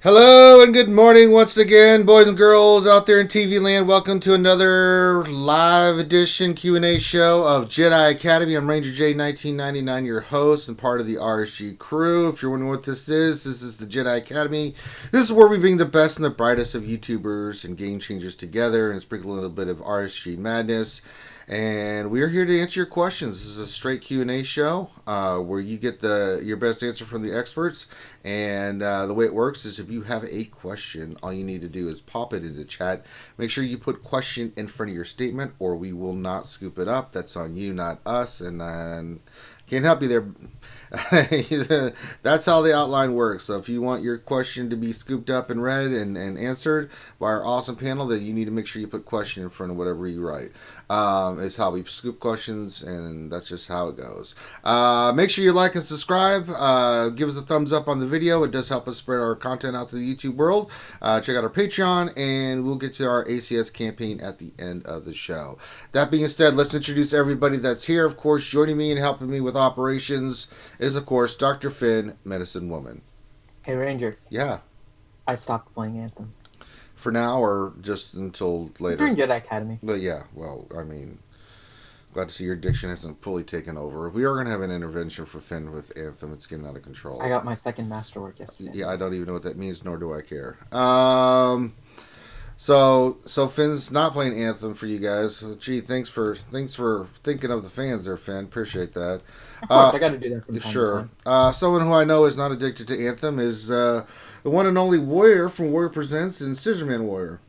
Hello and good morning once again, boys and girls out there in TV land. Welcome to another live edition Q&A show of Jedi Academy. I'm Ranger J 1999, your host and part of the RSG crew. If you're wondering what this is the Jedi Academy. This is where we bring the best and the brightest of YouTubers and game changers together and sprinkle a little bit of RSG madness. And we're here to answer your questions. This is a straight Q&A show where you get your best answer from the experts. And the way it works is if you have a question, all you need to do is pop it into chat. Make sure you put question in front of your statement or we will not scoop it up. That's on you, not us. And can't help you there. That's how the outline works. So if you want your question to be scooped up and read and answered by our awesome panel, then you need to make sure you put question in front of whatever you write. It's how we scoop questions, and that's just how it goes. Make sure you like and subscribe. Give us a thumbs up on the video. It does help us spread our content out to the YouTube world. Check out our Patreon, and we'll get to our ACS campaign at the end of the show. That being said, let's introduce everybody that's here. Of course, joining me and helping me with operations is, of course, Dr. Finn, Medicine Woman. Hey, Ranger. Yeah. I stopped playing Anthem. For now, or just until later? During Jedi Academy. But yeah, well, I mean, glad to see your addiction hasn't fully taken over. We are going to have an intervention for Finn with Anthem. It's getting out of control. I got my second masterwork yesterday. Yeah, I don't even know what that means, nor do I care. So Finn's not playing Anthem for you guys. Gee, thanks for thinking of the fans there, Finn. Appreciate that. Of course, I got to do that from time Sure. to time. Someone who I know is not addicted to Anthem is the one and only Warrior from Warrior Presents and Scissorman Warrior.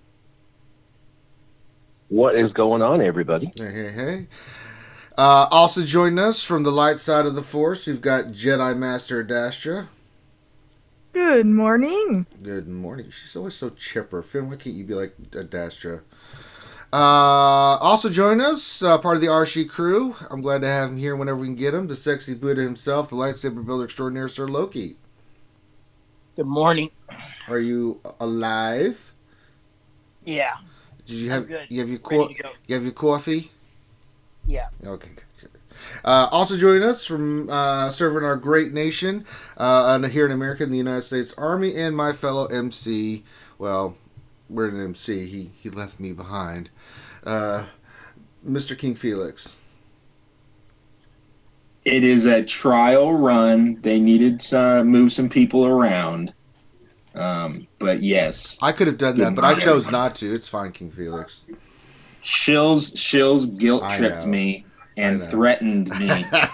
What is going on, everybody? Hey. Also joining us from the light side of the Force, we've got Jedi Master Dastra. Good morning. Good morning. She's always so chipper. Finn, why can't you be like a Dastra? Also joining us, part of the RSG crew. I'm glad to have him here whenever we can get him. The sexy Buddha himself, the lightsaber builder extraordinaire, Sir Loki. Good morning. Are you alive? Yeah. Did you have good. you have your Ready to go. you have your coffee? Yeah. Okay. Good. Also joining us from serving our great nation here in America, in the United States Army, and my fellow MC. Well, we're an MC. He left me behind. Mr. King Felix. It is a trial run. They needed to move some people around. But yes. I could have done that, but I chose not to. It's fine, King Felix. Shills guilt tripped me and threatened me.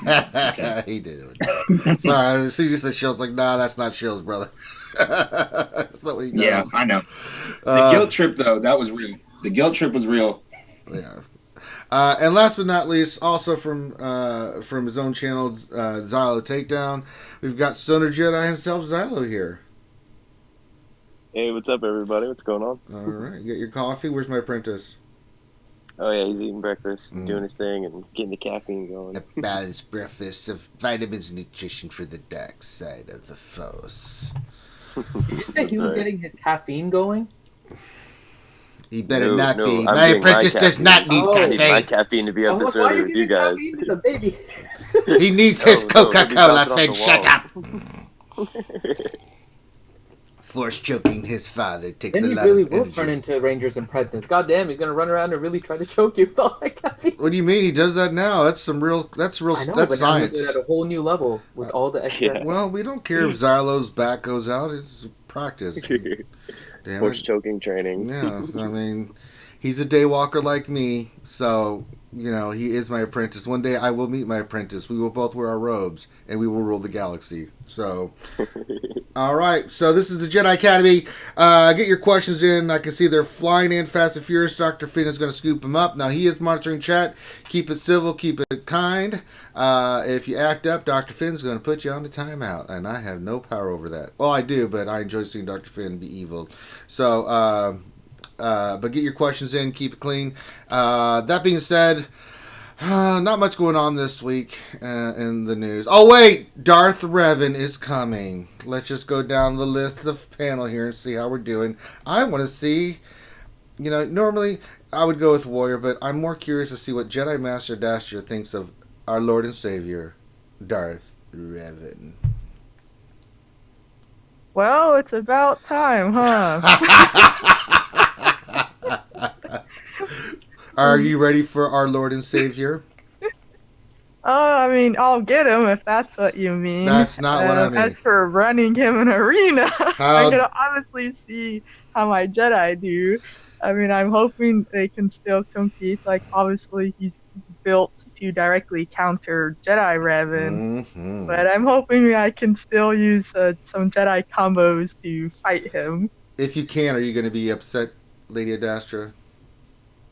Okay. He did. Sorry, as soon as you said Shill's, like, nah, that's not Shill's, brother. That's not what he does. Yeah, I know. The guilt trip, though, that was real. The guilt trip was real. Yeah. And last but not least, also from his own channel, Xylo Takedown, we've got Stoner Jedi himself, Xylo, here. Hey, what's up, everybody? What's going on? All right. You got your coffee? Where's my apprentice? Oh, yeah, he's eating breakfast, doing his thing, and getting the caffeine going. A balanced breakfast of vitamins and nutrition for the dark side of the Force. He was getting his caffeine going? He better not be. I'm My getting apprentice does not need I need my caffeine. caffeine to be up this Why are early you with you giving guys. caffeine to the baby? He needs his No, he'll be Coca-Cola, bouncing Finn. off the Shut wall. up. Force choking his father takes Then a you lot really of will energy. turn into Rangers and Apprentice. God damn, he's gonna run around and really try to choke you with all that caffeine. What do you mean he does that now? That's I know, that's but now science. he's at a whole new level with all the extra. Yeah. Well, we don't care if Xylo's back goes out. It's practice. Damn Force it. choking training. Yeah, I mean, he's a daywalker like me, so, you know, he is my apprentice. One day I will meet my apprentice. We will both wear our robes, and we will rule the galaxy. So, all right. So this is the Jedi Academy. Get your questions in. I can see they're flying in fast and furious. Dr. Finn is going to scoop them up. Now, he is monitoring chat. Keep it civil. Keep it kind. If you act up, Dr. Finn's going to put you on the timeout, and I have no power over that. Well, I do, but I enjoy seeing Dr. Finn be evil. So, but get your questions in. Keep it clean. That being said, not much going on this week in the news. Oh, wait! Darth Revan is coming. Let's just go down the list of panel here and see how we're doing. I want to see, you know, normally I would go with Warrior, but I'm more curious to see what Jedi Master Dasher thinks of our Lord and Savior, Darth Revan. Well, it's about time, huh? Are you ready for our Lord and Savior? I mean, I'll get him if that's what you mean. That's not what I mean. As for running him in arena, I'm How gonna honestly see how my Jedi do. I mean, I'm hoping they can still compete. Like, obviously, he's built to directly counter Jedi Revan, Mhm. but I'm hoping I can still use some Jedi combos to fight him. If you can, are you going to be upset, Lady Adastra?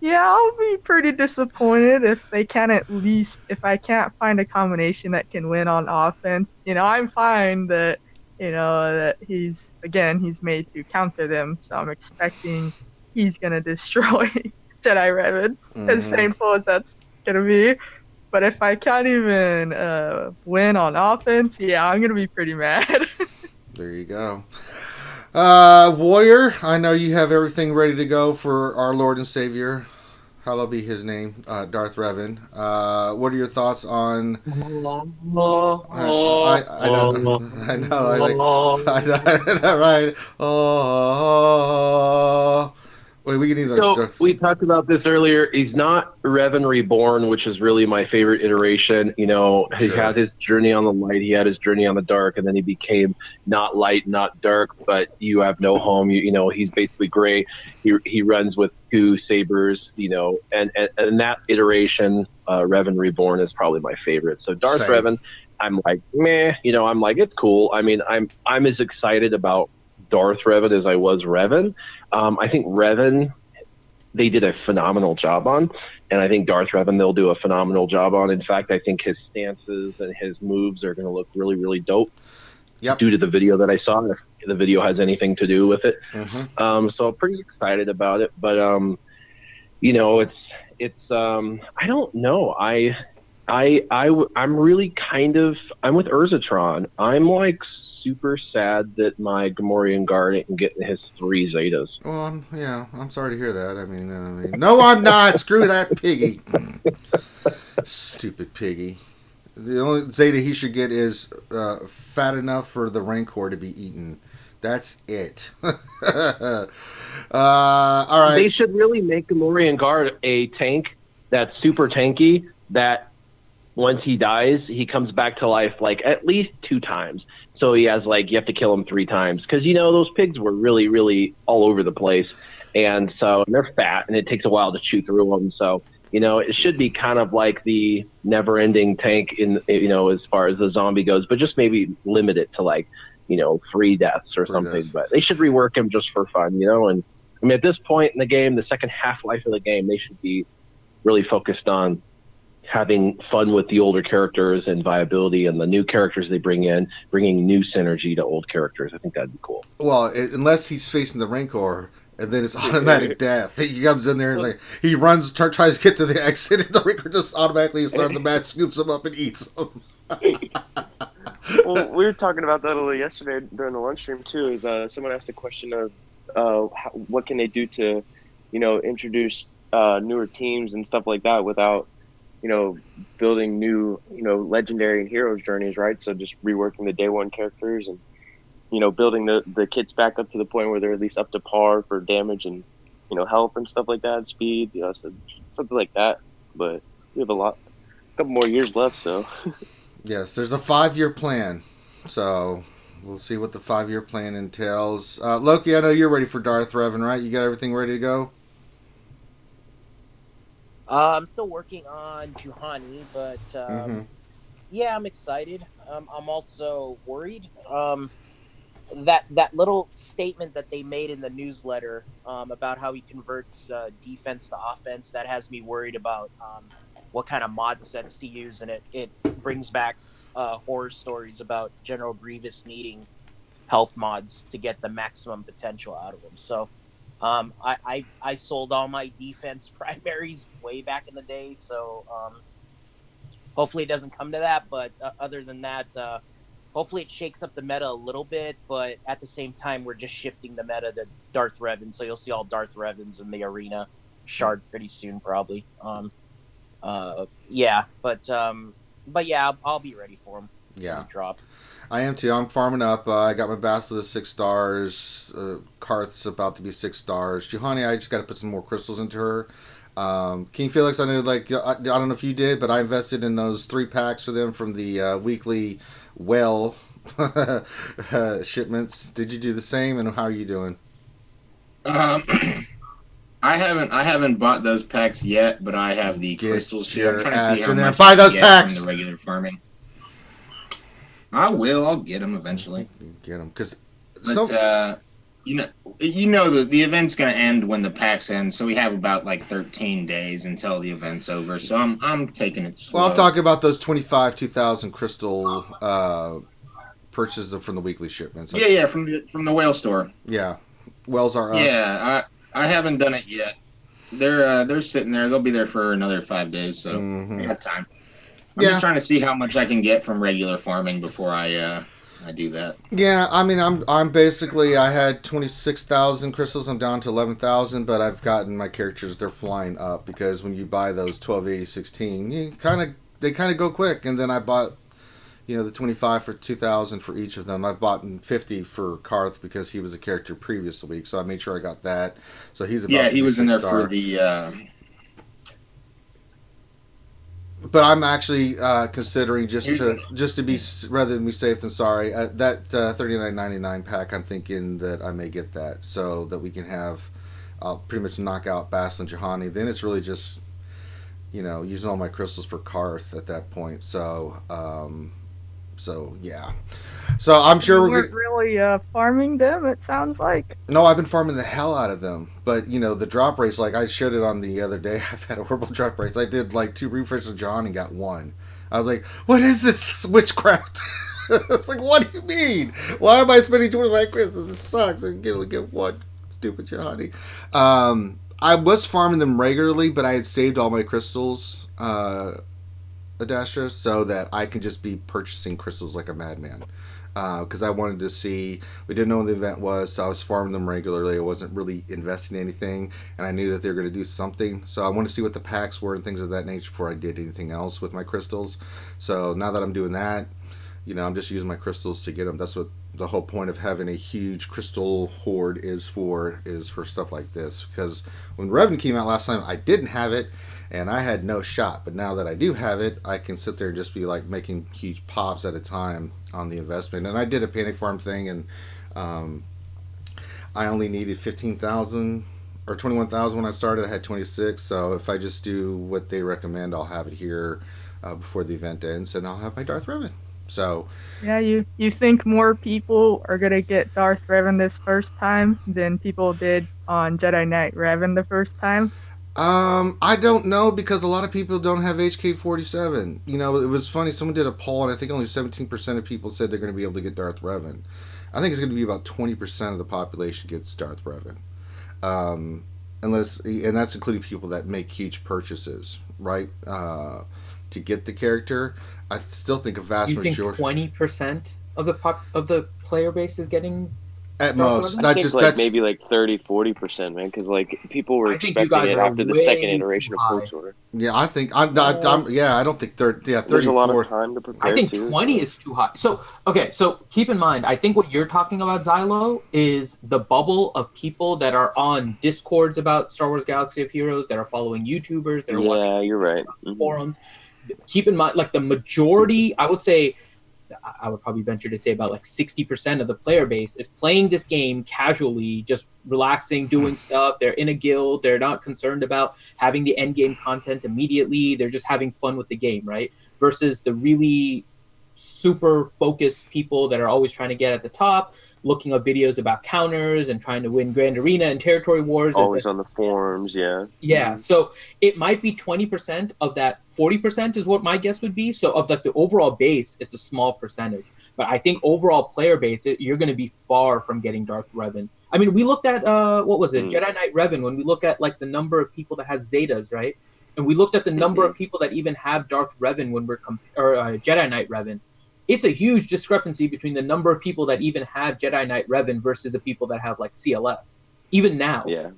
Yeah, I'll be pretty disappointed if they can't at least, if I can't find a combination that can win on offense. I'm fine that, that he's made to counter them, so I'm expecting he's gonna destroy Jedi Revan, as Mhm. painful as that's gonna be. But if I can't even win on offense, yeah, I'm gonna be pretty mad. There you go. Warrior, I know you have everything ready to go for our Lord and Savior. Hallowed be his name, Darth Revan. What are your thoughts on? I know, I know, I know, right? Oh, wait, we need So to. we talked about this earlier. He's not Revan Reborn, which is really my favorite iteration. He Sure. had his journey on the light, he had his journey on the dark, and then he became not light, not dark, but you have no home. He's basically gray. He runs with two sabers, and that iteration, Revan Reborn, is probably my favorite. So Darth Same. Revan, I'm like, meh. I'm like, it's cool. I mean, I'm as excited about Darth Revan as I was Revan. I think Revan, they did a phenomenal job on, and I think Darth Revan they'll do a phenomenal job on. In fact, I think his stances and his moves are going to look really, really dope. Yep. Due to the video that I saw, if the video has anything to do with it. Mm-hmm. So I'm pretty excited about it, but it's I don't know. I'm really I'm with Urzatron. I'm like super sad that my Gamorrean guard ain't getting his 3 Zetas. Well, I'm sorry to hear that. I mean, no, I'm not. Screw that piggy. Stupid piggy. The only Zeta he should get is fat enough for the Rancor to be eaten. That's it. All right. They should really make Gamorrean guard a tank that's super tanky, that once he dies, he comes back to life like at least 2 times. So he has you have to kill him 3 times. Because, those pigs were really, really all over the place. And so they're fat and it takes a while to chew through them. So, it should be kind of like the never ending tank as far as the zombie goes, but just maybe limit it to 3 deaths or something. deaths. But they should rework him just for fun, and I mean, at this point in the game, the second half-life of the game, they should be really focused on having fun with the older characters and viability, and the new characters they bring in, bringing new synergy to old characters. I think that'd be cool. Well, unless he's facing the Rancor, and then it's automatic death. He comes in there and he runs, tries to get to the exit, and the Rancor just automatically starts the match, scoops him up, and eats him. Well, we were talking about that a little yesterday during the lunch stream too. Is someone asked a question of what can they do to, introduce newer teams and stuff like that without, building new, legendary and heroes journeys, right? So just reworking the day one characters and, building the kits back up to the point where they're at least up to par for damage and, health and stuff like that, speed, so something like that. But we have a couple more years left, so. Yes, there's a 5-year plan. So we'll see what the 5-year plan entails. Loki, I know you're ready for Darth Revan, right? You got everything ready to go? I'm still working on Juhani, but yeah, I'm excited. I'm also worried. That little statement that they made in the newsletter about how he converts defense to offense, that has me worried about what kind of mod sets to use, and it brings back horror stories about General Grievous needing health mods to get the maximum potential out of him. So I sold all my defense primaries way back in the day, so hopefully it doesn't come to that. But other than that, hopefully it shakes up the meta a little bit. But at the same time, we're just shifting the meta to Darth Revan, so you'll see all Darth Revans in the arena shard pretty soon, probably. Yeah, but yeah, I'll be ready for him. Yeah. Drop. I am too. I'm farming up. I got my Basilisk 6 stars. Karth's about to be 6 stars. Juhani, I just got to put some more crystals into her. King Felix, I know, like, I don't know if you did, but I invested in those 3 packs for them from the weekly whale shipments. Did you do the same, and how are you doing? Um, I haven't bought those packs yet, but I have the Get crystals here. I'm your trying to ass see how in there. much Buy I those can get packs! from the regular farming. I will. I'll get them eventually. Get them, because But you know the event's gonna end when the packs end, so we have about like 13 days until the event's over. So I'm taking it slow. well, I'm talking about those 2,000 crystal purchases from the weekly shipments. Yeah, from the whale store. Yeah, wells are us. Yeah, I haven't done it yet. They're sitting there. They'll be there for another 5 days, so I got time. I'm just trying to see how much I can get from regular farming before I do that. Yeah, I mean, I'm basically, I had 26,000 crystals. I'm down to 11,000, but I've gotten my characters. They're flying up because when you buy those 128016, they kind of go quick. And then I bought, the 25 for 2,000 for each of them. I bought 50 for Karth because he was a character previous week, so I made sure I got that. So he's about he was in there star. for the. But I'm actually considering just to be, rather than be safe than sorry, that $39.99 pack. I'm thinking that I may get that so that we can have pretty much knock out Basil and Juhani. Then it's really just using all my crystals for Karth at that point. So yeah. So I'm sure You weren't really farming them, it sounds like. No, I've been farming the hell out of them. But, the drop rates, like I showed it on the other day, I've had horrible drop rates. I did like 2 refreshes of John and got 1. I was like, what is this witchcraft? It's like, what do you mean? Why am I spending 25 crystals? This sucks. I can only get 1 stupid Johnny. I was farming them regularly, but I had saved all my crystals, Adastra, so that I can just be purchasing crystals like a madman. Because I wanted to see, we didn't know when the event was, so I was farming them regularly. I wasn't really investing in anything, and I knew that they were going to do something. So I wanted to see what the packs were and things of that nature before I did anything else with my crystals. So now that I'm doing that, I'm just using my crystals to get them. That's what the whole point of having a huge crystal hoard is for stuff like this. Because when Reven came out last time, I didn't have it, and I had no shot. But now that I do have it, I can sit there and just be like making huge pops at a time on the investment. And I did a panic farm thing, and I only needed 15,000 or 21,000 when I started. I had 26. So if I just do what they recommend, I'll have it here before the event ends, and I'll have my Darth Revan. So yeah, you think more people are gonna get Darth Revan this first time than people did on Jedi Knight Revan the first time? I don't know, because a lot of people don't have HK-47. It was funny. Someone did a poll, and I think only 17% of people said they're going to be able to get Darth Revan. I think it's going to be about 20% of the population gets Darth Revan. And that's including people that make huge purchases, right? To get the character. I still think a vast majority. You think 20% of the player base is getting at most? I think that's maybe like 30-40%, man, because like people were expecting it after the second iteration of Pulse Order. Yeah, I think I don't think 30. Yeah, 34. There's a lot of time to prepare. I think 20 is too high. So keep in mind, I think what you're talking about, Xylo, is the bubble of people that are on Discords about Star Wars Galaxy of Heroes, that are following YouTubers, that are watching you're right. forums. Keep in mind, like the majority, I would probably venture to say about like 60% of the player base is playing this game casually, just relaxing, doing stuff. They're in a guild. They're not concerned about having the end game content immediately. They're just having fun with the game, right? Versus the really super focused people that are always trying to get at the top, looking up videos about counters and trying to win Grand Arena and Territory Wars. Always on the forums, yeah. Yeah, so it might be 20% of that 40% is what my guess would be. So of like the overall base, it's a small percentage. But I think overall player base, you're going to be far from getting Darth Revan. I mean, we looked at, what was it, Jedi Knight Revan, when we look at like the number of people that have Zetas, right? And we looked at the number of people that even have Darth Revan when we're Jedi Knight Revan. It's a huge discrepancy between the number of people that even have Jedi Knight Revan versus the people that have like CLS, even now. Yeah.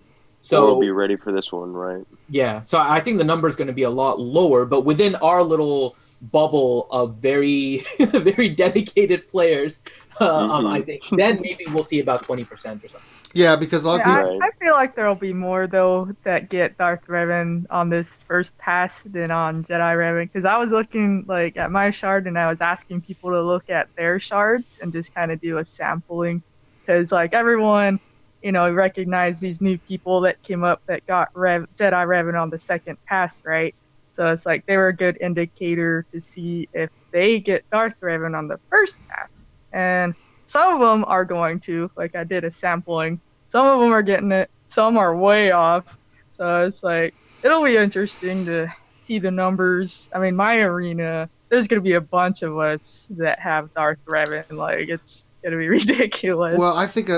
So we'll be ready for this one, right? Yeah. So I think the number is going to be a lot lower, but within our little bubble of very very dedicated players, I think then maybe we'll see about 20% or something. Yeah, because a lot of people. I feel like there'll be more though that get Darth Revan on this first pass than on Jedi Revan. Because I was looking like at my shard and I was asking people to look at their shards and just kind of do a sampling. Because like everyone, recognized these new people that came up that got Jedi Revan on the second pass, right? So it's like they were a good indicator to see if they get Darth Revan on the first pass. And some of them are going to, like I did a sampling. Some of them are getting it. Some are way off. So it's like, it'll be interesting to see the numbers. I mean, my arena, there's going to be a bunch of us that have Darth Revan. Like, it's going to be ridiculous. Well, I think,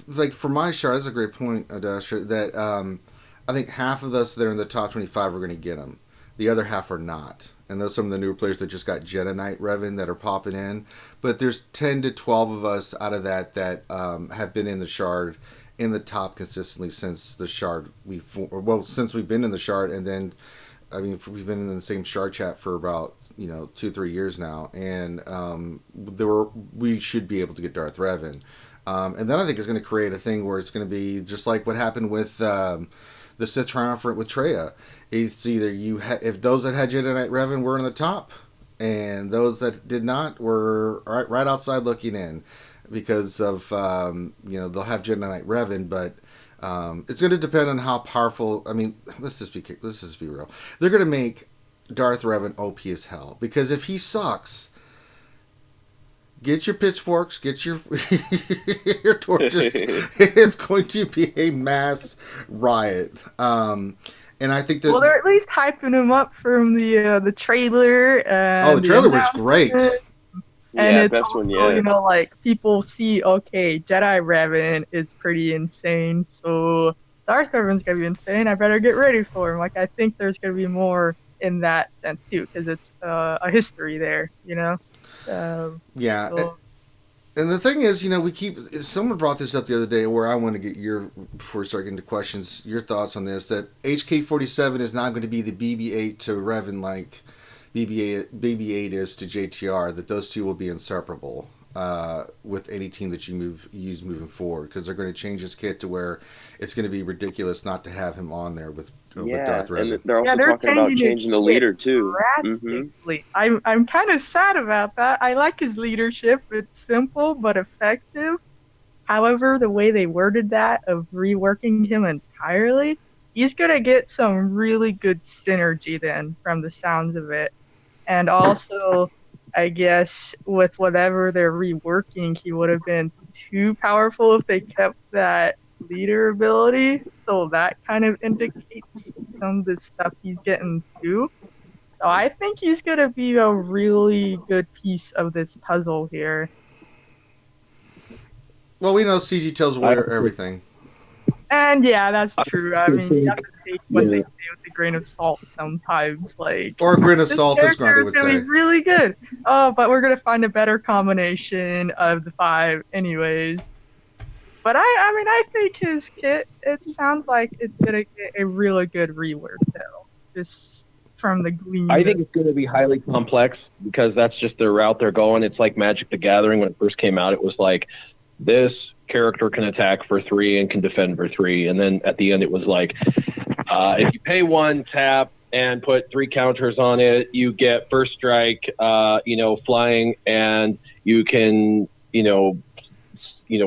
like for my shard, that's a great point, Adasha, that I think half of us that are in the top 25 are going to get them. The other half are not. And those are some of the newer players that just got Jedi Knight Reven that are popping in. But there's 10 to 12 of us out of that have been in the shard in the top consistently since the shard since we've been in the shard. And then, I mean, we've been in the same shard chat for about 2-3 years now. And we should be able to get Darth Revan. And then I think it's going to create a thing where it's going to be just like what happened with the Sith Triumvirate with Traya. It's either if those that had Jedi Knight Revan were in the top, and those that did not were right outside looking in, because of they'll have Jedi Knight Revan, but it's going to depend on how powerful. I mean, let's just be real. They're going to make Darth Revan OP as hell, because if he sucks, get your pitchforks, get your your torches. It's going to be a mass riot. And I think that they're at least hyping him up from the trailer. The trailer was great. And it's also, like people see, okay, Jedi Revan is pretty insane, so Darth Revan's gonna be insane. I better get ready for him. Like I think there's gonna be more in that sense too, because it's a history there, Yeah. So. And the thing is, someone brought this up the other day where I want to get before we start getting into questions, your thoughts on this, that HK-47 is not going to be the BB-8 to Revan like BB-8 is to JTR, that those two will be inseparable with any team that you use moving forward, because they're going to change his kit to where it's going to be ridiculous not to have him on there with Darth Revan. And they're also talking about changing the leader too. Drastically. I'm kind of sad about that. I like his leadership. It's simple but effective. However, the way they worded that of reworking him entirely, he's going to get some really good synergy then from the sounds of it. And also, I guess with whatever they're reworking, he would have been too powerful if they kept that leader ability. So that kind of indicates some of the stuff he's getting too. So I think he's going to be a really good piece of this puzzle here. Well, we know CG tells everything. And yeah, that's true. I mean, you have to take what they say with a grain of salt sometimes. Or a grain of salt, as Grande would say. Really, really good. Oh, but we're going to find a better combination of the 5 anyways. But I think his kit, it sounds like it's going to get a really good rework, though. Just from the gleam. I think it's going to be highly complex, because that's just the route they're going. It's like Magic the Gathering. When it first came out, it was like, this character can attack for 3 and can defend for 3. And then at the end, it was like, if you pay 1, tap, and put 3 counters on it, you get first strike, flying, and you can,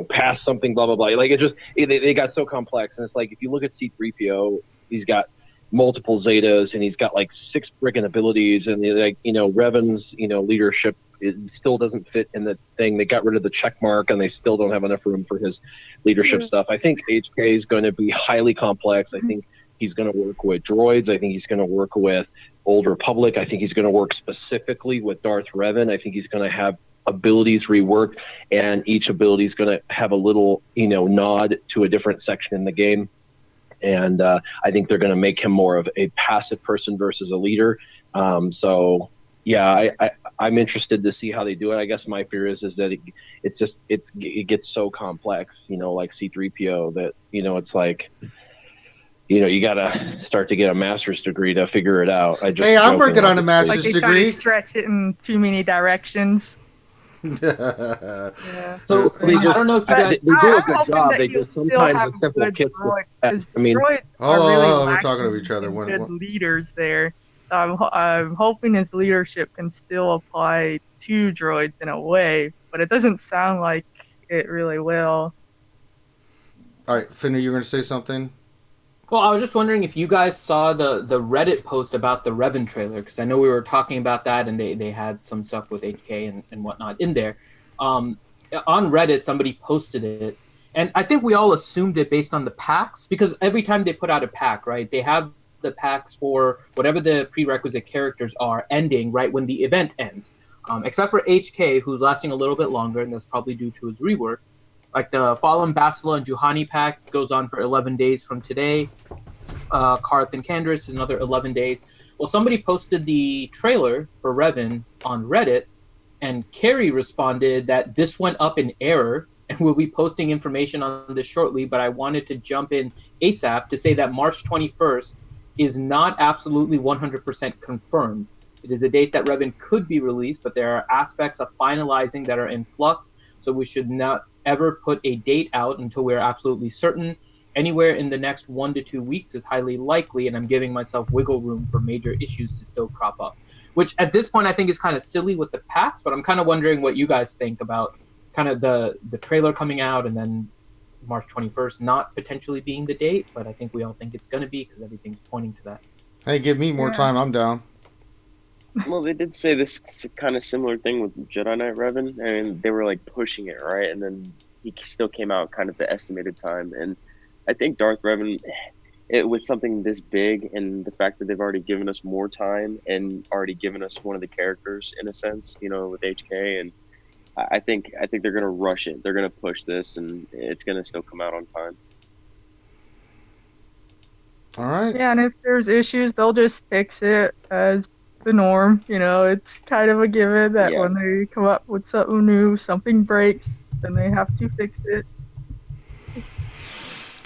pass something, blah, blah, blah. Like, they got so complex. And it's like, if you look at C-3PO, he's got multiple Zetas, and he's got like 6 friggin' abilities, and Revan's, leadership, it still doesn't fit in the thing. They got rid of the check mark, and they still don't have enough room for his leadership stuff. I think HK is going to be highly complex. I think he's going to work with droids. I think he's going to work with Old Republic. I think he's going to work specifically with Darth Revan. I think he's going to have abilities reworked, and each ability is going to have a little, nod to a different section in the game. And I think they're going to make him more of a passive person versus a leader. I'm interested to see how they do it. I guess my fear is that it gets so complex, like C-3PO, that it's like you got to start to get a master's degree to figure it out. Hey, I'm working on a master's like they degree. try to stretch it in too many directions. Yeah. So I don't know if you guys. they do a I'm good hoping job. that They you'll just still sometimes have a simple good kick. droids, I 'cause mean, droids are really we're talking to lacking each other. in When, good leaders there. So I'm hoping his leadership can still apply to droids in a way, but it doesn't sound like it really will. all right, Finner, you're going to say something? Well, I was just wondering if you guys saw the Reddit post about the Reven trailer, because I know we were talking about that, and they had some stuff with HK and whatnot in there. On Reddit, somebody posted it, and I think we all assumed it based on the packs, because every time they put out a pack, right, they have the packs for whatever the prerequisite characters are ending right when the event ends, except for HK, who's lasting a little bit longer, and that's probably due to his rework. Like the Fallen Bastila and Juhani pack goes on for 11 days from today. Karth and Kandris is another 11 days. Well, somebody posted the trailer for Reven on Reddit, and Carrie responded that this went up in error, and we'll be posting information on this shortly, but I wanted to jump in ASAP to say that March 21st is not absolutely 100% confirmed. It is a date that Reven could be released, but there are aspects of finalizing that are in flux, so we should not ever put a date out until we're absolutely certain. Anywhere in the next 1 to 2 weeks is highly likely, and I'm giving myself wiggle room for major issues to still crop up. Which at this point I think is kind of silly with the packs, but I'm kind of wondering what you guys think about kind of the trailer coming out and then March 21st not potentially being the date, but I think we all think it's going to be because everything's pointing to that. Hey, give me more time. I'm down. Well, they did say this kind of similar thing with Jedi Knight Revan, and they were like pushing it, right? And then he still came out kind of the estimated time. And I think Darth Revan, with something this big, and the fact that they've already given us more time and already given us one of the characters in a sense, with HK, and I think they're gonna rush it. They're gonna push this, and it's gonna still come out on time. All right. Yeah, and if there's issues, they'll just fix it as the norm. It's kind of a given that when they come up with something new, something breaks, then they have to fix it.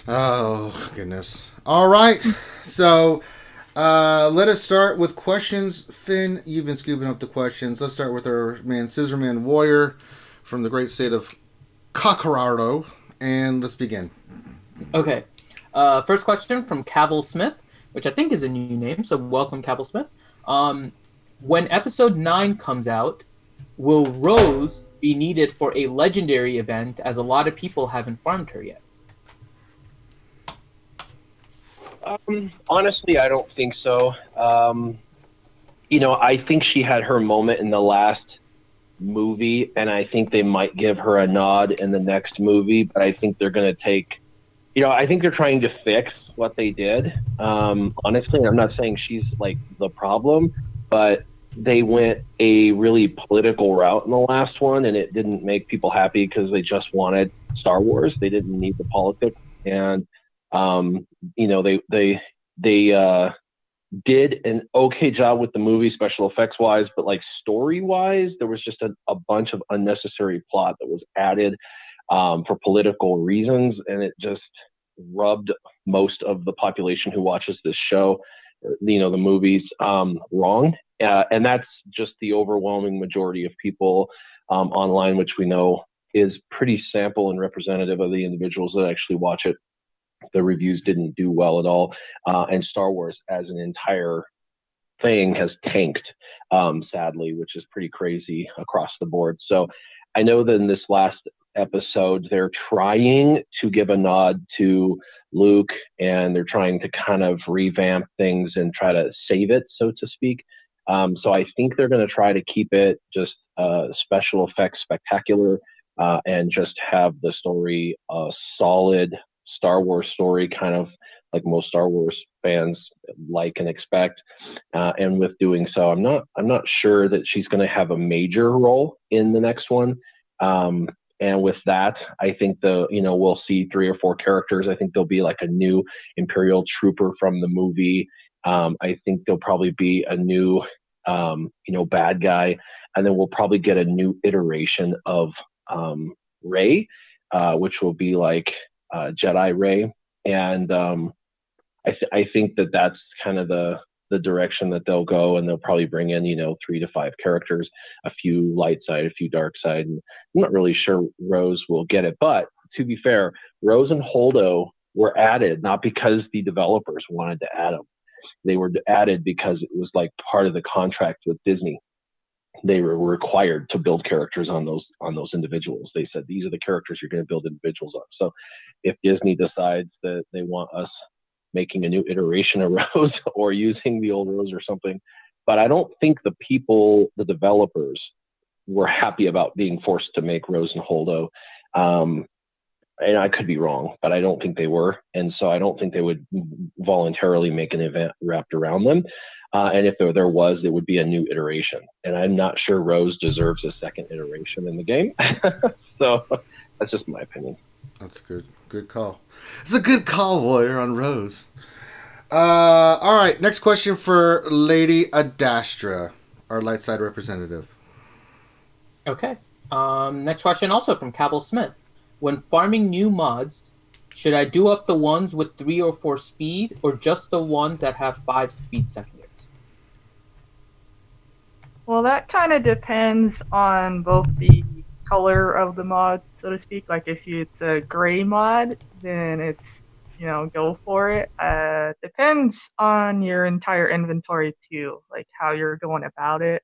Oh, goodness. All right. So let us start with questions. Finn, you've been scooping up the questions. Let's start with our man, Scissorman Warrior from the great state of Colorado. And let's begin. Okay. First question from Cavill Smith, which I think is a new name, so welcome, Cavill Smith. When episode 9 comes out, will Rose be needed for a legendary event, as a lot of people haven't farmed her yet? Honestly, I don't think so. I think she had her moment in the last movie, and I think they might give her a nod in the next movie, but I think they're going to take... I think they're trying to fix what they did. Honestly, I'm not saying she's like the problem, but they went a really political route in the last one, and it didn't make people happy because they just wanted Star Wars. They didn't need the politics, and they did an okay job with the movie special effects wise, but like story wise, there was just a bunch of unnecessary plot that was added for political reasons, and it just rubbed most of the population who watches this show, the movies, wrong. And that's just the overwhelming majority of people online, which we know is pretty sample and representative of the individuals that actually watch it. The reviews didn't do well at all. And Star Wars as an entire thing has tanked, sadly, which is pretty crazy across the board. So I know that in this last episode, they're trying to give a nod to Luke, and they're trying to kind of revamp things and try to save it, so to speak. So I think they're going to try to keep it just special effects spectacular, and just have the story a solid Star Wars story, kind of like most Star Wars fans like and expect. And with doing so, I'm not sure that she's going to have a major role in the next one. And with that, I think we'll see 3 or 4 characters. I think there'll be like a new Imperial trooper from the movie. I think there'll probably be a new, bad guy, and then we'll probably get a new iteration of Rey, which will be like Jedi Rey. And I think that that's kind of the direction that they'll go, and they'll probably bring in 3 to 5 characters, a few light side, a few dark side, and I'm not really sure Rose will get it. But to be fair, Rose and Holdo were added not because the developers wanted to add them. They were added because it was like part of the contract with Disney. They were required to build characters on those individuals. They said, these are the characters you're going to build individuals on. So if Disney decides that they want us making a new iteration of Rose or using the old Rose or something, but I don't think the developers were happy about being forced to make Rose and Holdo. And I could be wrong, but I don't think they were. And so I don't think they would voluntarily make an event wrapped around them. And if there was, it would be a new iteration. And I'm not sure Rose deserves a second iteration in the game. So that's just my opinion. That's good. Good call. It's a good call, Warrior, on Rose. All right. Next question for Lady Adastra, our light side representative. Okay. Next question also from Cabell Smith. When farming new mods, should I do up the ones with 3 or 4 speed, or just the ones that have 5 speed secondaries? Well, that kind of depends on both the color of the mod, so to speak. Like if it's a gray mod, then it's, go for it. Depends on your entire inventory too, like how you're going about it.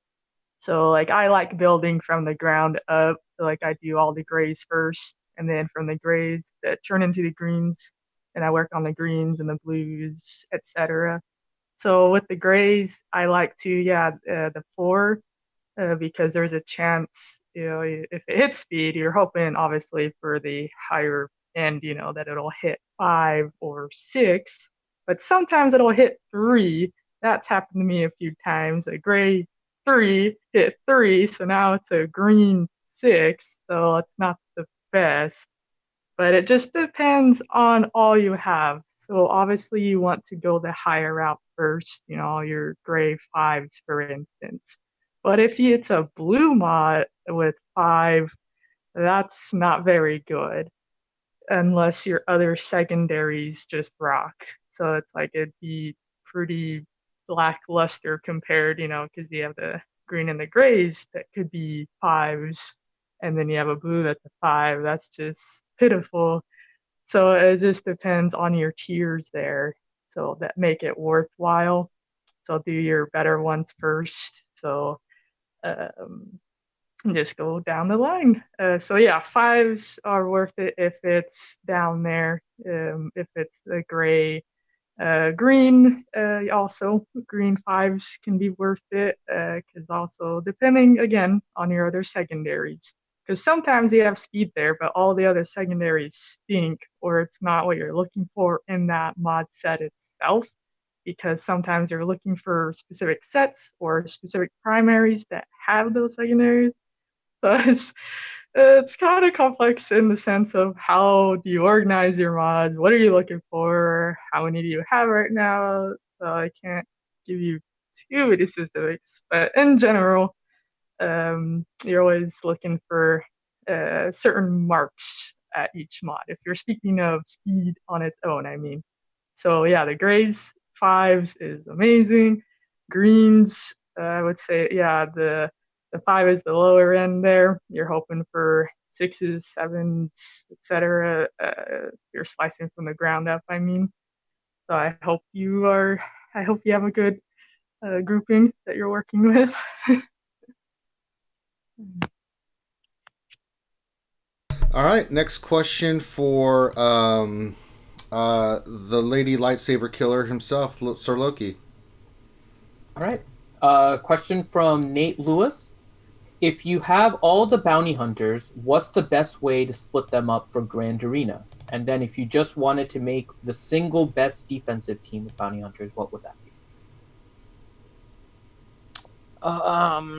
So like I like building from the ground up. So like I do all the grays first, and then from the grays that turn into the greens, and I work on the greens and the blues, etc. So with the grays, I like to, the 4, because there's a chance, if it hits speed, you're hoping obviously for the higher end, that it'll hit 5 or 6, but sometimes it'll hit 3. That's happened to me a few times. A gray 3 hit 3, so now it's a green 6, so it's not the best. But it just depends on all you have. So obviously you want to go the higher route first, your gray 5s, for instance. But if it's a blue mod with 5, that's not very good unless your other secondaries just rock. So it's like it'd be pretty lackluster compared, because you have the green and the grays that could be 5s, and then you have a blue that's a 5. That's just pitiful. So it just depends on your tiers there, so that make it worthwhile. So do your better ones first. So just go down the line. So yeah, 5s are worth it if it's down there. If it's the gray, green, also green 5s can be worth it, because also depending again on your other secondaries. Because sometimes you have speed there, but all the other secondaries stink, or it's not what you're looking for in that mod set itself. Because sometimes you're looking for specific sets or specific primaries that have those secondaries. So it's kind of complex in the sense of how do you organize your mods? What are you looking for? How many do you have right now? So I can't give you too many specifics, but in general, you're always looking for certain marks at each mod. If you're speaking of speed on its own, I mean. So yeah, the grays 5s is amazing. Greens, I would say, the 5 is the lower end there. You're hoping for 6s, 7s, etc. You're slicing from the ground up, I mean. So I hope you have a good grouping that you're working with. All right, next question for the Lady Lightsaber Killer himself, Sir Loki. All right. Question from Nate Lewis. If you have all the bounty hunters, what's the best way to split them up for Grand Arena? And then if you just wanted to make the single best defensive team of bounty hunters, what would that be?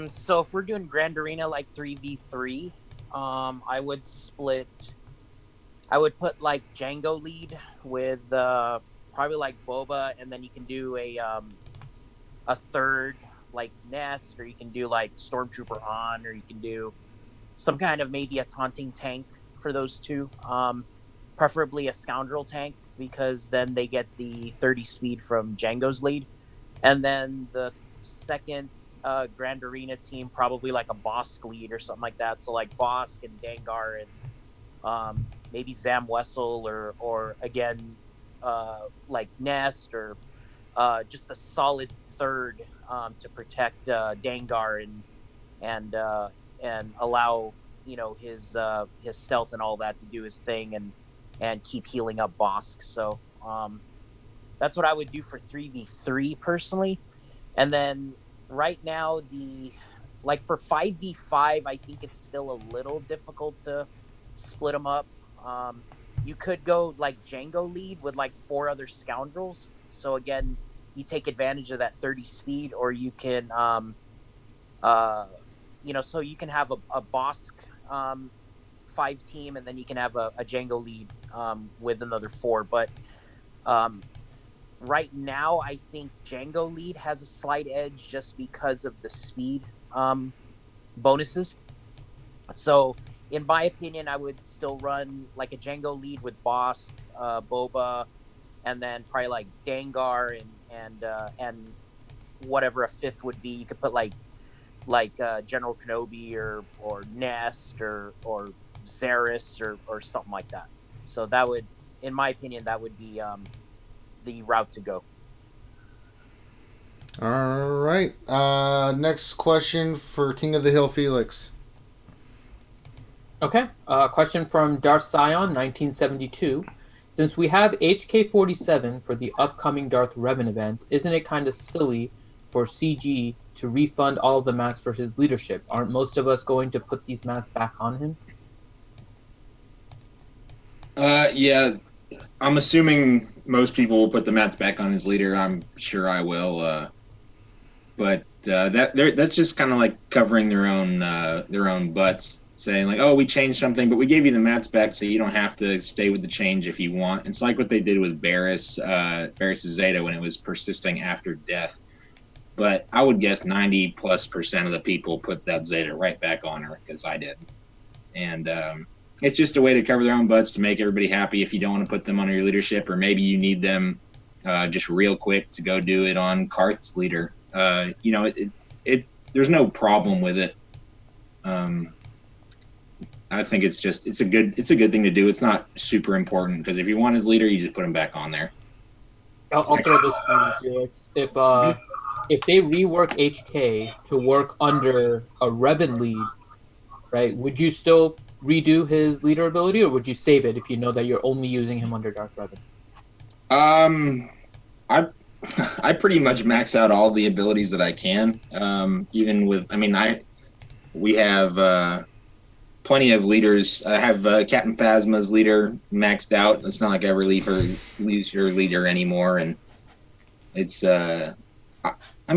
So if we're doing Grand Arena like 3v3, I would put like Django lead with probably like Boba, and then you can do a third like Nest, or you can do like Stormtrooper on, or you can do some kind of maybe a taunting tank for those two, preferably a scoundrel tank, because then they get the 30 speed from Django's lead. And then the second Grand Arena team, probably like a Bosk lead or something like that. So like Bosk and Dengar and maybe Zam Wessel or again like Nest or just a solid third to protect Dengar and allow his stealth and all that to do his thing and keep healing up Bosk. So that's what I would do for 3v3 personally. And then right now for 5v5, I think it's still a little difficult to split them up. You could go like Django lead with like 4 other scoundrels. So again, you take advantage of that 30 speed, or you can so you can have a Bosk 5 team, and then you can have a Django lead with another 4. But right now, I think Django lead has a slight edge just because of the speed bonuses. So, in my opinion, I would still run like a Django lead with Bosk, Boba, and then probably like Dengar and whatever a 5th would be. You could put like General Kenobi or Nest or Zaris or something like that. So that would, in my opinion, that would be the route to go. All right. Next question for King of the Hill, Felix. Okay. Question from Darth Scion, 1972. Since we have HK-47 for the upcoming Darth Revan event, isn't it kind of silly for CG to refund all of the mats for his leadership? Aren't most of us going to put these mats back on him? Yeah, I'm assuming most people will put the mats back on his leader. I'm sure I will. But that's just kind of like covering their own butts, saying like, oh, we changed something, but we gave you the mats back so you don't have to stay with the change if you want. It's like what they did with Barriss' Zeta when it was persisting after death. But I would guess 90+% of the people put that Zeta right back on her, because I did. And it's just a way to cover their own butts to make everybody happy if you don't want to put them under your leadership, or maybe you need them just real quick to go do it on Karth's leader. There's no problem with it. I think it's a good thing to do. It's not super important, because if you want his leader, you just put him back on there. I'll throw this to you, Felix. If they rework HK to work under a Reven lead, right, would you still redo his leader ability, or would you save it if you know that you're only using him under Darth Revan? I pretty much max out all the abilities that I can. Even with, we have plenty of leaders. I have Captain Phasma's leader maxed out. It's not like I ever lose your leader anymore, and it's how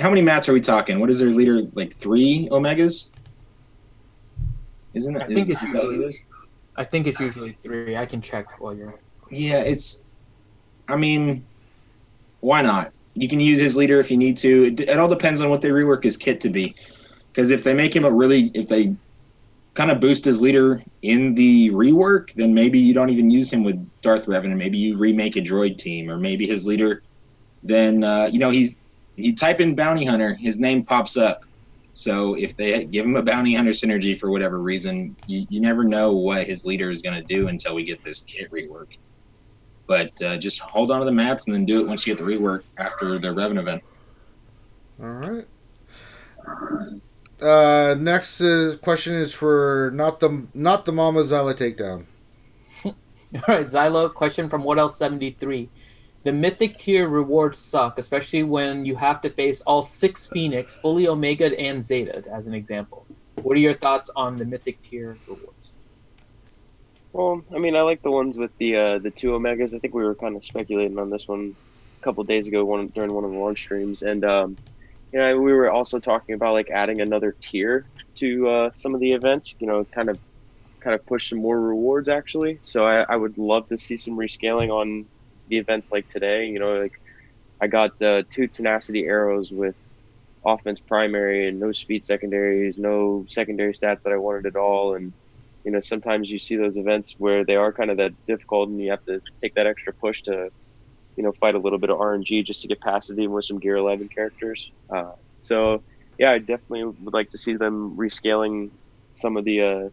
many mats are we talking? What is their leader, like 3 Omegas? Isn't it? I think it's usually 3. I can check while you're. Yeah, why not? You can use his leader if you need to. It all depends on what they rework his kit to be. Because if they make him if they kind of boost his leader in the rework, then maybe you don't even use him with Darth Revan, and maybe you remake a droid team, or maybe his leader, then, you type in Bounty Hunter, his name pops up. So if they give him a Bounty Hunter synergy for whatever reason, you never know what his leader is going to do until we get this kit rework. But just hold on to the mats and then do it once you get the rework after the Reven event. All right. Next question is for not the Mama Zyla takedown. All right, Zylo, question from What Else 73. The Mythic tier rewards suck, especially when you have to face all 6 Phoenix, fully Omega and Zeta, as an example. What are your thoughts on the Mythic tier rewards? Well, I like the ones with the 2 Omegas. I think we were kind of speculating on this one a couple of days ago during one of the launch streams, and we were also talking about like adding another tier to some of the events. Kind of push some more rewards actually. So I would love to see some rescaling on the events like today. Like I got 2 tenacity arrows with offense primary and no speed secondaries, no secondary stats that I wanted at all, and sometimes you see those events where they are kind of that difficult, and you have to take that extra push to, fight a little bit of RNG just to get past it, even with some Gear 11 characters. So yeah, I definitely would like to see them rescaling some of the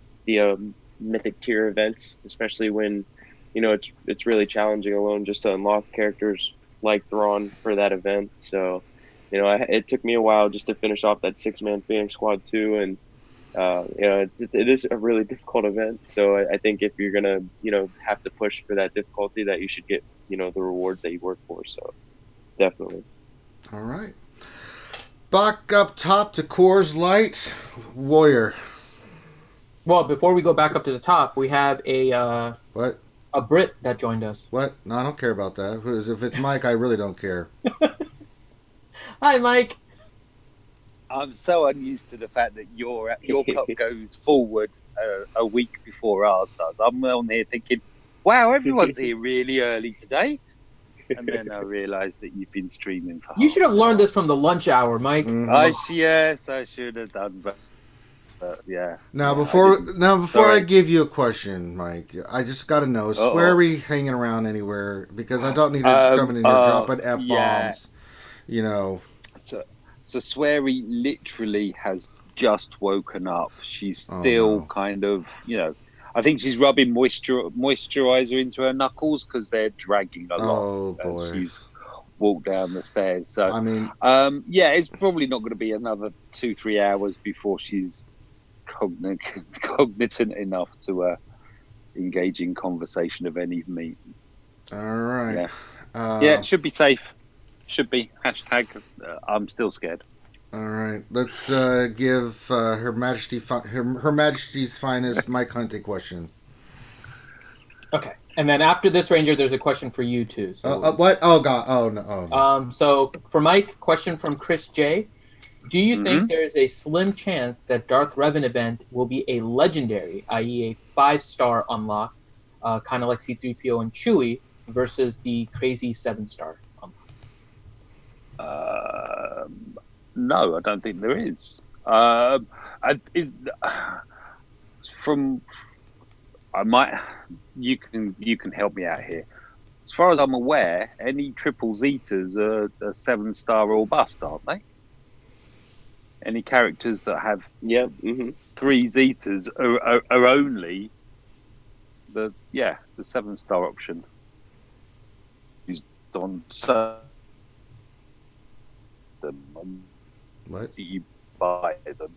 mythic tier events, especially when, it's really challenging alone just to unlock characters like Thrawn for that event. So, it took me a while just to finish off that 6-man Phoenix Squad too, and it is a really difficult event. So I think if you're gonna, have to push for that difficulty, that you should get, the rewards that you work for. So definitely. All right. Back up top to Coors Light, Warrior. Well, before we go back up to the top, we have a What? A Brit that joined us. What? No, I don't care about that. If it's Mike, I really don't care. Hi, Mike. I'm so unused to the fact that your cup goes forward a week before ours does. I'm on here thinking, wow, everyone's here really early today. And then I realised that you've been streaming for You should have learned this from the lunch hour, Mike. Mm-hmm. Yes, I should have done, but yeah. Now, before I give you a question, Mike, I just got to know, Sweary hanging around anywhere? Because I don't need her coming in here dropping F-bombs, So Sweary literally has just woken up. She's still kind of, I think she's rubbing moisturizer into her knuckles because they're dragging a lot. Oh, boy. As she's walked down the stairs. So, I mean, it's probably not going to be another 2-3 hours before she's cognitant enough to engage in conversation of any meat. All right. It should be safe. Should be. Hashtag, I'm still scared. All right. Let's give Her Majesty's Finest Mike Hunt a question. Okay. And then after this, Ranger, there's a question for you, too. So, what? Oh, God. Oh, no. Oh, no. So, for Mike, question from Chris J. Do you think there is a slim chance that Darth Revan event will be a legendary, i.e. a 5-star unlock, kind of like C-3PO and Chewie, versus the crazy 7-star unlock? No, I don't think there is. You can help me out here. As far as I'm aware, any triple Zetas are 7-star or bust, aren't they? Any characters that have 3 Zetas are only the 7-star option. Used on them. What? You buy them,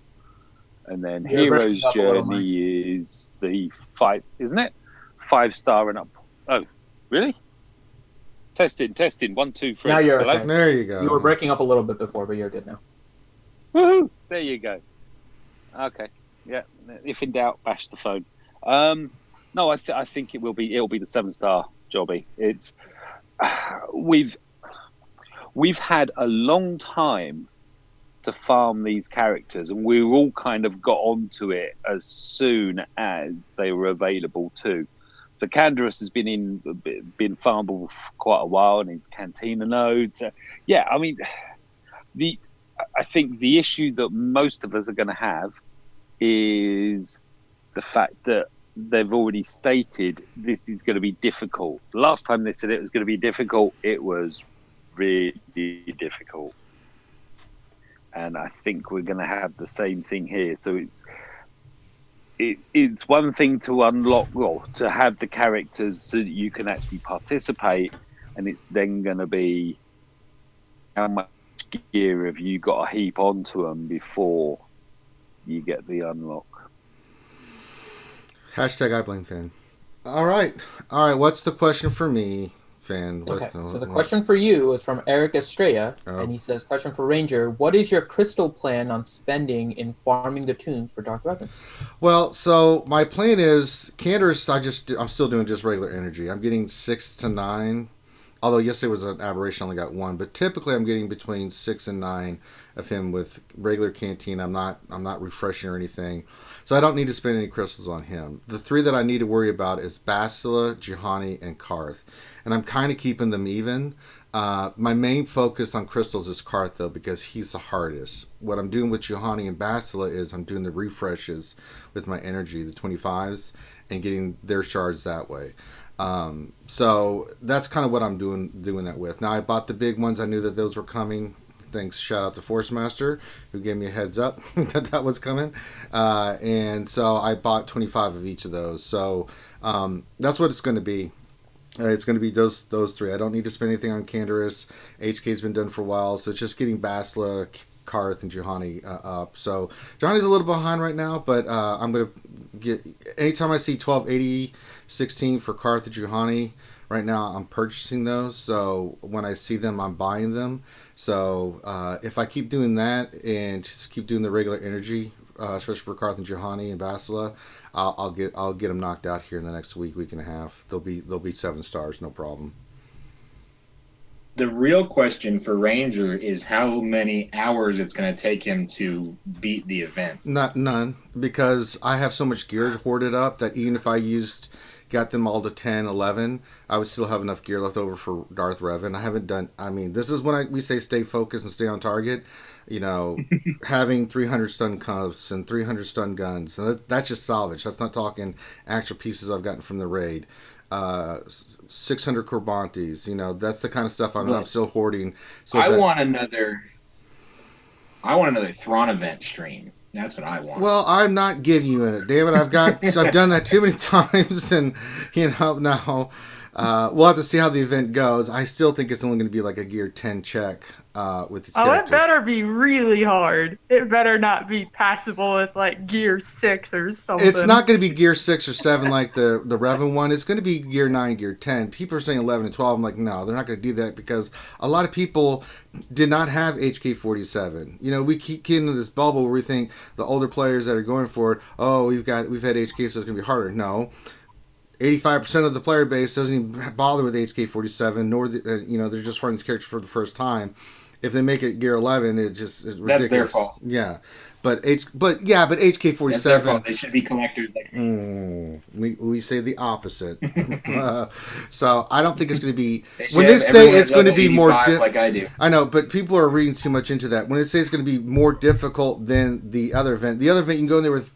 and then Hero's Journey is the 5, isn't it? 5-star and up. Oh, really? Testing. 1, 2, 3. Now you're okay. There you go. You were breaking up a little bit before, but you're good now. Woohoo! There you go. Okay. Yeah. If in doubt, bash the phone. No, I think it'll be the 7-star jobby. It's we've had a long time to farm these characters, and we all kind of got onto it as soon as they were available too. So Canderous has been farmable for quite a while, and his Cantina nodes. I mean, I think the issue that most of us are going to have is the fact that they've already stated this is going to be difficult. The last time they said it was going to be difficult, it was really difficult. And I think we're going to have the same thing here. So it's one thing to unlock, to have the characters so that you can actually participate, and it's then going to be how much gear have you got to heap onto them before you get the unlock. Hashtag I blame Fan. All right. What's the question for me, Fan? So the question for you is from Eric Estrella, and he says, question for Ranger, what is your crystal plan on spending in farming the tunes for Darth Revan? Well, so my plan is, Canderous, I'm still doing just regular energy. I'm getting 6 to 9. Although yesterday was an aberration, I only got 1. But typically, I'm getting between 6 and 9 of him with regular canteen. I'm not refreshing or anything, so I don't need to spend any crystals on him. The 3 that I need to worry about is Bastila, Juhani, and Karth, and I'm kind of keeping them even. My main focus on crystals is Karth, though, because he's the hardest. What I'm doing with Juhani and Bastila is I'm doing the refreshes with my energy, the 25s, and getting their shards that way. So that's kind of what I'm doing that with. Now, I bought the big ones. I knew that those were coming. Thanks, shout out to Force Master, who gave me a heads up that was coming. And so I bought 25 of each of those. So that's what it's going to be. It's going to be those 3. I don't need to spend anything on Canderous. HK's been done for a while, so it's just getting Bastila, Karth, and Juhani up. So Juhani's a little behind right now, but I'm going to get... Anytime I see 1280, 16 for Karth and Juhani, right now I'm purchasing those. So when I see them, I'm buying them. So if I keep doing that and just keep doing the regular energy, especially for Karth and Juhani and Bastila, I'll get them knocked out here in the next week and a half. They'll be 7 stars, no problem. The real question for Ranger is how many hours it's going to take him to beat the event. None, because I have so much gear hoarded up that even if I got them all to 10, 11, I would still have enough gear left over for Darth Revan. I haven't done... I mean, this is when we say stay focused and stay on target. You know, having 300 stun cuffs and 300 stun guns. And that's just salvage. That's not talking actual pieces I've gotten from the raid. 600 Corbantes. You know, that's the kind of stuff I'm still hoarding. So I want another Thrawn event stream. That's what I want. Well, I'm not giving you it. Damn it, I've done that too many times, and now we'll have to see how the event goes. I still think it's only going to be like a gear 10 check with these characters. It better be really hard. It better not be passable with like gear 6 or something. It's not going to be gear 6 or 7 like the Reven one. It's going to be gear 9, gear 10. People are saying 11 and 12. I'm like, no, they're not going to do that because a lot of people did not have HK47. You know, we keep getting into this bubble where we think the older players that are going for it, oh, we've had HK, so it's going to be harder. No. 85% of the player base doesn't even bother with HK47, nor they're just farming these characters for the first time. If they make it gear 11, it's ridiculous. That's their fault. Yeah, but HK47. That's their fault. They should be collectors. We say the opposite. So I don't think it's going to be. When they say it's going to be more like I do. I know, but people are reading too much into that. When they say it's going to be more difficult than the other event, you can go in there with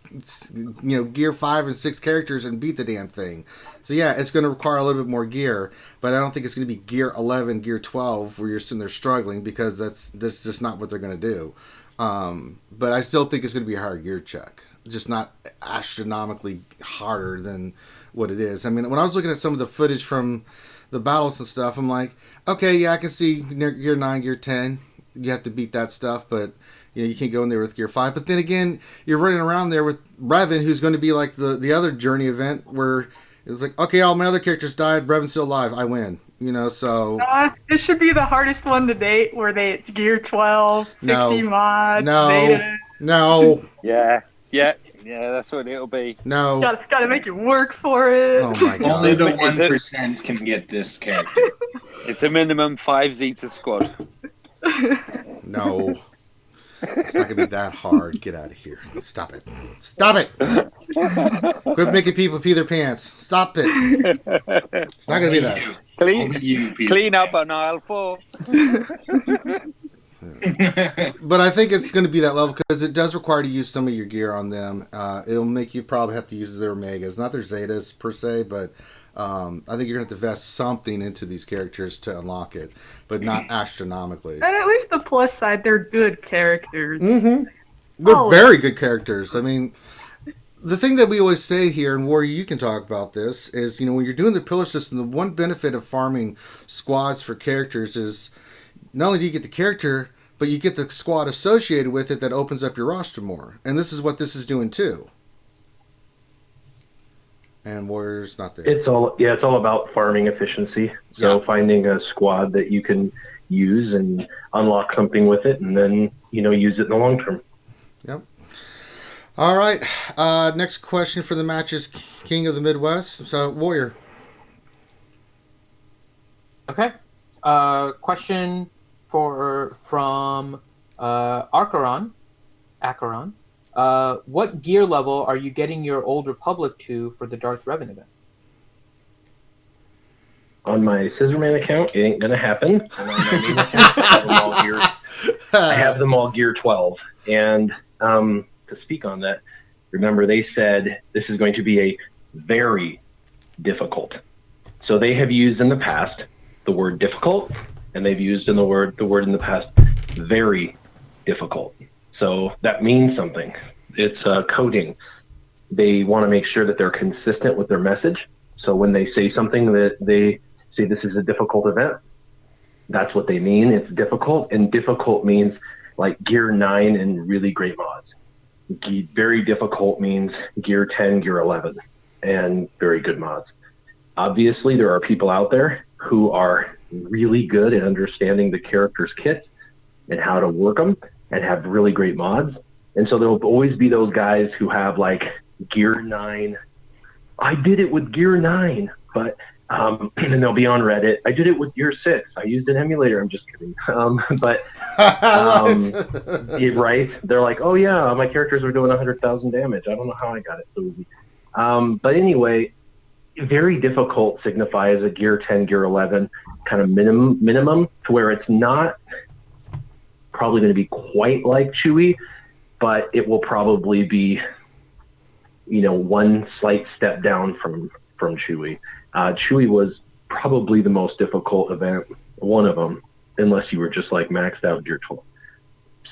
gear 5 and 6 characters and beat the damn thing. So yeah, it's going to require a little bit more gear, but I don't think it's going to be gear 11, gear 12 where you're sitting there struggling because that's just not what they're going to do. But I still think it's going to be a higher gear check, just not astronomically harder than what it is. I mean, when I was looking at some of the footage from the battles and stuff, I'm like, okay, yeah, I can see gear 9, gear 10. You have to beat that stuff, but you can't go in there with gear 5. But then again, you're running around there with Reven, who's going to be like the other journey event where it's like, okay, all my other characters died, Reven's still alive, I win. So... This should be the hardest one to date, where it's gear 12, 60 mods, beta. No. Yeah, that's what it'll be. No. Gotta make you work for it. Oh my god. Only the 1% can get this character. It's a minimum 5 Zeta squad. No. It's not going to be that hard. Get out of here. Stop it. Stop it. Quit making people pee their pants. Stop it. It's not going to be that. Clean up on aisle 4. But I think it's going to be that level because it does require to use some of your gear on them. It'll make you probably have to use their Omegas. Not their Zetas per se, but I think you're going to have to invest something into these characters to unlock it, but not astronomically. And at least the plus side, they're good characters. Mm-hmm. They're very good characters. I mean, the thing that we always say here, and Warrior, you can talk about this, is, when you're doing the pillar system, the one benefit of farming squads for characters is not only do you get the character, but you get the squad associated with it that opens up your roster more. And this is what this is doing too. And Warrior's not there. It's all about farming efficiency. So finding a squad that you can use and unlock something with it, and then use it in the long term. Yep. All right. Next question for the match is King of the Midwest. So Warrior. Okay. Question from Acheron. What gear level are you getting your Old Republic to for the Darth Revan event? On my Scissorman account, it ain't gonna happen. And on my main account, I have them all gear 12. And to speak on that, remember they said this is going to be a very difficult. So they have used in the past the word difficult, and they've used the word in the past very difficult. So that means something. It's coding. They want to make sure that they're consistent with their message. So when they say something that they say this is a difficult event, that's what they mean. It's difficult, and difficult means like gear 9 and really great mods. Very difficult means gear 10, gear 11, and very good mods. Obviously, there are people out there who are really good at understanding the character's kits and how to work them and have really great mods. And so there'll always be those guys who have like gear 9. I did it with gear 9, but and they'll be on Reddit. I did it with gear 6. I used an emulator. I'm just kidding. Right? They're like, oh yeah, my characters were doing 100,000 damage. I don't know how I got it so easy. But anyway, very difficult signifies a gear 10, gear 11 kind of minimum to where it's not probably going to be quite like Chewie, but it will probably be, one slight step down from Chewie. Chewie was probably the most difficult event, one of them, unless you were just like maxed out gear 12.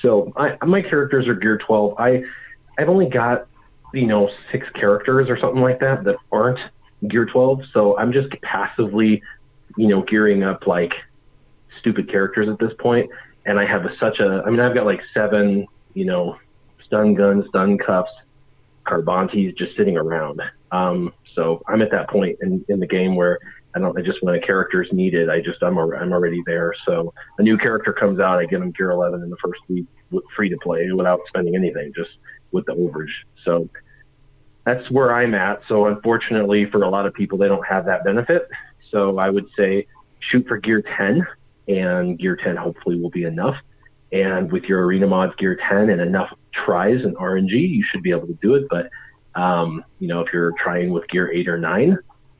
So my characters are gear 12. I've only got, 6 characters or something like that aren't gear 12. So I'm just passively, gearing up like stupid characters at this point. And I have I've got like 7, stun guns, stun cuffs, Carbantis just sitting around. So I'm at that point in the game where just when a character's needed, I'm already there. So a new character comes out, I get them gear 11 in the first week, free to play without spending anything, just with the overage. So that's where I'm at. So unfortunately for a lot of people, they don't have that benefit. So I would say shoot for gear 10, and gear 10 hopefully will be enough. And with your arena mods gear 10 and enough tries and RNG, you should be able to do it. But if you're trying with gear 8 or 9,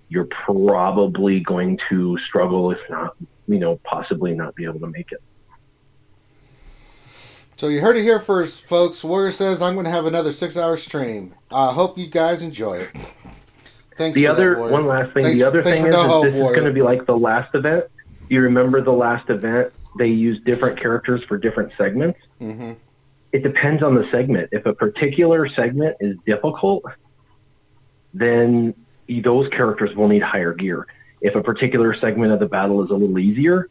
you're probably going to struggle, if not, possibly not be able to make it. So you heard it here first, folks. Warrior says I'm going to have another 6-hour stream. I hope you guys enjoy it. Thanks. One last thing. The other thing is this is going to be like the last event. You remember the last event? They use different characters for different segments. Mm-hmm. It depends on the segment. If a particular segment is difficult, then those characters will need higher gear. If a particular segment of the battle is a little easier,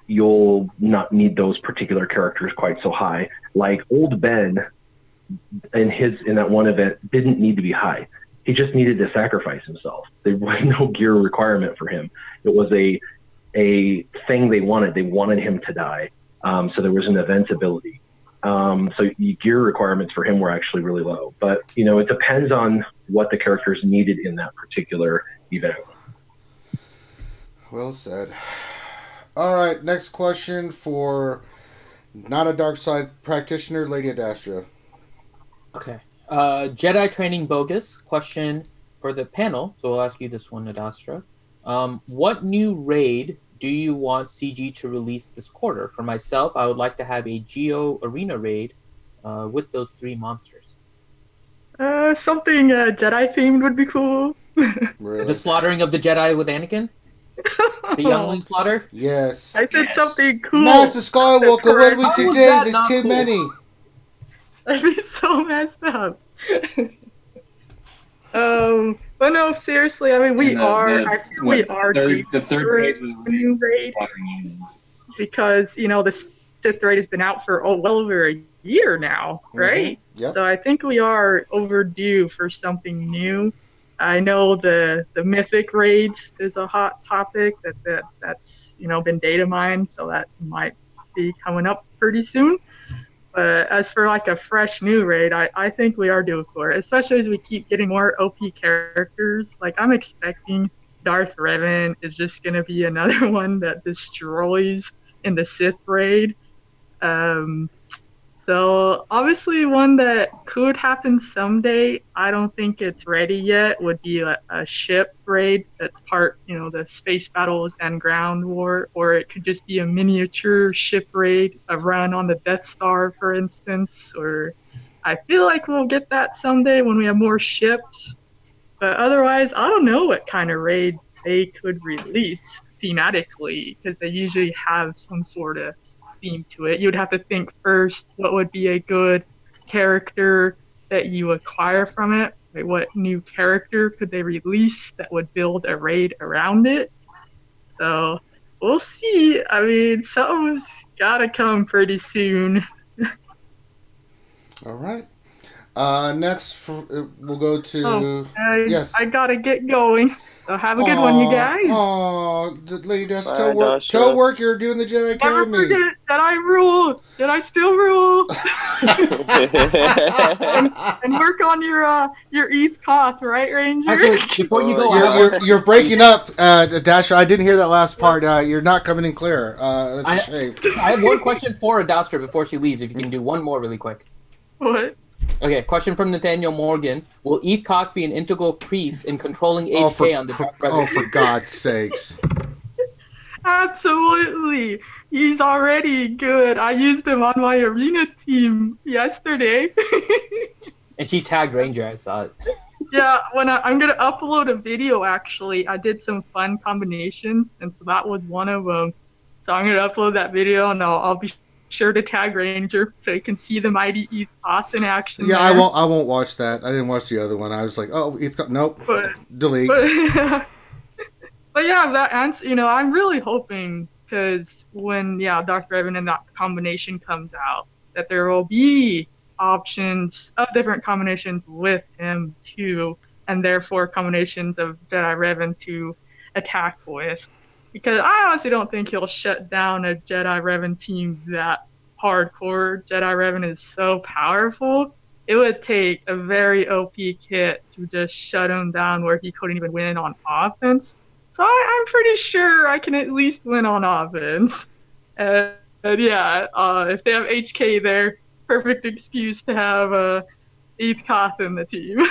you'll not need those particular characters quite so high. Like Old Ben in that one event didn't need to be high. He just needed to sacrifice himself. There was no gear requirement for him. It was a thing they wanted. They wanted him to die. So there was an event ability. So gear requirements for him were actually really low. But, it depends on what the characters needed in that particular event. Well said. All right, next question for not a dark side practitioner, Lady Adastra. Okay. Jedi Training Bogus question for the panel. So we'll ask you this one, Adastra. What new raid do you want CG to release this quarter? For myself, I would like to have a Geo Arena raid with those 3 monsters. Something Jedi themed would be cool. Really? The slaughtering of the Jedi with Anakin? The youngling slaughter? Yes. I said something cool. Master Skywalker, what are we to do? There's too many. That'd be so messed up. But no, seriously, I mean, we are the third raid new raid because the Sith raid has been out for well over a year now, right? Mm-hmm. Yep. So I think we are overdue for something new. I know the Mythic raids is a hot topic that's been data mined, so that might be coming up pretty soon. But as for like a fresh new raid, I think we are due for it, especially as we keep getting more OP characters. Like I'm expecting Darth Revan is just gonna be another one that destroys in the Sith raid. So obviously one that could happen someday, I don't think it's ready yet, would be a ship raid that's part, the space battles and ground war, or it could just be a miniature ship raid, a run on the Death Star, for instance, or I feel like we'll get that someday when we have more ships. But otherwise, I don't know what kind of raid they could release thematically, because they usually have some sort of theme to it. You would have to think first what would be a good character that you acquire from it. Like what new character could they release that would build a raid around it? So we'll see. I mean, something's gotta come pretty soon. All right. Next, we'll go to yes. I gotta get going. So have a good one, you guys. Oh, Lady Dash, Bye, Dasha. tell work you're doing the Jedi Never Academy. forget that I rule. That I still rule. and work on your ETH Koth, right, Ranger? Actually, before you go, You're breaking up, Dash. I didn't hear that last part. You're not coming in clear. That's a shame. I have one question for Adastra before she leaves. If you can do one more really quick. What? Okay, question from Nathaniel Morgan. Will ETH Koth be an integral piece in controlling HK on the Dark Revan? Oh, for God's sakes. Absolutely. He's already good. I used him on my arena team yesterday. And she tagged Ranger, I saw it. Yeah, I'm going to upload a video, actually. I did some fun combinations, and so that was one of them. So I'm going to upload that video, and I'll be sure to tag Ranger so you can see the mighty ETH Koth in action. Yeah, there. I won't watch that. I didn't watch the other one. I was like, oh, ETH Koth. Nope. Delete. But yeah, that answer, I'm really hoping, because when Darth Revan and that combination comes out, that there will be options of different combinations with him too, and therefore combinations of Jedi Revan to attack with. Because I honestly don't think he'll shut down a Jedi Revan team that hardcore. Jedi Revan is so powerful. It would take a very OP kit to just shut him down where he couldn't even win on offense. So I'm pretty sure I can at least win on offense. And if they have HK there, perfect excuse to have ETH Koth in the team.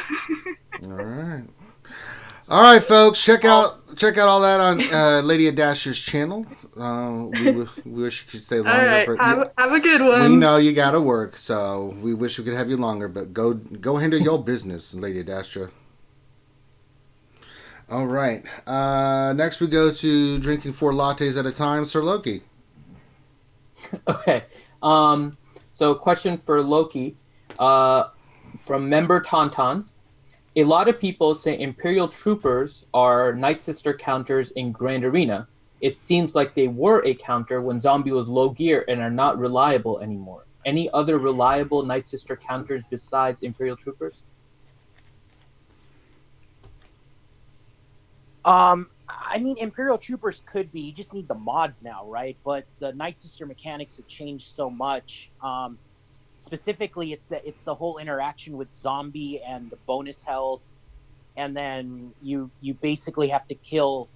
All right, folks. Check out all that on Lady Adasha's channel. We wish you could stay longer. All right, but have a good one. We know you got to work, so we wish we could have you longer. But go handle your business, Lady Adasha. All right. Next, we go to drinking 4 lattes at a time. Sir Loki. Okay. So, question for Loki from member Tauntauns. A lot of people say Imperial troopers are Nightsister counters in Grand Arena. It seems like they were a counter when Zombie was low gear and are not reliable anymore. Any other reliable Nightsister counters besides Imperial troopers? I mean, Imperial troopers could be. You just need the mods now, right? But the Nightsister mechanics have changed so much. Specifically, it's the whole interaction with Zombie and the bonus health, and then you basically have to kill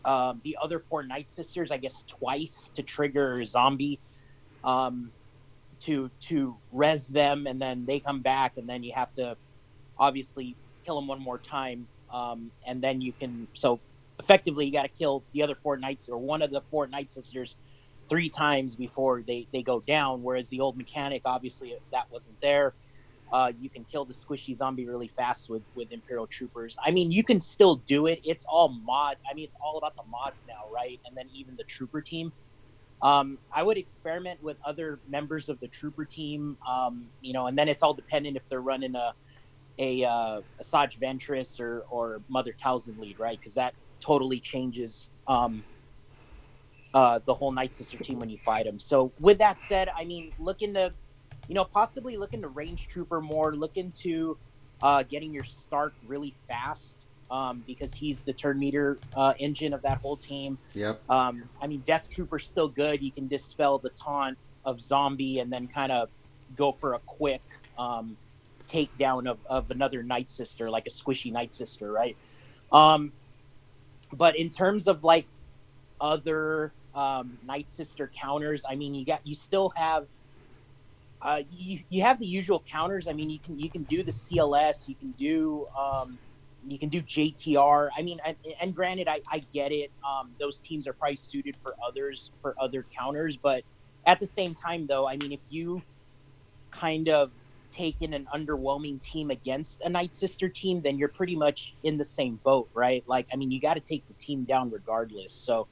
the other 4 Nightsisters, I guess, twice to trigger Zombie, to res them, and then they come back, and then you have to obviously kill them one more time, and then you can. So effectively, you got to kill the other 4 Knights or one of the 4 Nightsisters 3 times before they go down, whereas the old mechanic, obviously, that wasn't there. You can kill the squishy zombie really fast with Imperial troopers. I mean, you can still do it. It's all mod. I mean, it's all about the mods now, right? And then even the trooper team. I would experiment with other members of the trooper team, and then it's all dependent if they're running a Asajj Ventress or Mother Talzin lead, right? Because that totally changes the whole Nightsister team when you fight them. So with that said, I mean, possibly look into range trooper more. Look into getting your Stark really fast because he's the turn meter engine of that whole team. Yep. I mean, Death Trooper's still good. You can dispel the taunt of Zombie and then kind of go for a quick takedown of another Nightsister, like a squishy Nightsister, right? But in terms of like other Nightsister counters, I mean, you still have you have the usual counters. I mean, you can do the CLS, you can do JTR. I mean, and granted, I get it. Those teams are probably suited for other counters, but at the same time, though, I mean, if you kind of taken an underwhelming team against a Nightsister team, then you're pretty much in the same boat, right? Like, I mean, you got to take the team down regardless. So,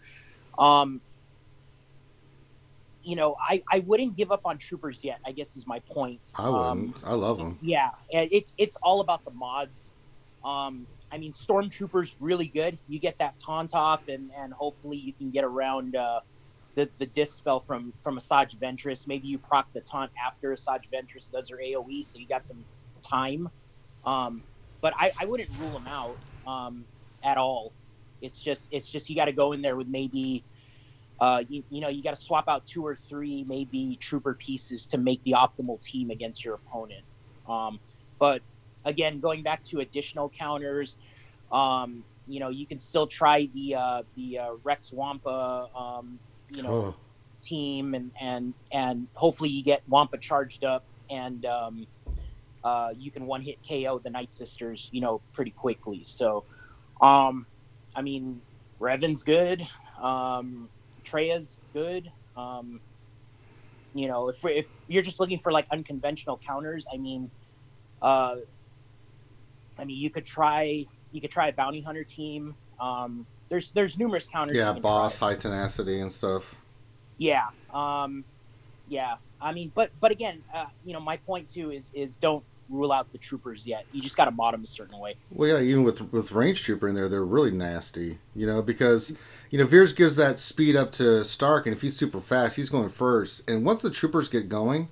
you know, I wouldn't give up on troopers yet, I guess is my point. I wouldn't. I love them. Yeah, it's all about the mods. I mean, Stormtrooper's really good. You get that taunt off, and hopefully you can get around the dispel from Asajj Ventress. Maybe you proc the taunt after Asajj Ventress does her AoE, so you got some time. But I wouldn't rule them out at all. It's just you got to go in there with maybe you know, you got to swap out 2 or 3 maybe trooper pieces to make the optimal team against your opponent. But again, going back to additional counters, you know, you can still try the Rex Wampa you know, team, and hopefully you get Wampa charged up, and you can one-hit KO the Nightsisters, you know, pretty quickly. So, I mean, Reven's good. Treya's good. You know, if you're just looking for like unconventional counters, I mean, you could try a bounty hunter team. There's numerous counters. Yeah, boss, high tenacity and stuff. Yeah. Yeah. I mean, but again, you know, my point too is don't rule out the troopers yet. You just got to mod them a certain way. Well, yeah, even with range trooper in there, they're really nasty. You know, because you know Veers gives that speed up to Stark, and if he's super fast, he's going first. And once the troopers get going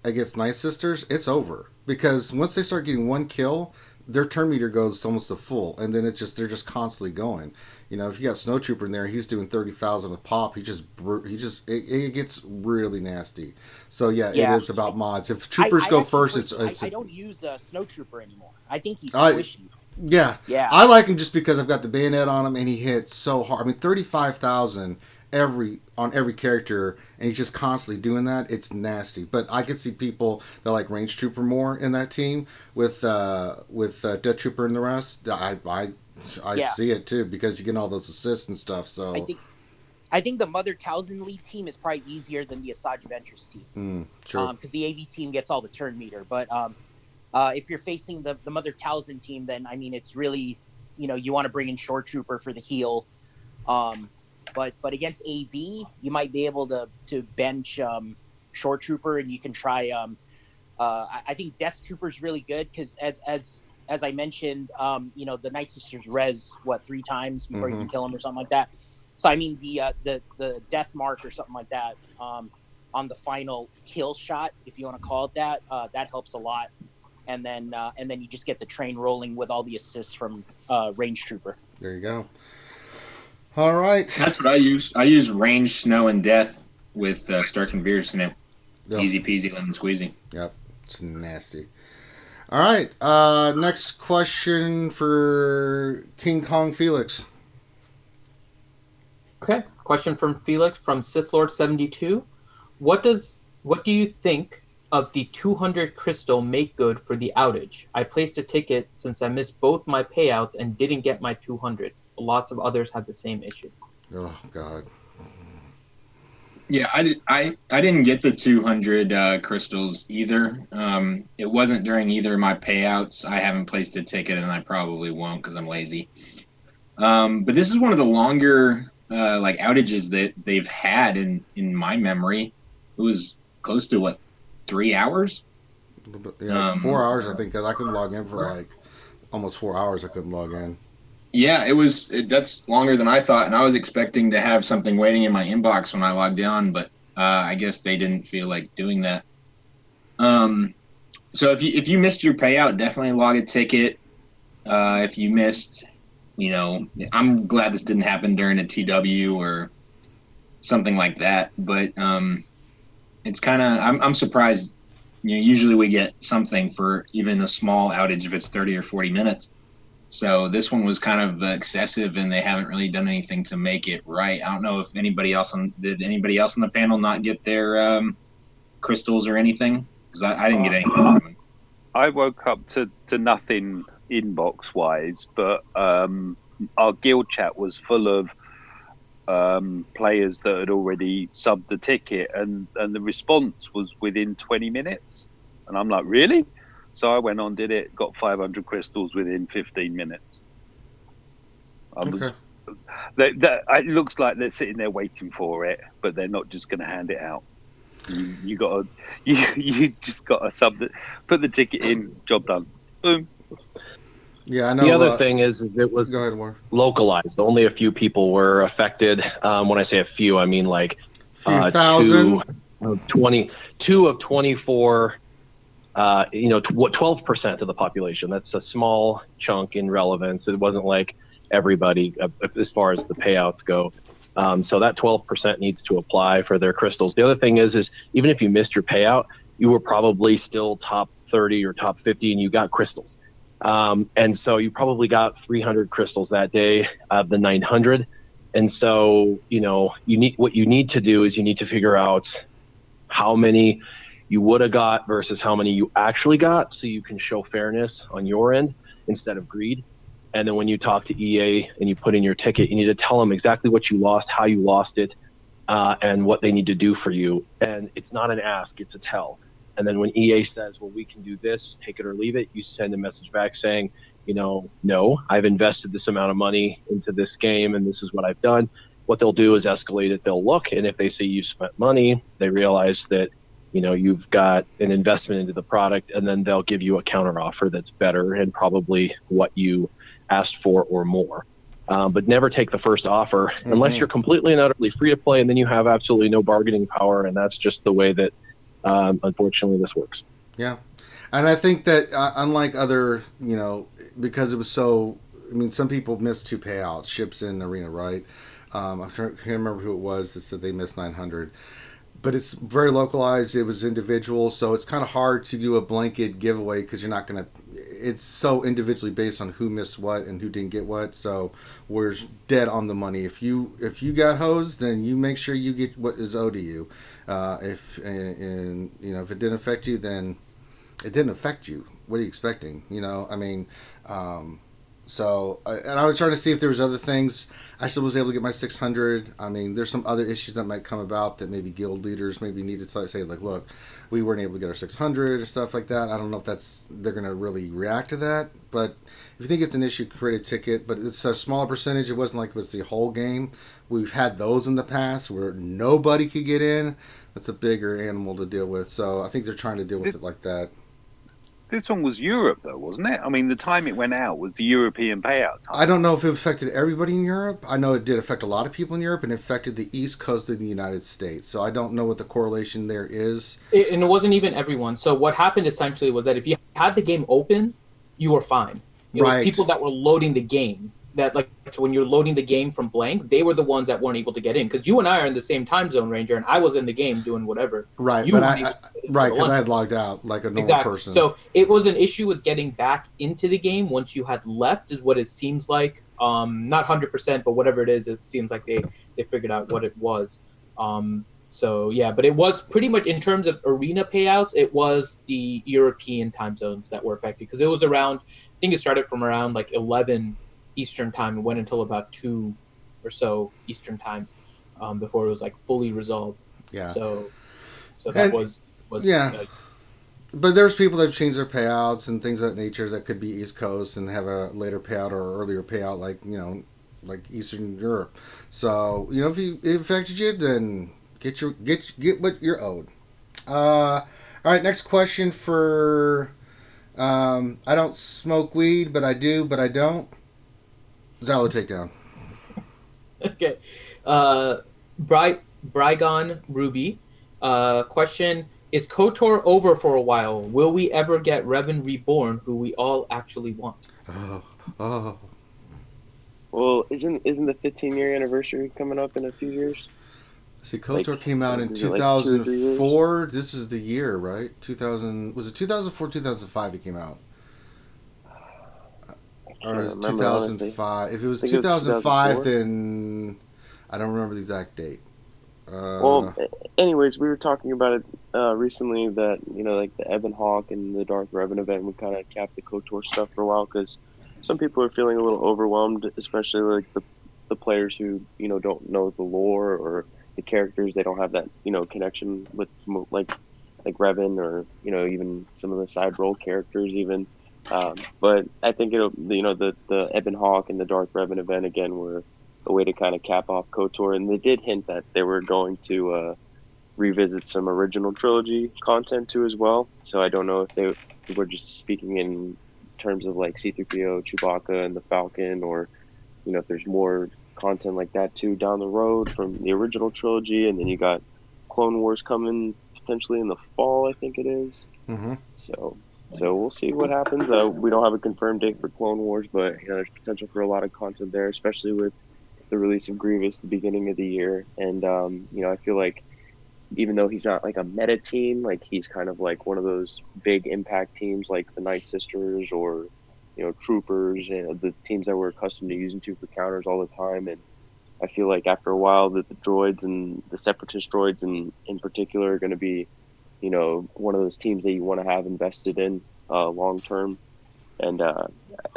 against Nightsisters, it's over, because once they start getting one kill, their turn meter goes almost to full, and then they're just constantly going. You know, if you got Snow Trooper in there, he's doing 30,000 a pop. It gets really nasty. So yeah, it is about mods. If troopers go first, I don't use Snow Trooper anymore. I think he's squishy. Yeah, I like him just because I've got the bayonet on him, and he hits so hard. I mean, 35,000 on every character, and he's just constantly doing that. It's nasty. But I can see people that like range trooper more in that team with Death Trooper and the rest. I see it too, because you get all those assists and stuff. So I think the Mother Talzin lead team is probably easier than the Asajj Ventress team. Sure. Because the AV team gets all the turn meter. But if you're facing the Mother Talzin team, then I mean, it's really, you know, you want to bring in Shore Trooper for the heal. But against AV, you might be able to bench Shore Trooper, and you can try. I think Death Trooper is really good, because as I mentioned, you know, the Nightsisters res 3 times before you can kill them or something like that. So I mean, the death mark or something like that on the final kill shot, if you want to call it that, that helps a lot. And then you just get the train rolling with all the assists from range trooper. There you go. All right. That's what I use. I use range, snow, and death with Stark and Veers, and easy peasy lemon squeezy. Yep, it's nasty. All right. Next question for King Kong Felix. Okay. Question from Felix from Sith Lord 72. What do you think of the 200 crystal make good for the outage? I placed a ticket since I missed both my payouts and didn't get my 200s. Lots of others had the same issue. Oh God. Yeah, I didn't get the 200 crystals either. It wasn't during either of my payouts. I haven't placed a ticket, and I probably won't because I'm lazy. But this is one of the longer like outages that they've had in my memory. It was close to 3 hours? Yeah, 4 hours, I think, because I couldn't log in for like almost 4 hours. I couldn't log in. Yeah, that's longer than I thought, and I was expecting to have something waiting in my inbox when I logged on, but I guess they didn't feel like doing that. So if you missed your payout, definitely log a ticket. If you missed, you know, I'm glad this didn't happen during a TW or something like that, but it's kind of, I'm surprised. You know, usually we get something for even a small outage if it's 30 or 40 minutes. So this one was kind of excessive, and they haven't really done anything to make it right. I don't know if anybody else on the panel not get their crystals or anything, because I didn't get anything. I woke up to nothing inbox wise, but our guild chat was full of players that had already subbed the ticket, and the response was within 20 minutes. And I'm like, really? So I went on, did it, got 500 crystals within 15 minutes. It looks like they're sitting there waiting for it, but they're not just going to hand it out. You just got to put the ticket in, job done. Boom. Yeah, I know. The other thing is it was go ahead, Warren. Localized. Only a few people were affected. When I say a few, I mean like few thousand. 22 of 24. 12% of the population. That's a small chunk in relevance. It wasn't like everybody as far as the payouts go. So that 12% needs to apply for their crystals. The other thing is even if you missed your payout, you were probably still top 30 or top 50 and you got crystals. And so you probably got 300 crystals that day of the 900. And so, what you need to do is you need to figure out how many you would have got versus how many you actually got, so you can show fairness on your end instead of greed. And then when you talk to EA and you put in your ticket, you need to tell them exactly what you lost, how you lost it, and what they need to do for you. And it's not an ask, it's a tell. And then when EA says, well, we can do this, take it or leave it, you send a message back saying, no, I've invested this amount of money into this game and this is what I've done. What they'll do is escalate it. They'll look, and if they say you spent money, they realize that you've got an investment into the product, and then they'll give you a counter offer that's better and probably what you asked for or more. But never take the first offer unless you're completely and utterly free to play, and then you have absolutely no bargaining power, and that's just the way that, unfortunately, this works. Yeah. And I think that unlike other, because it was so, some people missed 2 payouts, Ships in Arena, right? I can't remember who it was that said they missed 900. But it's very localized. It was individual, so it's kind of hard to do a blanket giveaway because you're not going to. It's so individually based on who missed what and who didn't get what. So we're dead on the money. If you got hosed, then you make sure you get what is owed to you. If it didn't affect you, then it didn't affect you. What are you expecting? So, and I was trying to see if there was other things. I still was able to get my 600. There's some other issues that might come about that maybe guild leaders maybe need to say, like, look, we weren't able to get our 600 or stuff like that. I don't know if they're going to really react to that. But if you think it's an issue, create a ticket. But it's a smaller percentage. It wasn't like it was the whole game. We've had those in the past where nobody could get in. That's a bigger animal to deal with. So I think they're trying to deal with it like that. This one was Europe, though, wasn't it? The time it went out was the European payout time. I don't know if it affected everybody in Europe. I know it did affect a lot of people in Europe, and it affected the East Coast of the United States. So I don't know what the correlation there is. And it wasn't even everyone. So what happened essentially was that if you had the game open, you were fine. Right. People that were loading the game, that when you're loading the game from blank, they were the ones that weren't able to get in. Because you and I are in the same time zone, Ranger, and I was in the game doing whatever. Right, because I had logged out like a normal person. So it was an issue with getting back into the game once you had left, is what it seems like. Not 100%, but whatever it is, it seems like they figured out what it was. So yeah, but it was pretty much, in terms of arena payouts, it was the European time zones that were affected, because it was around, I think it started from around 11 Eastern time and went until about 2 or so Eastern time before it was fully resolved. Yeah. So that was yeah. But there's people that have changed their payouts and things of that nature that could be East Coast and have a later payout or earlier payout, like Eastern Europe. So if it affected you, then get what you're owed. All right, next question for I don't smoke weed, but I do, but I don't. Zalo takedown. Okay. Brygon Ruby. Question: is KOTOR over for a while? Will we ever get Reven Reborn, who we all actually want? Oh. Well, isn't the 15-year anniversary coming up in a few years? See, KOTOR came out in 2004. This is the year, right? 2000. Was it 2004, 2005 it came out? Or is it remember, honestly. 2005? If it was I think it was 2005, 2004. then I don't remember the exact date. Well, anyways, we were talking about it recently that, like the Ebon Hawk and the Darth Revan event would kind of cap the KOTOR stuff for a while because some people are feeling a little overwhelmed, especially like the players who, don't know the lore or the characters. They don't have that, connection with like Reven or, even some of the side role characters even. But I think the Ebon Hawk and the Darth Revan event again were a way to kind of cap off KOTOR, and they did hint that they were going to revisit some original trilogy content too as well. So I don't know if they were just speaking in terms of like C-3PO, Chewbacca, and the Falcon, or if there's more content like that too down the road from the original trilogy, and then you got Clone Wars coming potentially in the fall, I think it is. Mm-hmm. So we'll see what happens. We don't have a confirmed date for Clone Wars, but there's potential for a lot of content there, especially with the release of Grievous at the beginning of the year. And I feel like even though he's not like a meta team, like he's kind of like one of those big impact teams like the Nightsisters or Troopers, the teams that we're accustomed to using for counters all the time. And I feel like after a while that the droids and the Separatist droids in particular are going to be one of those teams that you want to have invested in long term. And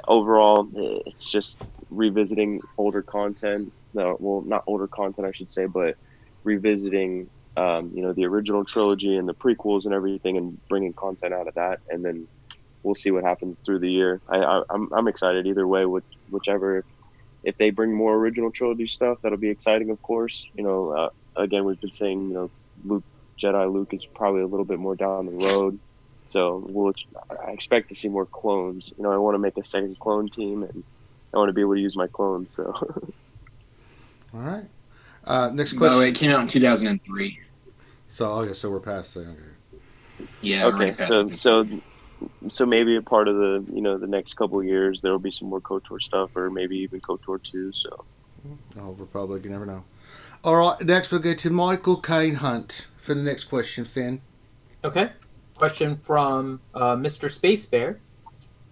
overall, it's just revisiting older content. No, well, not older content, I should say, but revisiting, the original trilogy and the prequels and everything, and bringing content out of that. And then we'll see what happens through the year. I'm excited either way. Whichever, if they bring more original trilogy stuff, that'll be exciting, of course. Again, we've been saying, Jedi Luke is probably a little bit more down the road. So I expect to see more clones. I want to make a second clone team, and I want to be able to use my clones. So, all right. Next question. By the way, it came out in 2003. So we're past that. Okay. Yeah. okay. Right past So maybe a part of the the next couple of years there will be some more KOTOR stuff, or maybe even KOTOR 2. So, Old Republic, you never know. All right. Next we'll go to Michael Kane Hunt for the next question, Finn. Okay. Question from Mr. Space Bear.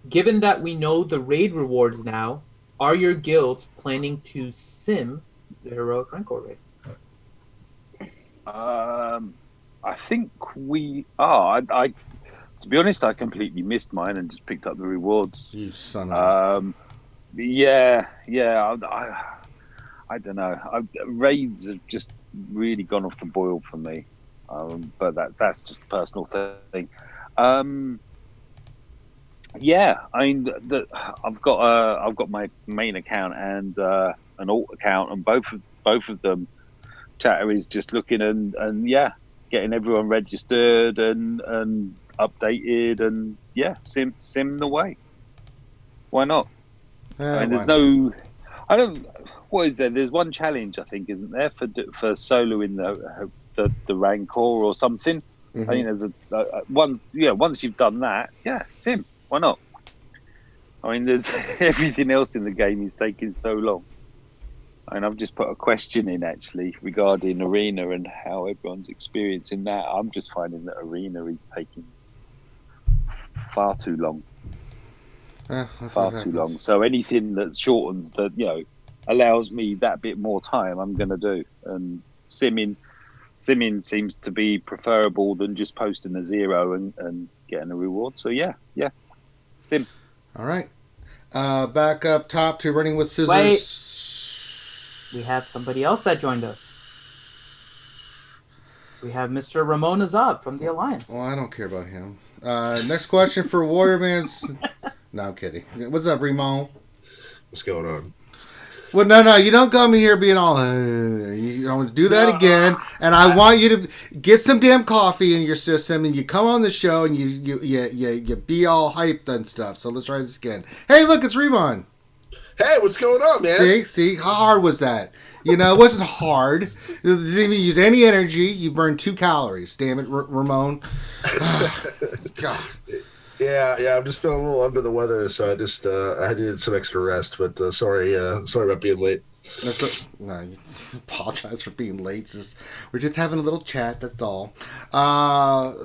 Given that we know the raid rewards now, are your guilds planning to sim the Heroic Rancor raid? I think we are. I to be honest, I completely missed mine and just picked up the rewards. You son of a... Yeah. I don't know. Raids have just really gone off the boil for me. But that's just a personal thing. Yeah, I mean, I've got my main account and an alt account, and both of them. Chatter is just looking and getting everyone registered and updated, and sim the way. Why not? I mean, what is there? There's one challenge, I think, isn't there, for solo in the Rancor or something? Mm-hmm. I think there's a one. Yeah, once you've done that, sim. Why not? I mean, there's everything else in the game is taking so long. And I've just put a question in actually regarding Arena and how everyone's experiencing that. I'm just finding that Arena is taking far too long. Far too long. So anything that shortens that, allows me that bit more time, I'm going to do. And simming seems to be preferable than just posting a 0 and getting a reward. So sim. All right. Back up top to Running with Scissors. Wait. We have somebody else that joined us. We have Mr. Ramon Azad from the Alliance. Well, I don't care about him. Next question for Warrior Man's... No, I'm kidding. What's up, Ramon? What's going on? Well, no, you don't come here being all... you don't do that again. And I want you to get some damn coffee in your system, and you come on the show, and you be all hyped and stuff. So let's try this again. Hey, look, it's Ramon. Hey, what's going on, man? See? How hard was that? It wasn't hard. You didn't even use any energy. You burned 2 calories. Damn it, Ramon. God. Yeah, I'm just feeling a little under the weather, so I had to get some extra rest, but sorry about being late. No, you apologize for being late. We're just having a little chat, that's all.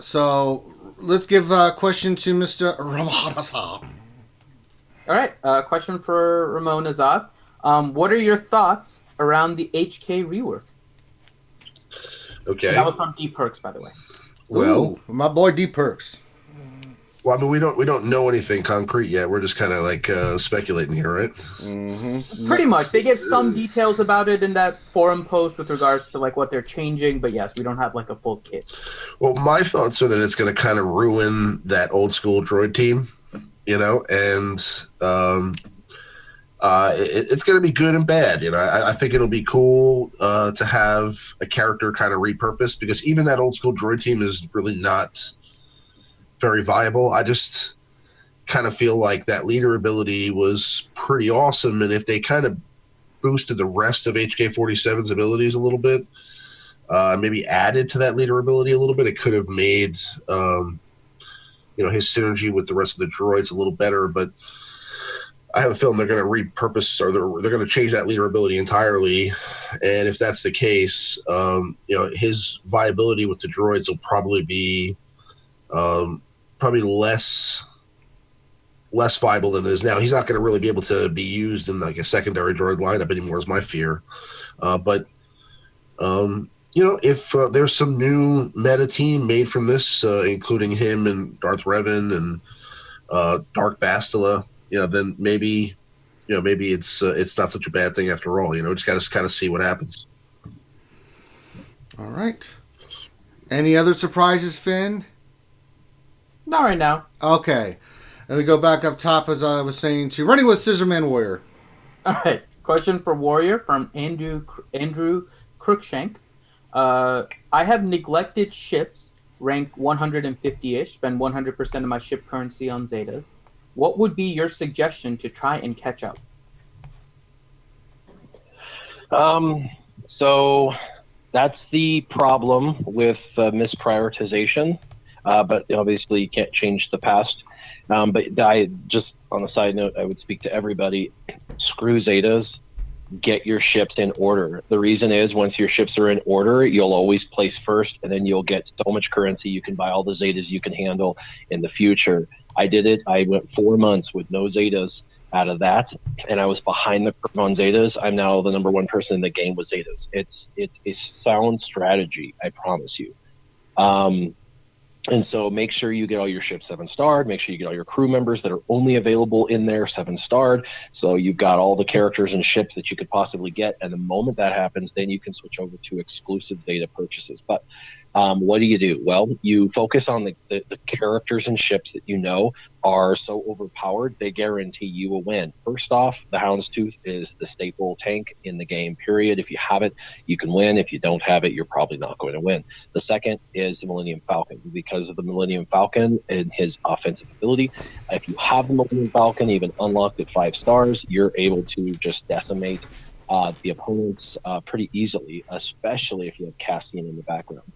So let's give a question to Mr. Ramadasa. All right. Question for Ramon Azad. What are your thoughts around the HK rework? Okay. That was from D Perks, by the way. Well, Ooh, my boy D Perks. Well, I mean, we don't know anything concrete yet. We're just kind of like speculating here, right? Mm-hmm. Pretty much. They give some details about it in that forum post with regards to like what they're changing, but yes, we don't have like a full kit. Well, my thoughts are that it's going to kind of ruin that old school droid team, and it's going to be good and bad. I think it'll be cool to have a character kind of repurposed, because even that old school droid team is really not very viable. I just kind of feel like that leader ability was pretty awesome, and if they kind of boosted the rest of HK-47's abilities a little bit, maybe added to that leader ability a little bit, it could have made his synergy with the rest of the droids a little better. But I have a feeling they're going to repurpose, or they're going to change that leader ability entirely. And if that's the case, his viability with the droids will probably be less viable than it is now. He's not going to really be able to be used in like a secondary droid lineup anymore, is my fear. But if there's some new meta team made from this, including him and Darth Revan and Dark Bastila, then maybe it's not such a bad thing after all. Just got to kind of see what happens. All right. Any other surprises, Finn? Not right now. Okay. And we go back up top, as I was saying, to Running with Scissorman Warrior. All right. Question for Warrior from Andrew Crookshank. I have neglected ships, rank 150-ish, spend 100% of my ship currency on Zetas. What would be your suggestion to try and catch up? So that's the problem with misprioritization. But obviously you can't change the past. But I just, on a side note, I would speak to everybody. Screw Zetas. Get your ships in order. The reason is, once your ships are in order, you'll always place first, and then you'll get so much currency. You can buy all the Zetas you can handle in the future. I did it. I went 4 months with no Zetas out of that, and I was behind the curve on Zetas. I'm now the number one person in the game with Zetas. It's a sound strategy, I promise you. And so make sure you get all your ships 7-starred. Make sure you get all your crew members that are only available in there 7-starred. So you've got all the characters and ships that you could possibly get. And the moment that happens, then you can switch over to exclusive data purchases. But what do? Well, you focus on the characters and ships that you know are so overpowered, they guarantee you a win. First off, the Houndstooth is the staple tank in the game, period. If you have it, you can win. If you don't have it, you're probably not going to win. The second is the Millennium Falcon. Because of the Millennium Falcon and his offensive ability, if you have the Millennium Falcon, even unlocked at 5 stars, you're able to just decimate the opponents pretty easily, especially if you have Cassian in the background.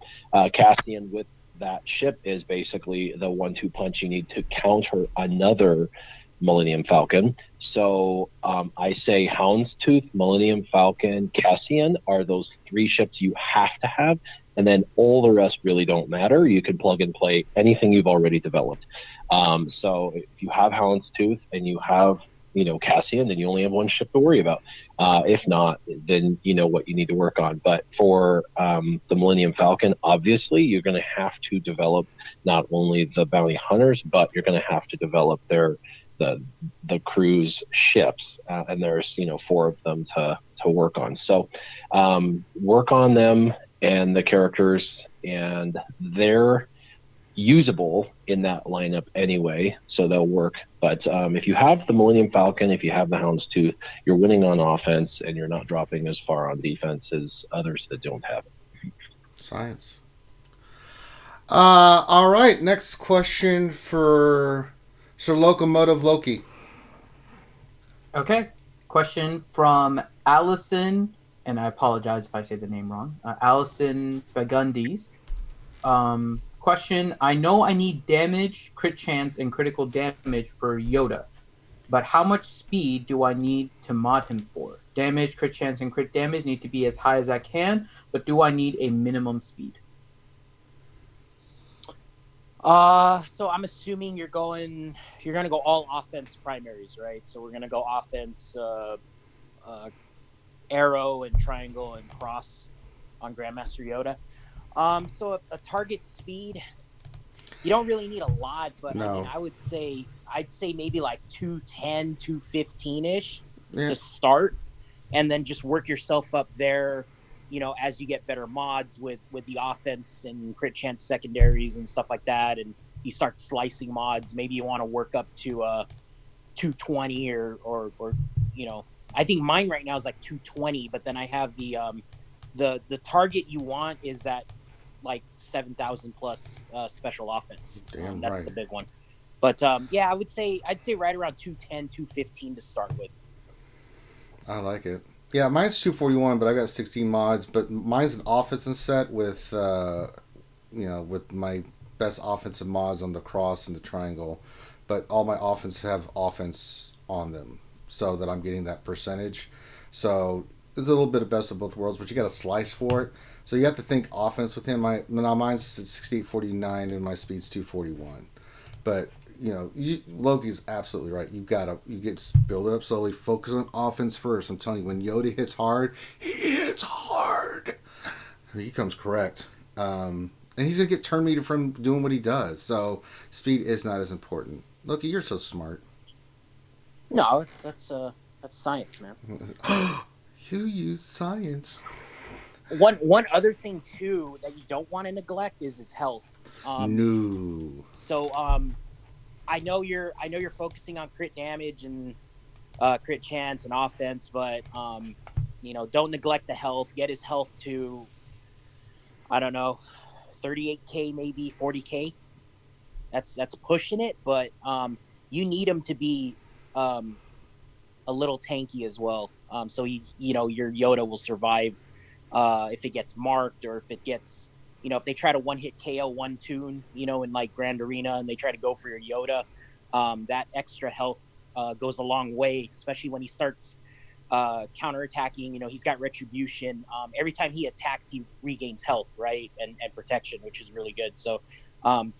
Cassian with that ship is basically the 1-2 punch you need to counter another Millennium Falcon. So I say Houndstooth, Millennium Falcon, Cassian are those 3 ships you have to have, and then all the rest really don't matter. You can plug and play anything you've already developed. So if you have Houndstooth and you have Cassian, then you only have 1 ship to worry about. If not, then you know what you need to work on. But for the Millennium Falcon, obviously, you're going to have to develop not only the bounty hunters, but you're going to have to develop the crew's ships. And there's 4 of them to work on. So work on them and the characters, and they're usable in that lineup anyway, so they'll work. But if you have the Millennium Falcon, if you have the Houndstooth, you're winning on offense and you're not dropping as far on defense as others that don't have it. Science. All right, next question for Sir Locomotive Loki. Okay, question from Allison, and I apologize if I say the name wrong. Allison Bagundis. Question, I know I need damage, crit chance, and critical damage for Yoda, but how much speed do I need to mod him for? Damage, crit chance, and crit damage need to be as high as I can, but do I need a minimum speed? So I'm assuming you're going to go all offense primaries, right? So we're gonna go offense, arrow and triangle and cross on Grandmaster Yoda. So a target speed, you don't really need a lot, but I mean, No. I'd say maybe like 210, 215 ish Yeah. to start, and then just work yourself up there. As you get better mods with the offense and crit chance secondaries and stuff like that, and you start slicing mods. Maybe you want to work up to 220 or I think mine right now is like 220, but then I have the target you want is that like 7,000 plus special offense. Damn That's right. the big one. But yeah, I'd say right around 210, 215 to start with. I like it. Yeah, mine's 241, but I got 16 mods. But mine's an offensive set with, with my best offensive mods on the cross and the triangle. But all my offense have offense on them, so that I'm getting that percentage. So it's a little bit of best of both worlds, but you got to slice for it. So you have to think offense with him. Mine's 6849 and my speed's 241. But Loki's absolutely right. You get to build it up slowly. Focus on offense first. I'm telling you, when Yoda hits hard, he hits hard. He comes correct, and he's gonna get turn meter from doing what he does. So speed is not as important. Loki, you're so smart. No, that's science, man. You use science. One other thing too that you don't want to neglect is his health. No. So I know you're focusing on crit damage and crit chance and offense, but don't neglect the health. Get his health to, I don't know, 38k, maybe 40k. That's pushing it, but you need him to be a little tanky as well. So your Yoda will survive if it gets marked, or if it gets, if they try to one hit KO one tune, in like Grand Arena, and they try to go for your Yoda, that extra health goes a long way, especially when he starts counterattacking. He's got retribution. Every time he attacks, he regains health, right, and protection, which is really good. So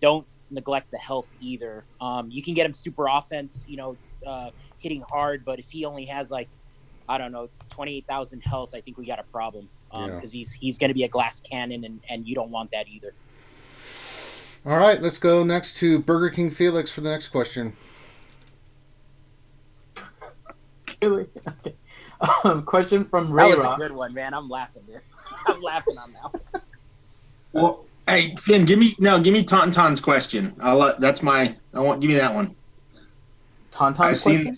don't neglect the health either. You can get him super offense, hitting hard, but if he only has like, I don't know, 28,000 health, I think we got a problem, because he's going to be a glass cannon, and you don't want that either. All right, let's go next to Burger King Felix for the next question. Really? Okay. Question from That Ray was Rock. a good one, man. I'm laughing, dude. I'm laughing on that one. Well, hey Finn, give me Tauntaun's question. Give me that one. Tauntaun's question?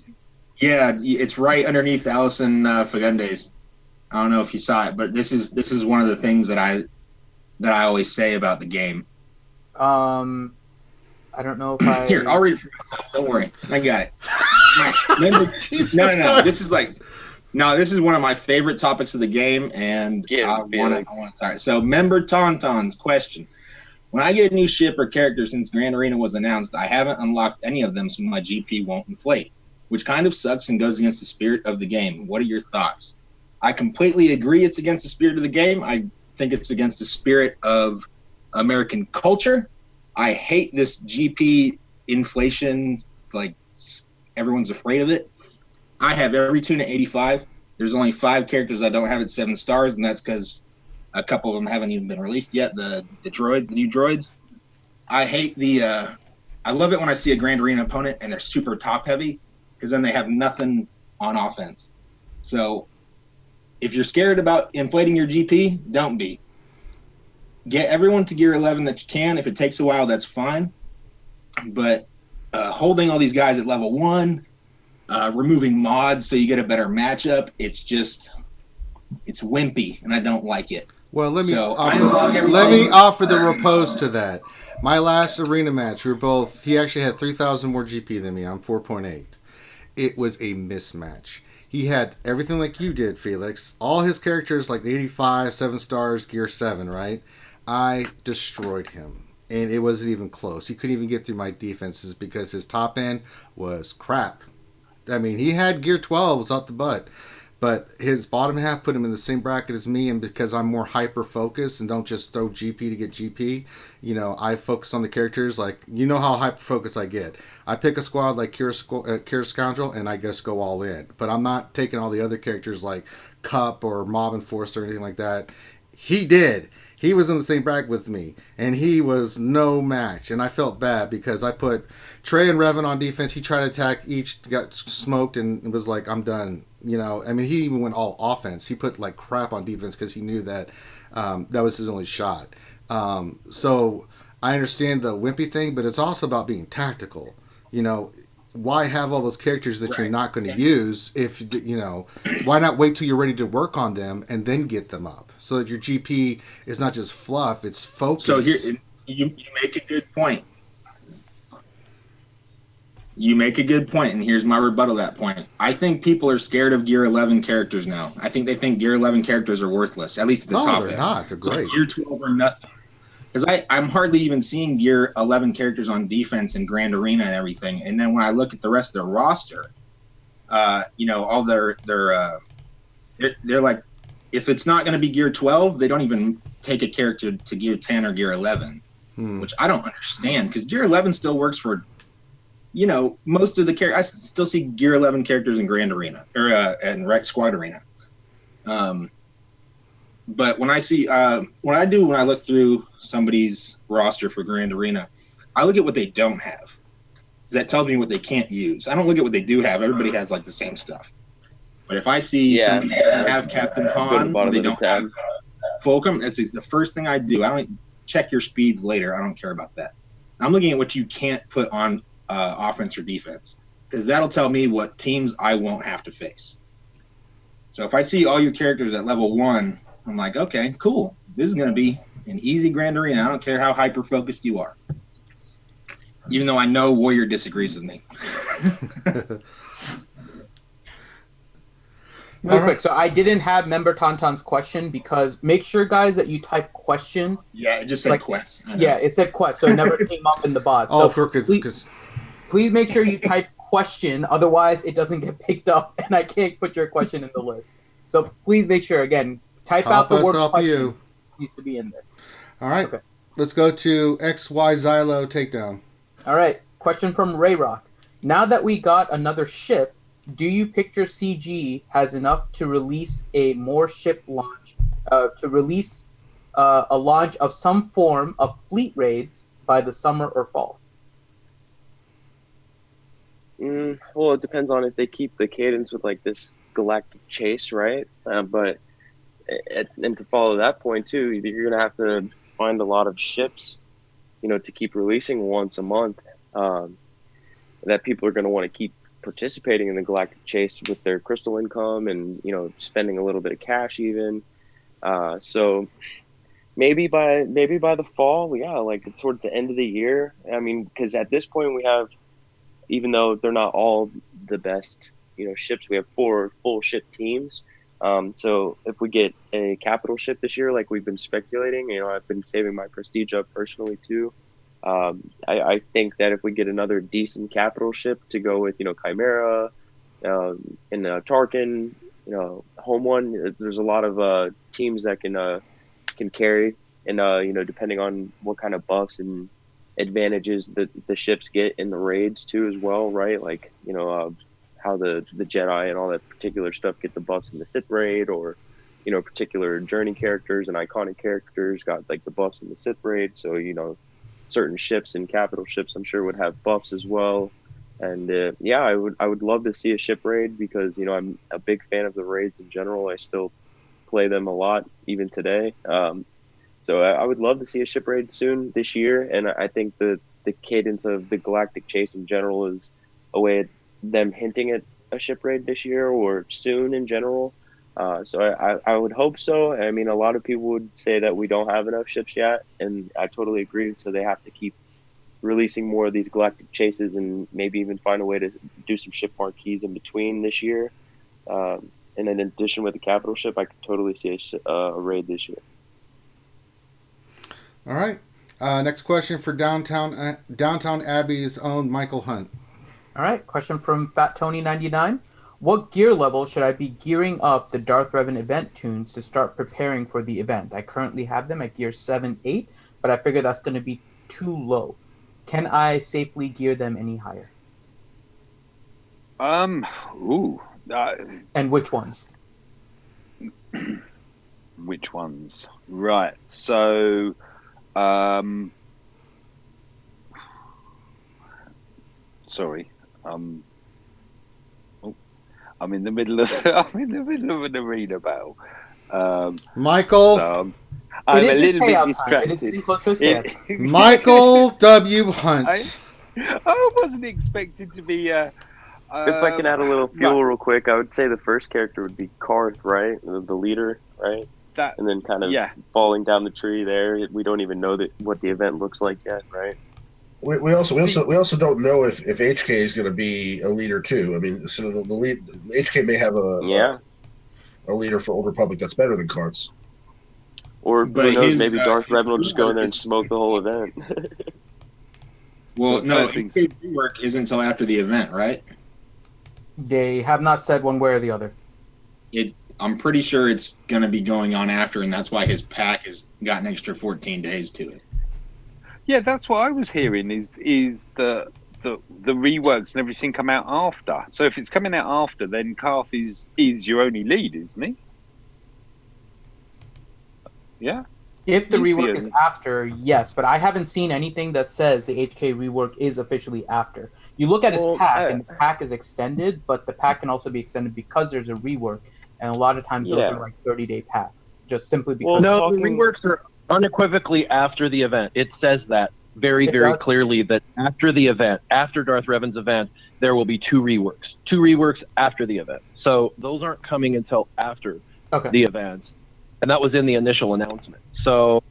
Yeah, it's right underneath Allison Fagundes. I don't know if you saw it, but this is one of the things that I always say about the game. I don't know if I... Here, I'll read it for myself. Don't worry, I got it. No. This is one of my favorite topics of the game, and I want to start. So, member Tauntaun's question: when I get a new ship or character since Grand Arena was announced, I haven't unlocked any of them, so my GP won't inflate, which kind of sucks and goes against the spirit of the game. What are your thoughts? I completely agree it's against the spirit of the game. I think it's against the spirit of American culture. I hate this GP inflation, like everyone's afraid of it. I have every tune at 85. There's only 5 characters I don't have at 7 stars, and that's because a couple of them haven't even been released yet. The new droids. I hate I love it when I see a Grand Arena opponent and they're super top heavy, because then they have nothing on offense. So if you're scared about inflating your GP, don't be. Get everyone to gear 11 that you can. If it takes a while, that's fine. But holding all these guys at level 1, removing mods so you get a better matchup, it's wimpy, and I don't like it. Well, let me offer the repose to that. My last arena match, he actually had 3,000 more GP than me. I'm 4.8. It was a mismatch. He had everything like you did, Felix. All his characters like 85, 7 stars, gear 7, right? I destroyed him. And it wasn't even close. He couldn't even get through my defenses because his top end was crap. I mean, he had gear 12s out the butt. But his bottom half put him in the same bracket as me, and because I'm more hyper focused and don't just throw GP to get GP, I focus on the characters. Like, how hyper focused I get. I pick a squad like Kira Scoundrel, and I just go all in. But I'm not taking all the other characters like Cup or Mob Enforcer or anything like that. He did. He was in the same bracket with me, and he was no match. And I felt bad because I put Trey and Reven on defense. He tried to attack each, got smoked, and was like, I'm done. He even went all offense. He put like crap on defense because he knew that that was his only shot. So I understand the wimpy thing, but it's also about being tactical. Why have all those characters that you're not going to use if, why not wait till you're ready to work on them and then get them up so that your GP is not just fluff, it's focus. So here, you make a good point. You make a good point, and here's my rebuttal to that point. I think people are scared of Gear 11 characters now. I think they think Gear 11 characters are worthless, at least at the top end. No, they're not. They're great. So Gear 12 are nothing. Because I'm hardly even seeing Gear 11 characters on defense and Grand Arena and everything. And then when I look at the rest of their roster, all they're like, if it's not going to be Gear 12, they don't even take a character to Gear 10 or Gear 11, which I don't understand. Because Gear 11 still works for, most of the characters. I still see Gear 11 characters in Grand Arena or and Squad Arena. But when I see, when I look through somebody's roster for Grand Arena, I look at what they don't have. That tells me what they can't use. I don't look at what they do have. Everybody has like the same stuff. But if I see somebody have Captain Han, they don't have Fulcrum, that's the first thing I do. I don't check your speeds later. I don't care about that. I'm looking at what you can't put on offense or defense, because that'll tell me what teams I won't have to face. So if I see all your characters at level 1, I'm like, okay, cool. This is going to be an easy Grand Arena. I don't care how hyper-focused you are. Even though I know Warrior disagrees with me. Real quick, so I didn't have Member Tauntaun's question because make sure, guys, that you type question. Yeah, it just said quest. Yeah, it said quest, so it never came up in the bot. So please make sure you type question, otherwise it doesn't get picked up and I can't put your question in the list. So please make sure, again, type out the word question. Needs to be in there. All right, okay. Let's go to XY Xylo Takedown. All right, question from Ray Rock. Now that we got another ship, do you picture CG has enough to release a more ship launch, to release a launch of some form of fleet raids by the summer or fall? Well, it depends on if they keep the cadence with like this galactic chase, right? But and to follow that point too, you're gonna have to find a lot of ships, to keep releasing once a month. That people are gonna want to keep participating in the galactic chase with their crystal income and spending a little bit of cash even. So maybe by the fall, like towards the end of the year. I mean, because at this point we have, even though they're not all the best ships, we have 4 full ship teams. So if we get a capital ship this year, like we've been speculating, I've been saving my prestige up personally too. I think that if we get another decent capital ship to go with, Chimera, and Tarkin, home one, there's a lot of teams that can carry, and depending on what kind of buffs and advantages that the ships get in the raids too as well, right? Like how the Jedi and all that particular stuff get the buffs in the Sith raid, or particular journey characters and iconic characters got like the buffs in the Sith raid. So certain ships and capital ships I'm sure would have buffs as well. And I would love to see a ship raid, because I'm a big fan of the raids in general. I still play them a lot even today. So I would love to see a ship raid soon this year, and I think the cadence of the galactic chase in general is a way of them hinting at a ship raid this year or soon in general. So I would hope so. I mean, a lot of people would say that we don't have enough ships yet, and I totally agree. So they have to keep releasing more of these galactic chases, and maybe even find a way to do some ship marquees in between this year. And in addition with the capital ship, I could totally see a raid this year. All right. Next question for Downtown Abbey's own Michael Hunt. All right. Question from Fat Tony 99. What gear level should I be gearing up the Darth Revan event tunes to start preparing for the event? I currently have them at gear 7, 8, but I figure that's going to be too low. Can I safely gear them any higher? Ooh. And which ones? Which ones? Right. So, sorry. I'm in the middle of an arena battle. Michael. So I'm a little bit distracted. Michael W. Hunt. I wasn't expecting to be. If I can add a little fuel real quick, I would say the first character would be Karth, right? The leader, right? And then kind of falling down the tree there. We don't even know what the event looks like yet, right? We also don't know if HK is going to be a leader too. I mean, so the lead HK may have a leader for Old Republic that's better than Karth's. Or who knows, maybe Darth Revan will just go in there and smoke the whole event. Well, no, Rework isn't until after the event, right? They have not said one way or the other. I'm pretty sure it's going to be going on after, and that's why his pack has got an extra 14 days to it. Yeah, that's what I was hearing. Is the reworks and everything come out after? So if it's coming out after, then Karth is your only lead, isn't he? Yeah. If the rework is after, yes, but I haven't seen anything that says the HK rework is officially after. You look at his pack, and the pack is extended, but the pack can also be extended because there's a rework, and a lot of times those are like 30-day packs, just simply because. Well, no, the reworks are unequivocally after the event. It says that very clearly that after the event, after Darth Revan's event, there will be two reworks after the event. So those aren't coming until after the event, and that was in the initial announcement. So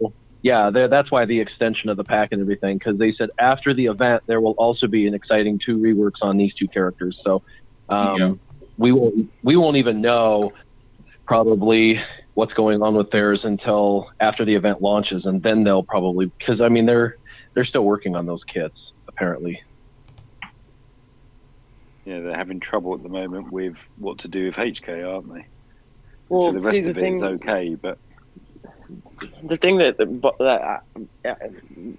yeah, that's why the extension of the pack and everything, because they said after the event there will also be an exciting two reworks on these two characters. So we won't even know probably what's going on with theirs until after the event launches, and then they'll probably, because I mean they're still working on those kits apparently. Yeah, they're having trouble at the moment with what to do with HK, aren't they? Well, so the rest of it is okay, but the thing that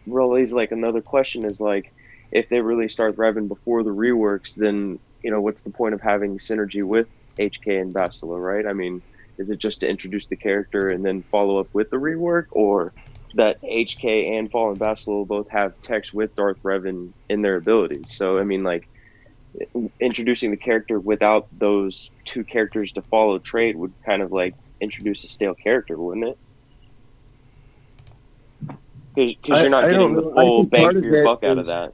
really is like another question is like, if they really start Reven before the reworks, then what's the point of having synergy with HK and Bastila, right? I mean, is it just to introduce the character and then follow up with the rework, or that HK and Fallen Bastila both have text with Darth Revan in their abilities? So I mean, like, introducing the character without those two characters to follow trade would kind of like introduce a stale character, wouldn't it? Because you're not getting the full bang for your buck out of that.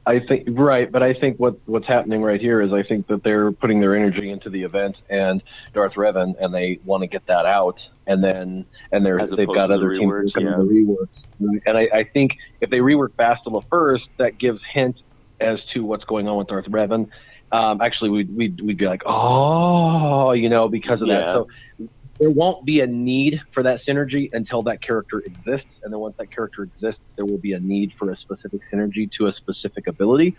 I think but I think what's happening right here is I think that they're putting their energy into the event and Darth Revan, and they want to get that out, and they've got other teams working on the reworks. And I think if they rework Bastila first, that gives hint as to what's going on with Darth Revan. Actually, we'd be like, because of that. So there won't be a need for that synergy until that character exists, and then once that character exists, there will be a need for a specific synergy to a specific ability.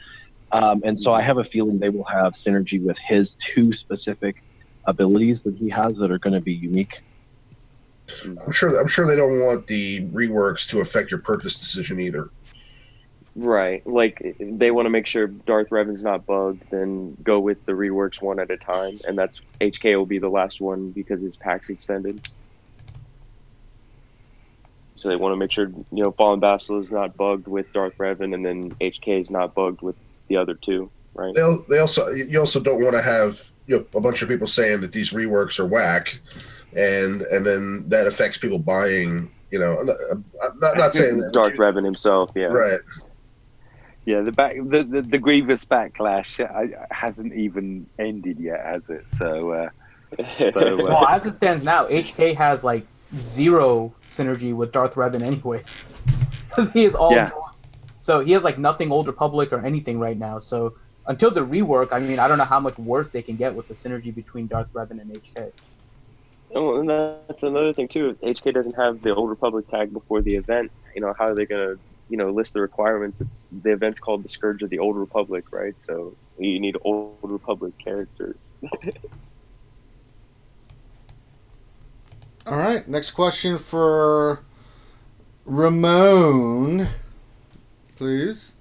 And so I have a feeling they will have synergy with his two specific abilities that he has that are going to be unique. I'm sure they don't want the reworks to affect your purchase decision either. Right, like they want to make sure Darth Revan's not bugged, then go with the reworks one at a time, and that's HK will be the last one because his pack's extended. So they want to make sure Fallen Bastila is not bugged with Darth Revan, and then HK is not bugged with the other two, right? You also don't want to have a bunch of people saying that these reworks are whack, and then that affects people buying. I'm not saying that Darth Revan himself, yeah, right. Yeah, the Grievous backlash hasn't even ended yet, has it? So, well, as it stands now, HK has like zero synergy with Darth Revan, anyways, because he is all joined. So he has like nothing Old Republic or anything right now. So until the rework, I mean, I don't know how much worse they can get with the synergy between Darth Revan and HK. Oh, and that's another thing too. If HK doesn't have the Old Republic tag before the event, how are they gonna list the requirements? The event's called the Scourge of the Old Republic, right? So You need Old Republic characters. All right, next question for Ramon, please.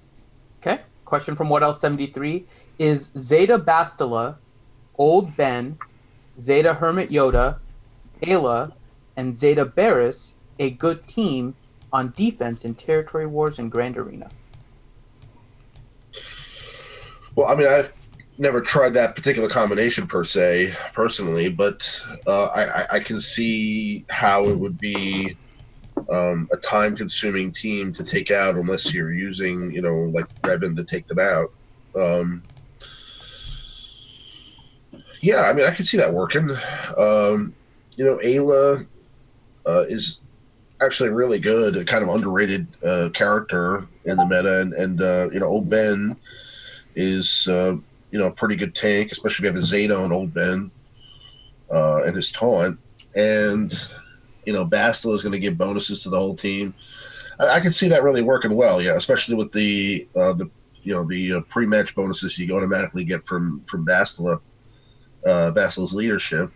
Okay. Question from What Else 73 is Zeta Bastila, Old Ben, Zeta Hermit Yoda, Ayla, and Zeta Barris a good team on defense in Territory Wars and Grand Arena? Well, I mean, I've never tried that particular combination per se, personally, but I can see how it would be a time-consuming team to take out unless you're using, like Reven to take them out. Yeah, I mean, I can see that working. Ayla is actually really good, a kind of underrated character in the meta, and Old Ben is a pretty good tank, especially if you have a Zeta on Old Ben and his taunt, and Bastila is going to give bonuses to the whole team. I can see that really working well, yeah, especially with the pre-match bonuses you automatically get from Bastila. Bastila's leadership.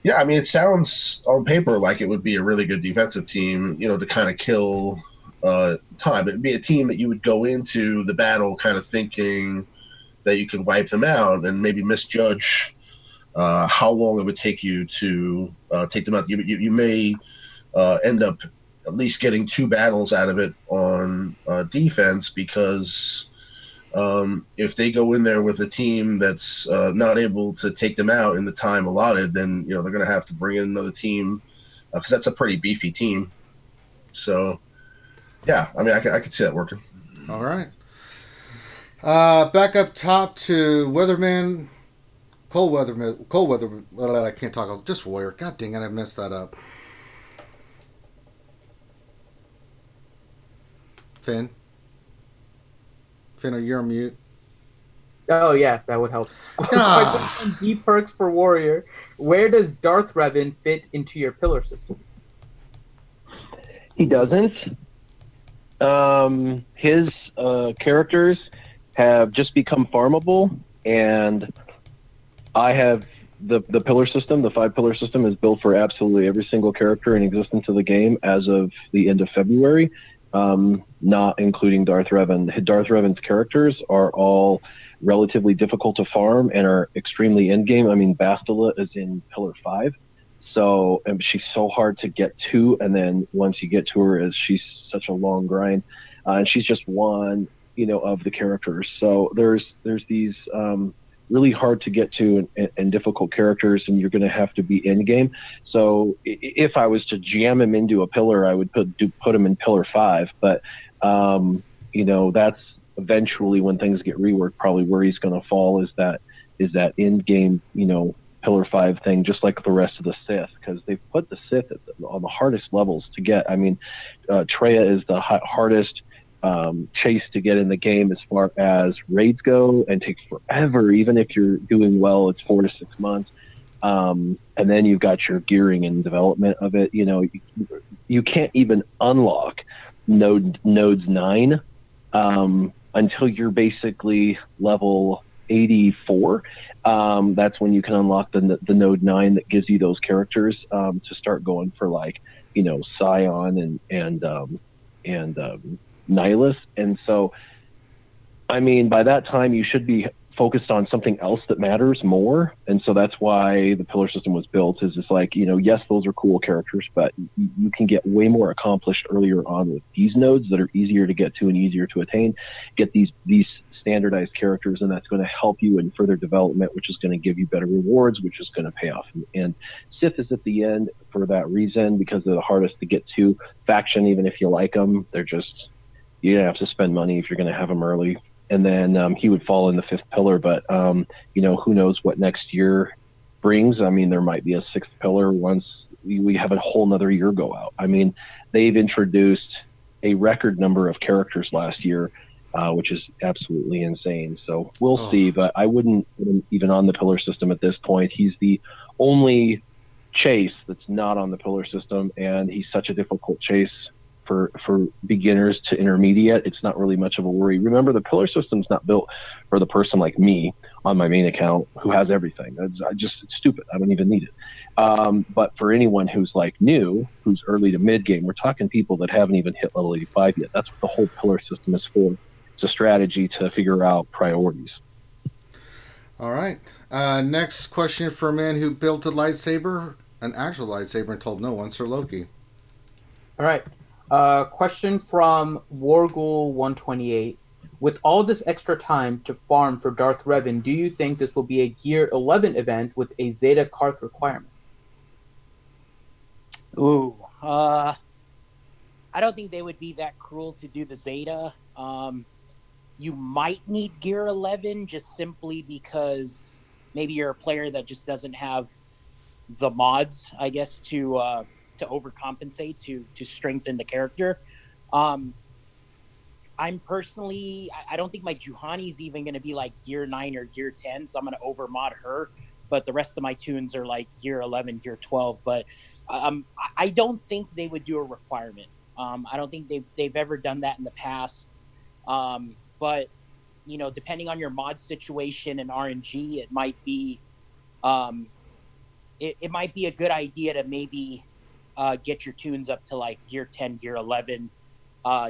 Yeah, I mean, it sounds on paper like it would be a really good defensive team, to kind of kill time. It would be a team that you would go into the battle kind of thinking that you could wipe them out and maybe misjudge how long it would take you to take them out. You may end up at least getting 2 battles out of it on defense because if they go in there with a team that's not able to take them out in the time allotted, then they're going to have to bring in another team because that's a pretty beefy team. So, yeah, I mean, I could see that working. All right. Back up top to Weatherman, Cold Weather. I can't talk. Just Warrior. God dang it, I messed that up. Finn, are you on mute? Oh, yeah, that would help. D perks for Warrior. Where does Darth Revan fit into your pillar system? He doesn't. His characters have just become farmable, and I have the pillar system. The 5-pillar system is built for absolutely every single character in existence of the game as of the end of February. Not including Darth Revan. Darth Revan's characters are all relatively difficult to farm and are extremely in-game. I mean, Bastila is in Pillar 5, so she's so hard to get to, and then once you get to her, she's such a long grind, and she's just one, of the characters. So there's these really hard to get to and difficult characters, and you're going to have to be in game. So if I was to jam him into a pillar, I would put him in Pillar 5. But that's eventually when things get reworked, probably where he's going to fall is that in game, Pillar 5 thing, just like the rest of the Sith, because they've put the Sith on the hardest levels to get. I mean, Traya is the hardest chase to get in the game as far as raids go, and takes forever. Even if you're doing well, it's 4 to 6 months. And then you've got your gearing and development of it. You can't even unlock nodes 9 until you're basically level 84. That's when you can unlock the node 9 that gives you those characters to start going for, like, Scion and Nihilus. And so, I mean, by that time you should be focused on something else that matters more. And so that's why the pillar system was built, is it's like, yes, those are cool characters, but you can get way more accomplished earlier on with these nodes that are easier to get to and easier to attain. Get these standardized characters, and that's going to help you in further development, which is going to give you better rewards, which is going to pay off. And Sith is at the end for that reason, because they're the hardest to get to. Faction, even if you like them, they're just, you're going to have to spend money if you're going to have them early. And then he would fall in the 5th pillar, but who knows what next year brings. I mean, there might be a 6th pillar once we have a whole nother year go out. I mean, they've introduced a record number of characters last year, which is absolutely insane. So we'll see, but I wouldn't put him even on the pillar system at this point. He's the only chase that's not on the pillar system, and he's such a difficult chase for beginners to intermediate, it's not really much of a worry. Remember, the pillar system's not built for the person like me on my main account who has everything. It's stupid. I don't even need it. But for anyone who's like new, who's early to mid game, we're talking people that haven't even hit level 85 yet. That's what the whole pillar system is for. It's a strategy to figure out priorities. All right. Next question for a man who built a lightsaber, an actual lightsaber, and told no one, Sir Loki. All right. Question from Wargul128. With all this extra time to farm for Darth Revan, do you think this will be a Gear 11 event with a Zeta Karth requirement? Ooh, I don't think they would be that cruel to do the Zeta. You might need Gear 11 just simply because maybe you're a player that just doesn't have the mods, I guess, to overcompensate to strengthen the character. I'm personally, I don't think my Juhani's even going to be like Gear 9 or Gear 10, so I'm going to overmod her. But the rest of my tunes are like Gear 11, Gear 12. But I don't think they would do a requirement. I don't think they've ever done that in the past. But, you know, depending on your mod situation and RNG, it might be it might be a good idea to maybe get your tunes up to like Gear 10, Gear 11,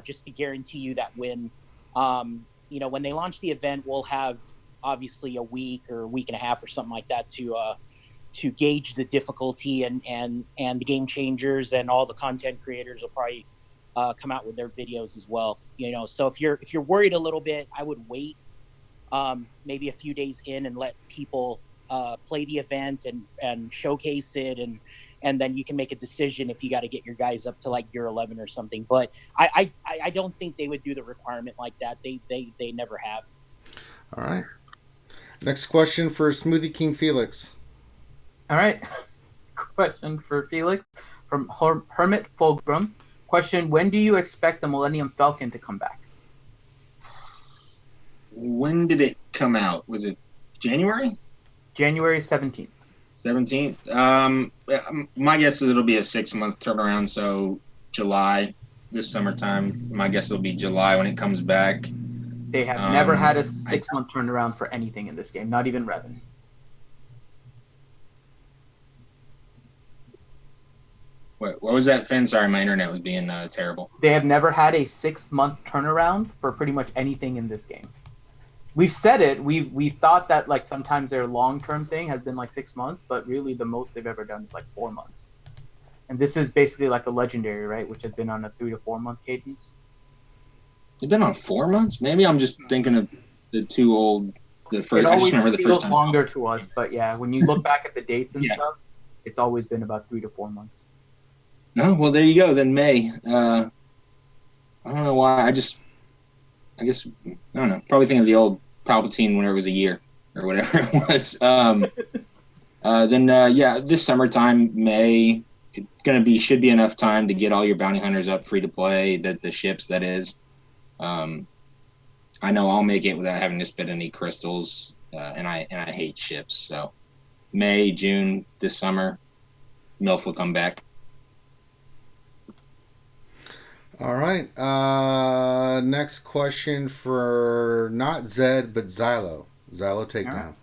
just to guarantee you that win. You know, when they launch the event, we'll have obviously a week or a week and a half or something like that to gauge the difficulty and the game changers, and all the content creators will probably come out with their videos as well. You know, so if you're worried a little bit, I would wait maybe a few days in and let people play the event and showcase it, and then you can make a decision if you got to get your guys up to like Gear 11 or something. But I don't think they would do the requirement like that. They never have. All right. Next question for Smoothie King Felix. All right. Question for Felix from Hermit Fulgrim. Question: when do you expect the Millennium Falcon to come back? When did it come out? Was it January? January 17th. 17th. My guess is it'll be a 6-month turnaround, so July, this summertime. My guess it'll be July when it comes back. They have never had a 6-month turnaround for anything in this game, not even Reven. What was that, Finn? Sorry, my internet was being terrible. They have never had a 6-month turnaround for pretty much anything in this game. We've said it. We've thought that like sometimes their long-term thing has been like 6 months, but really the most they've ever done is like 4 months. And this is basically like a legendary, right? Which has been on a 3 to 4 month cadence. They've been on 4 months? Maybe I'm just thinking of the two old. The first. I just remember the first time. Longer to us, but yeah, when you look back at the dates and stuff, it's always been about 3 to 4 months. No, well there you go. Then May. I don't know why. I guess I don't know. Probably think of the old Palpatine when it was a year or whatever it was. Then this summertime, May, it's should be enough time to get all your bounty hunters up free to play. The ships, that is. I know I'll make it without having to spend any crystals, and I hate ships. So May, June, this summer, MILF will come back. All right. Next question for not Zed, but Xylo. Xylo, take down.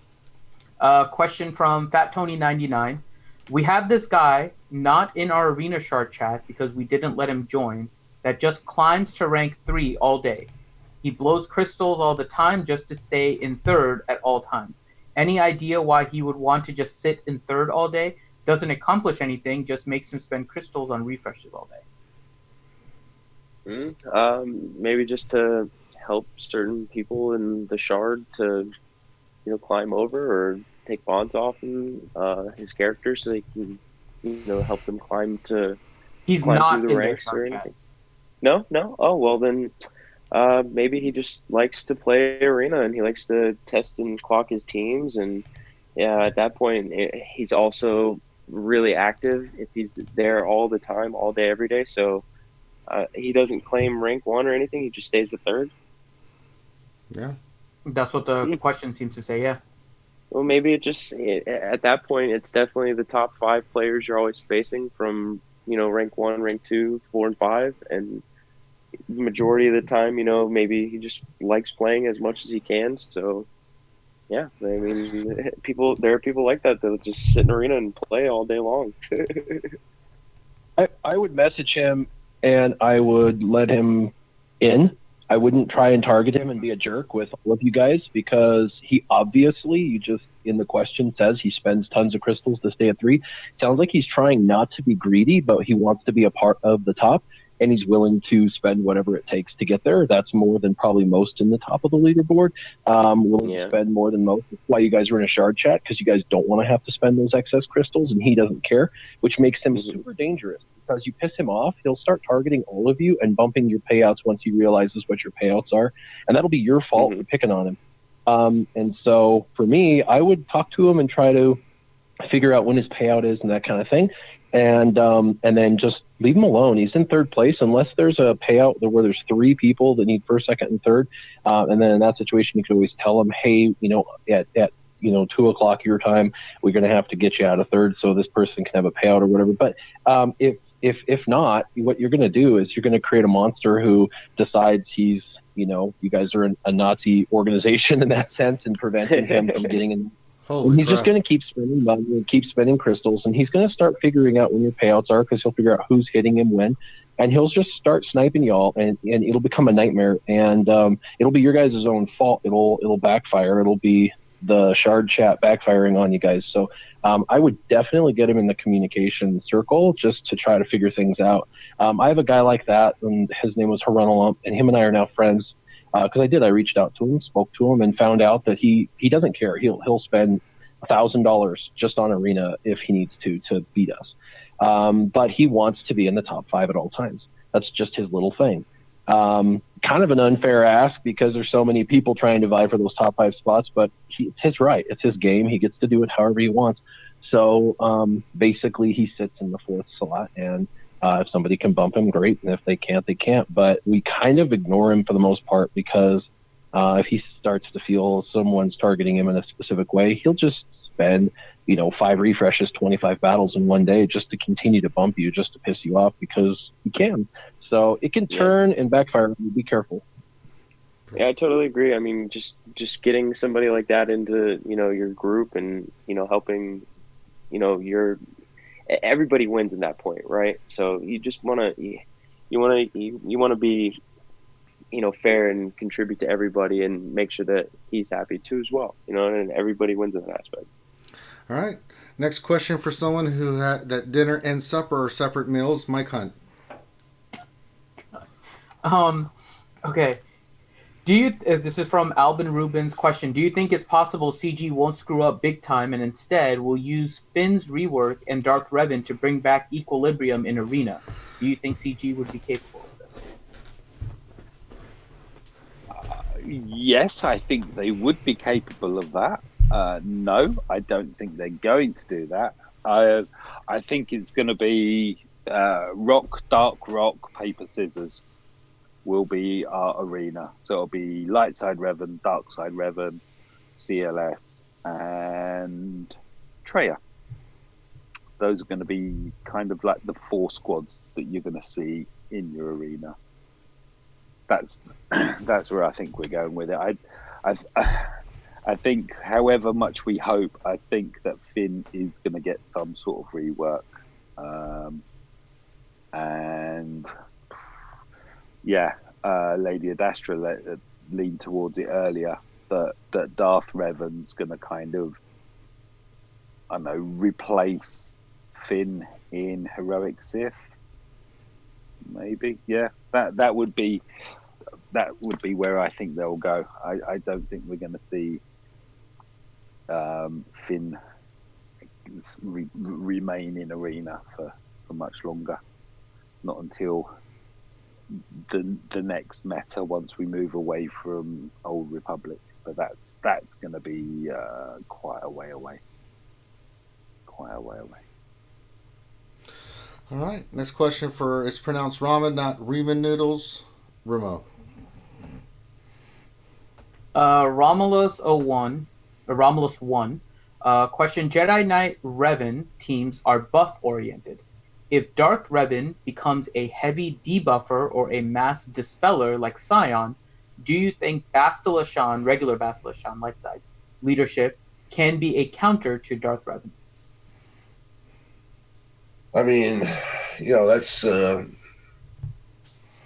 Question from Fat Tony 99. We have this guy not in our Arena Shard chat because we didn't let him join, that just climbs to rank 3 all day. He blows crystals all the time just to stay in 3rd at all times. Any idea why he would want to just sit in 3rd all day? Doesn't accomplish anything, just makes him spend crystals on refreshes all day. Maybe just to help certain people in the shard to, climb over or take bonds off his character so they can, help them climb to. He's climb not through the in ranks their or shard anything. chat. No. Oh well, then maybe he just likes to play arena and he likes to test and clock his teams, and at that point he's also really active if he's there all the time, all day, every day. So. He doesn't claim rank 1 or anything. He just stays at 3rd. Yeah. That's what the question seems to say, yeah. Well, maybe at that point, it's definitely the top 5 players you're always facing from, rank 1, rank 2, 4, and 5, and the majority of the time, maybe he just likes playing as much as he can. So, yeah, I mean, there are people like that that'll just sit in arena and play all day long. I would message him and I would let him in. I wouldn't try and target him and be a jerk with all of you guys, because he obviously, you just in the question says he spends tons of crystals to stay at 3. Sounds like he's trying not to be greedy, but he wants to be a part of the top, and he's willing to spend whatever it takes to get there. That's more than probably most in the top of the leaderboard. Willing to spend more than most. That's why you guys are in a shard chat, because you guys don't want to have to spend those excess crystals, and he doesn't care, which makes him super dangerous. Because you piss him off, he'll start targeting all of you and bumping your payouts once he realizes what your payouts are, and that'll be your fault for picking on him. And so for me, I would talk to him and try to figure out when his payout is and that kind of thing, and then just leave him alone. He's in 3rd place unless there's a payout where there's 3 people that need 1st, 2nd, and 3rd, and then in that situation you can always tell him, hey, at 2 o'clock your time, we're going to have to get you out of 3rd so this person can have a payout or whatever. But if not, what you're going to do is you're going to create a monster who decides he's, you guys are a Nazi organization in that sense, and preventing him from getting in. And he's just going to keep spending money and keep spending crystals, and he's going to start figuring out when your payouts are, because he'll figure out who's hitting him when, and he'll just start sniping y'all, and it'll become a nightmare, and it'll be your guys' own fault. It'll backfire. It'll be the shard chat backfiring on you guys. So I would definitely get him in the communication circle just to try to figure things out. I have a guy like that, and his name was Harunalump, and him and I are now friends. Because I reached out to him, spoke to him, and found out that he doesn't care. He'll spend $1,000 just on arena if he needs to beat us. But he wants to be in the top 5 at all times. That's just his little thing. Kind of an unfair ask, because there's so many people trying to vie for those top 5 spots, but it's his right. It's his game. He gets to do it however he wants. So basically he sits in the 4th slot, and if somebody can bump him, great. And if they can't, they can't. But we kind of ignore him for the most part, because if he starts to feel someone's targeting him in a specific way, he'll just spend, 5 refreshes, 25 battles in one day just to continue to bump you, just to piss you off, because he can. So it can turn and backfire. Be careful. Yeah, I totally agree. I mean, just getting somebody like that into, your group, and, helping, everybody wins in that point, right? So you just want to be, fair and contribute to everybody, and make sure that he's happy too as well, and everybody wins in that aspect. All right. Next question for someone who had that dinner and supper are separate meals, Mike Hunt. Okay. This is from Albin Rubin's question. Do you think it's possible CG won't screw up big time, and instead will use Finn's rework and Darth Revan to bring back equilibrium in arena? Do you think CG would be capable of this? Yes, I think they would be capable of that. No, I don't think they're going to do that. I think it's going to be dark rock, paper, scissors will be our arena. So it'll be light side Reven, dark side Reven, CLS, and Treya. Those are going to be kind of like the 4 squads that you're going to see in your arena. That's where I think we're going with it. I think, however much we hope, I think that Finn is going to get some sort of rework, and yeah, Lady Adastra leaned towards it earlier, that Darth Revan's going to kind of, I don't know, replace Finn in Heroic Sith. Maybe, yeah. That would be where I think they'll go. I don't think we're going to see Finn remain in arena for much longer. Not until the next meta, once we move away from Old Republic. But that's going to be quite a way away. All right. Next question it's pronounced ramen, not ramen noodles. Remo. Romulus 01, or Romulus 1. Question: Jedi Knight Reven teams are buff oriented. if Darth Revan becomes a heavy debuffer or a mass dispeller like Scion, do you think Bastila Shan, regular Bastila Shan, light side leadership, can be a counter to Darth Revan? I mean, that's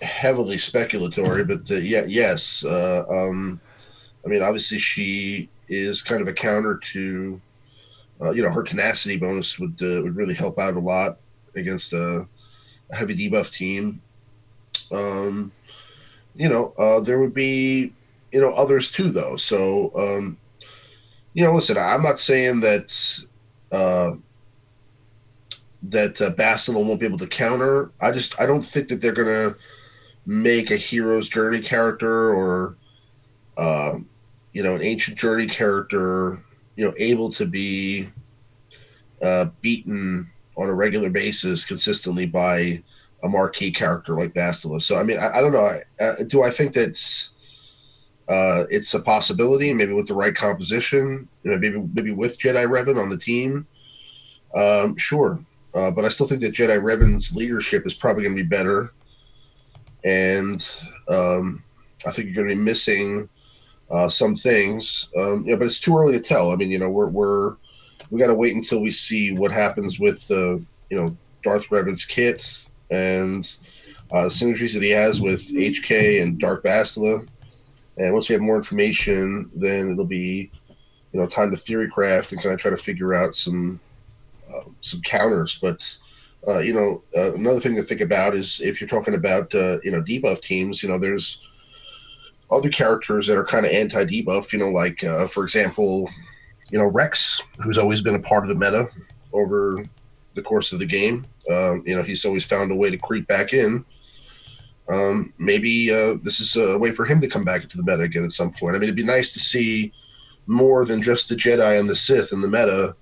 heavily speculatory, but yes. I mean, obviously she is kind of a counter to, her tenacity bonus would really help out a lot against a heavy debuff team. There would be, others too, though. So, listen, I'm not saying that Bastila won't be able to counter. I don't think that they're gonna make a hero's journey character or an ancient journey character able to be beaten on a regular basis consistently by a marquee character like Bastila. So I mean, I don't know. Do I think that it's a possibility? Maybe with the right composition, maybe with Jedi Reven on the team. Sure. But I still think that Jedi Reven's leadership is probably going to be better, and I think you're going to be missing some things. But it's too early to tell. I mean, we got to wait until we see what happens with Darth Revan's kit and synergies that he has with HK and Dark Bastila. And once we have more information, then it'll be time to theory craft and kind of try to figure out some counters. But another thing to think about is if you're talking about debuff teams, there's other characters that are kind of anti-debuff, like for example, Rex, who's always been a part of the meta over the course of the game. He's always found a way to creep back in. Maybe this is a way for him to come back into the meta again at some point. I mean, it'd be nice to see more than just the Jedi and the Sith in the meta,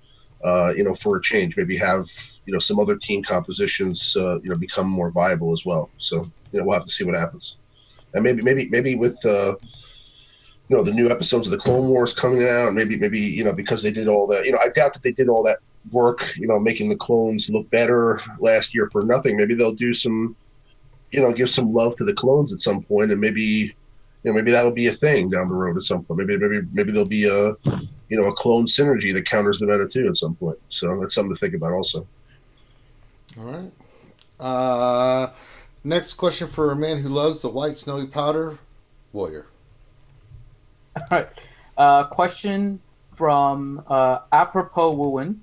for a change. Maybe have, some other team compositions, become more viable as well. So, we'll have to see what happens. And maybe with, the new episodes of the Clone Wars coming out, maybe, because they did all that, I doubt that they did all that work, making the clones look better last year for nothing. Maybe they'll do some, give some love to the clones at some point, and maybe that'll be a thing down the road at some point. Maybe there'll be a clone synergy that counters the meta too at some point. So that's something to think about also. All right. Next question for a man who loves the white snowy powder, Warrior. All right. Question from Apropos Wooen.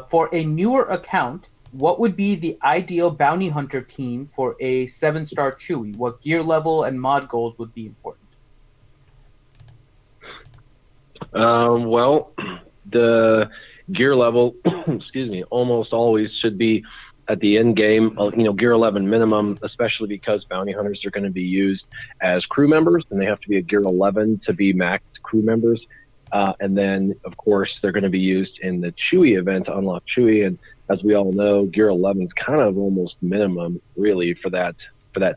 For a newer account, what would be the ideal bounty hunter team for a 7-star Chewie? What gear level and mod goals would be important? Well, the gear level, almost always should be at the end game, gear 11 minimum, especially because bounty hunters are going to be used as crew members, and they have to be a gear 11 to be maxed crew members. And then, of course, they're going to be used in the Chewie event to unlock Chewie. And as we all know, gear 11 is kind of almost minimum, really, for that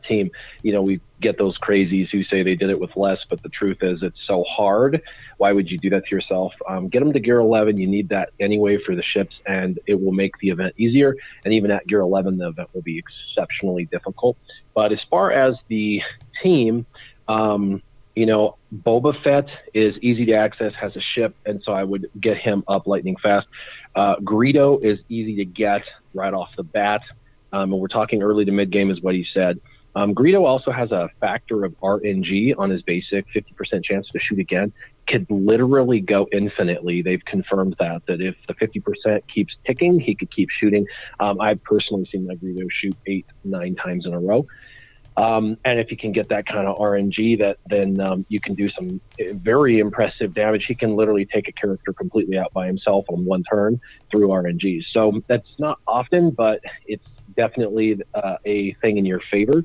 team. We get those crazies who say they did it with less, but the truth is it's so hard. Why would you do that to yourself? Get them to gear 11. You need that anyway for the ships, and it will make the event easier. And even at gear 11, the event will be exceptionally difficult. But as far as the team, Boba Fett is easy to access, has a ship, and so I would get him up lightning fast. Greedo is easy to get right off the bat. And we're talking early to mid-game is what he said. Greedo also has a factor of RNG on his basic, 50% chance to shoot again. Could literally go infinitely. They've confirmed that if the 50% keeps ticking, he could keep shooting. I've personally seen my Greedo shoot 8-9 times in a row. And if you can get that kind of RNG, then you can do some very impressive damage. He can literally take a character completely out by himself on one turn through RNG. So that's not often, but it's definitely a thing in your favor.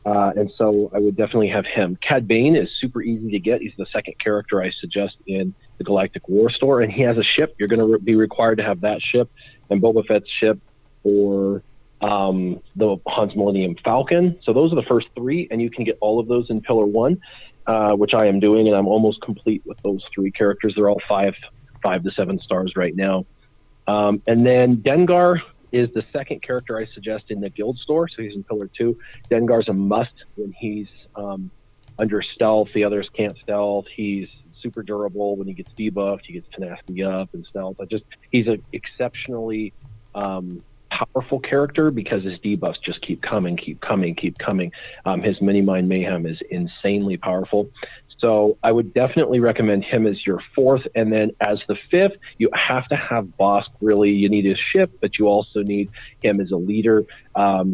And so I would definitely have him. Cad Bane is super easy to get. He's the second character I suggest in the Galactic War Store, and he has a ship. You're going to be required to have that ship and Boba Fett's ship for the Han's Millennium Falcon. So those are the first 3, and you can get all of those in Pillar 1, which I am doing, and I'm almost complete with those 3 characters. They're all 5 to 7 stars right now. And then Dengar, is the second character I suggest in the guild store, so he's in Pillar 2. Dengar's a must when he's under stealth. The others can't stealth. He's super durable. When he gets debuffed, he gets tenacity up and stealth. He's an exceptionally powerful character because his debuffs just keep coming. His mini-mind mayhem is insanely powerful. So I would definitely recommend him as your fourth. And then as the fifth, you have to have Bosk. Really, you need his ship, but you also need him as a leader.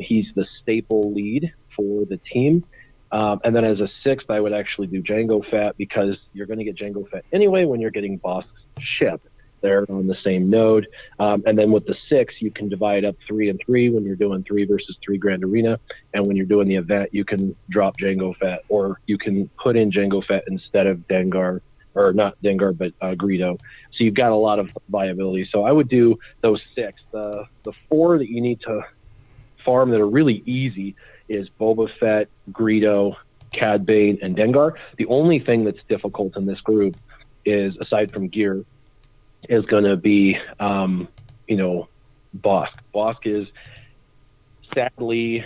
He's the staple lead for the team. And then as a sixth, I would actually do Jango Fett, because you're going to get Jango Fett anyway when you're getting Bosk's ship. They're on the same node. And then with the six, you can divide up 3 and 3 when you're doing 3 versus 3 Grand Arena. And when you're doing the event, you can drop Jango Fett, or you can put in Jango Fett instead of Dengar, or not Dengar, but Greedo. So you've got a lot of viability. So I would do those 6. The 4 that you need to farm that are really easy is Boba Fett, Greedo, Cad Bane, and Dengar. The only thing that's difficult in this group is, aside from gear, is going to be, Bosk. Bosk is sadly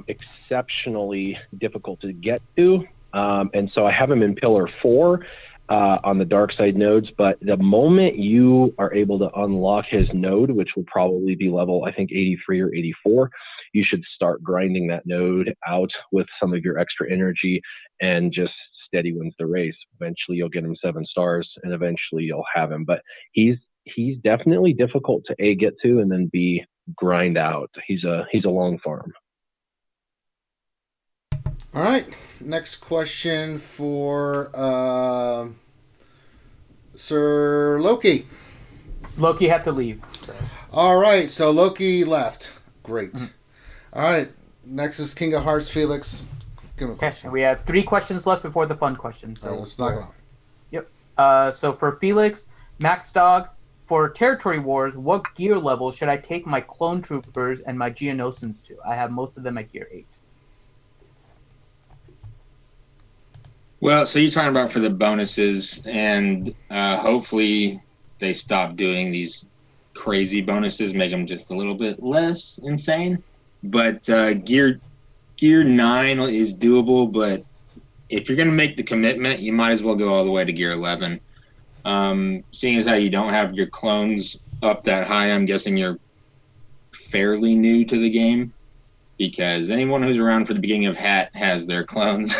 exceptionally difficult to get to, and so I have him in Pillar 4 on the dark side nodes. But the moment you are able to unlock his node, which will probably be level, I think, 83 or 84, you should start grinding that node out with some of your extra energy and just steady wins the race. Eventually you'll get him 7 stars, and eventually you'll have him. But he's definitely difficult to A, get to, and then B, grind out. He's a long farm. All right. Next question for Sir Loki. Loki had to leave. So. All right. So Loki left. Great. All right. Next is King of Hearts, Felix. Give him a question. We have 3 questions left before the fun question. So all right, let's knock them out. Yep. So for Felix, Max Dog, for Territory Wars, what gear level should I take my Clone Troopers and my Geonosians to? I have most of them at Gear 8. Well, so you're talking about for the bonuses, and hopefully they stop doing these crazy bonuses, make them just a little bit less insane. But Gear 9 is doable, but if you're going to make the commitment, you might as well go all the way to Gear 11. Seeing as how you don't have your clones up that high, I'm guessing you're fairly new to the game, because anyone who's around for the beginning of Hat has their clones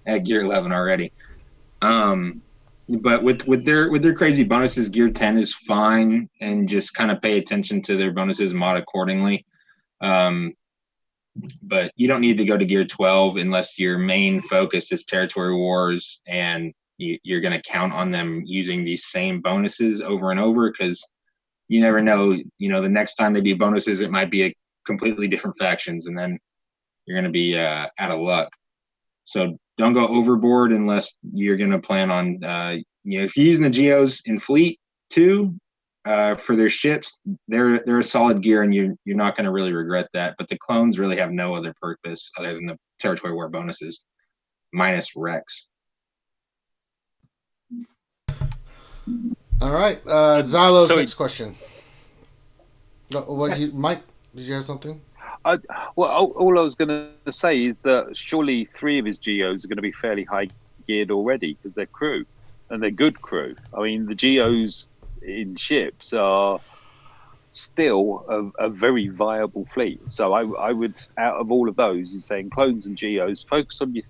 at Gear 11 already. But with their crazy bonuses, Gear 10 is fine, and just kind of pay attention to their bonuses and mod accordingly. But you don't need to go to Gear 12 unless your main focus is Territory Wars, and you're going to count on them using these same bonuses over and over, because you never know. The next time they do bonuses, it might be a completely different factions, and then you're going to be out of luck. So don't go overboard unless you're going to plan on, if you're using the Geos in Fleet 2, for their ships, they're a solid gear, and you're not going to really regret that. But the clones really have no other purpose other than the Territory War bonuses, minus Rex. All right, Xylo's next question. Mike? Did you have something? All I was going to say is that surely 3 of his Geos are going to be fairly high geared already, because they're crew, and they're good crew. I mean, the Geos in ships are still a very viable fleet. So I would, out of all of those, you're saying clones and Geos, focus on your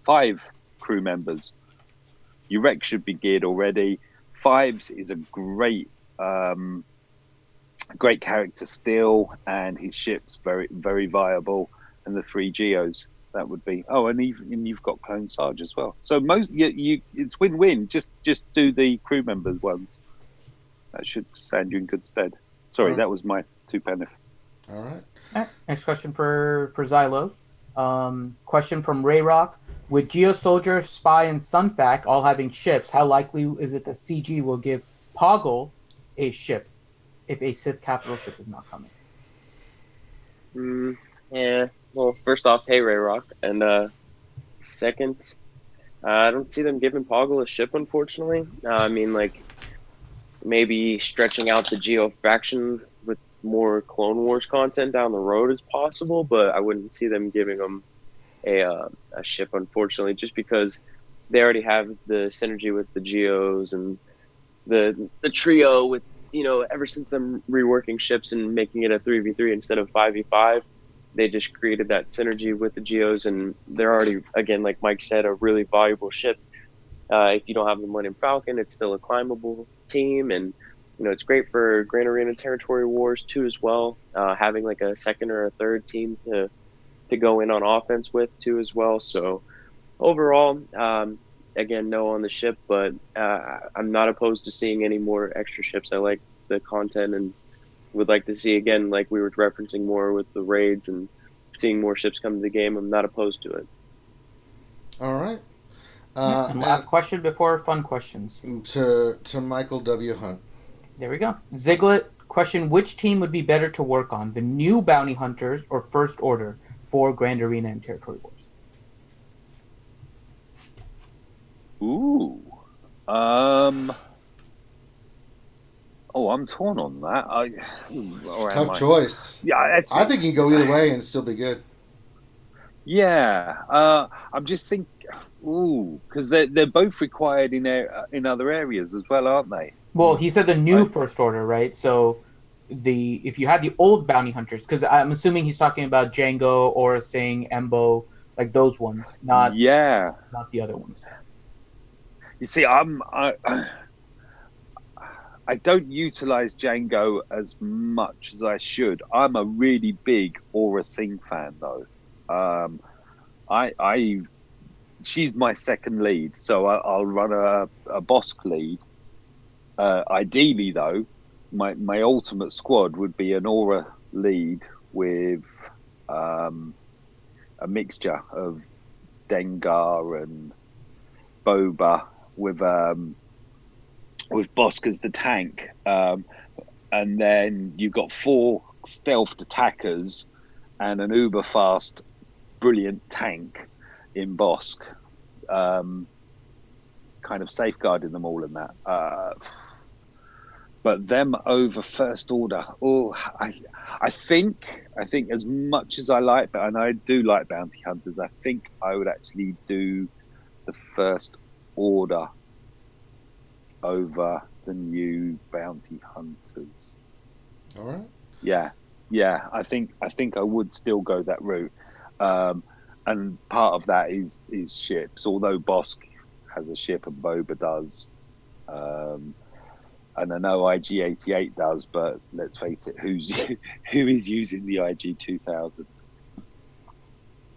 5 crew members. Your Rex should be geared already. 5s is a great character still, and his ship's very, very viable. And the 3 Geos, that would be. Oh, and you've got Clone Sarge as well. So it's win-win. Just do the crew members ones. That should stand you in good stead. Sorry, that was my 2 penneth. All right. Next question for Xylo. Question from Rayrock. With Geo Soldier, Spy, and Sunfac all having ships, how likely is it that CG will give Poggle a ship if a Sith capital ship is not coming? Yeah. Well, first off, hey Rayrock, and second, I don't see them giving Poggle a ship, unfortunately. I mean, like, maybe stretching out the Geo faction with more Clone Wars content down the road is possible, but I wouldn't see them giving them a ship, unfortunately, just because they already have the synergy with the Geos and the trio with, you know, ever since them reworking ships and making it a 3v3 instead of 5v5, they just created that synergy with the Geos, and they're already, again, like Mike said, a really valuable ship. If you don't have the Millennium Falcon, it's still a climbable team, and you know, it's great for Grand Arena Territory Wars too as well. Having like a second or a third team to go in on offense with too as well. So overall, again, no on the ship, but I'm not opposed to seeing any more extra ships. I like the content and would like to see, again, like we were referencing, more with the raids and seeing more ships come to the game. I'm not opposed to it. All right. Last question before fun questions. To Michael W. Hunt. There we go. Ziglet question: which team would be better to work on, the new bounty hunters or First Order for Grand Arena and Territory Wars? Ooh. Oh, I'm torn on that. Tough choice. Yeah, I think you can go either way and still be good. Yeah, I'm just thinking. Ooh, because they're both required in other areas as well, aren't they? Well, he said the new First Order, right? So if you had the old bounty hunters, because I'm assuming he's talking about Django, Aura Singh, Embo, like those ones, not the other ones. You see, I don't utilize Django as much as I should. I'm a really big Aura Singh fan, though. She's my second lead, so I'll run a Bosk lead. Ideally, though, my ultimate squad would be an Aura lead with a mixture of Dengar and Boba with Bosk as the tank, and then you've got 4 stealthed attackers and an uber fast, brilliant tank in Bosk, kind of safeguarding them all in that. But them over First Order. Oh, I think as much as I like, and I do like bounty hunters, I think I would actually do the First Order over the new bounty hunters. All right. Yeah. I think I would still go that route, and part of that is ships. Although Bosk has a ship and Boba does, and I know IG-88 does, but let's face it, who is using the IG-2000?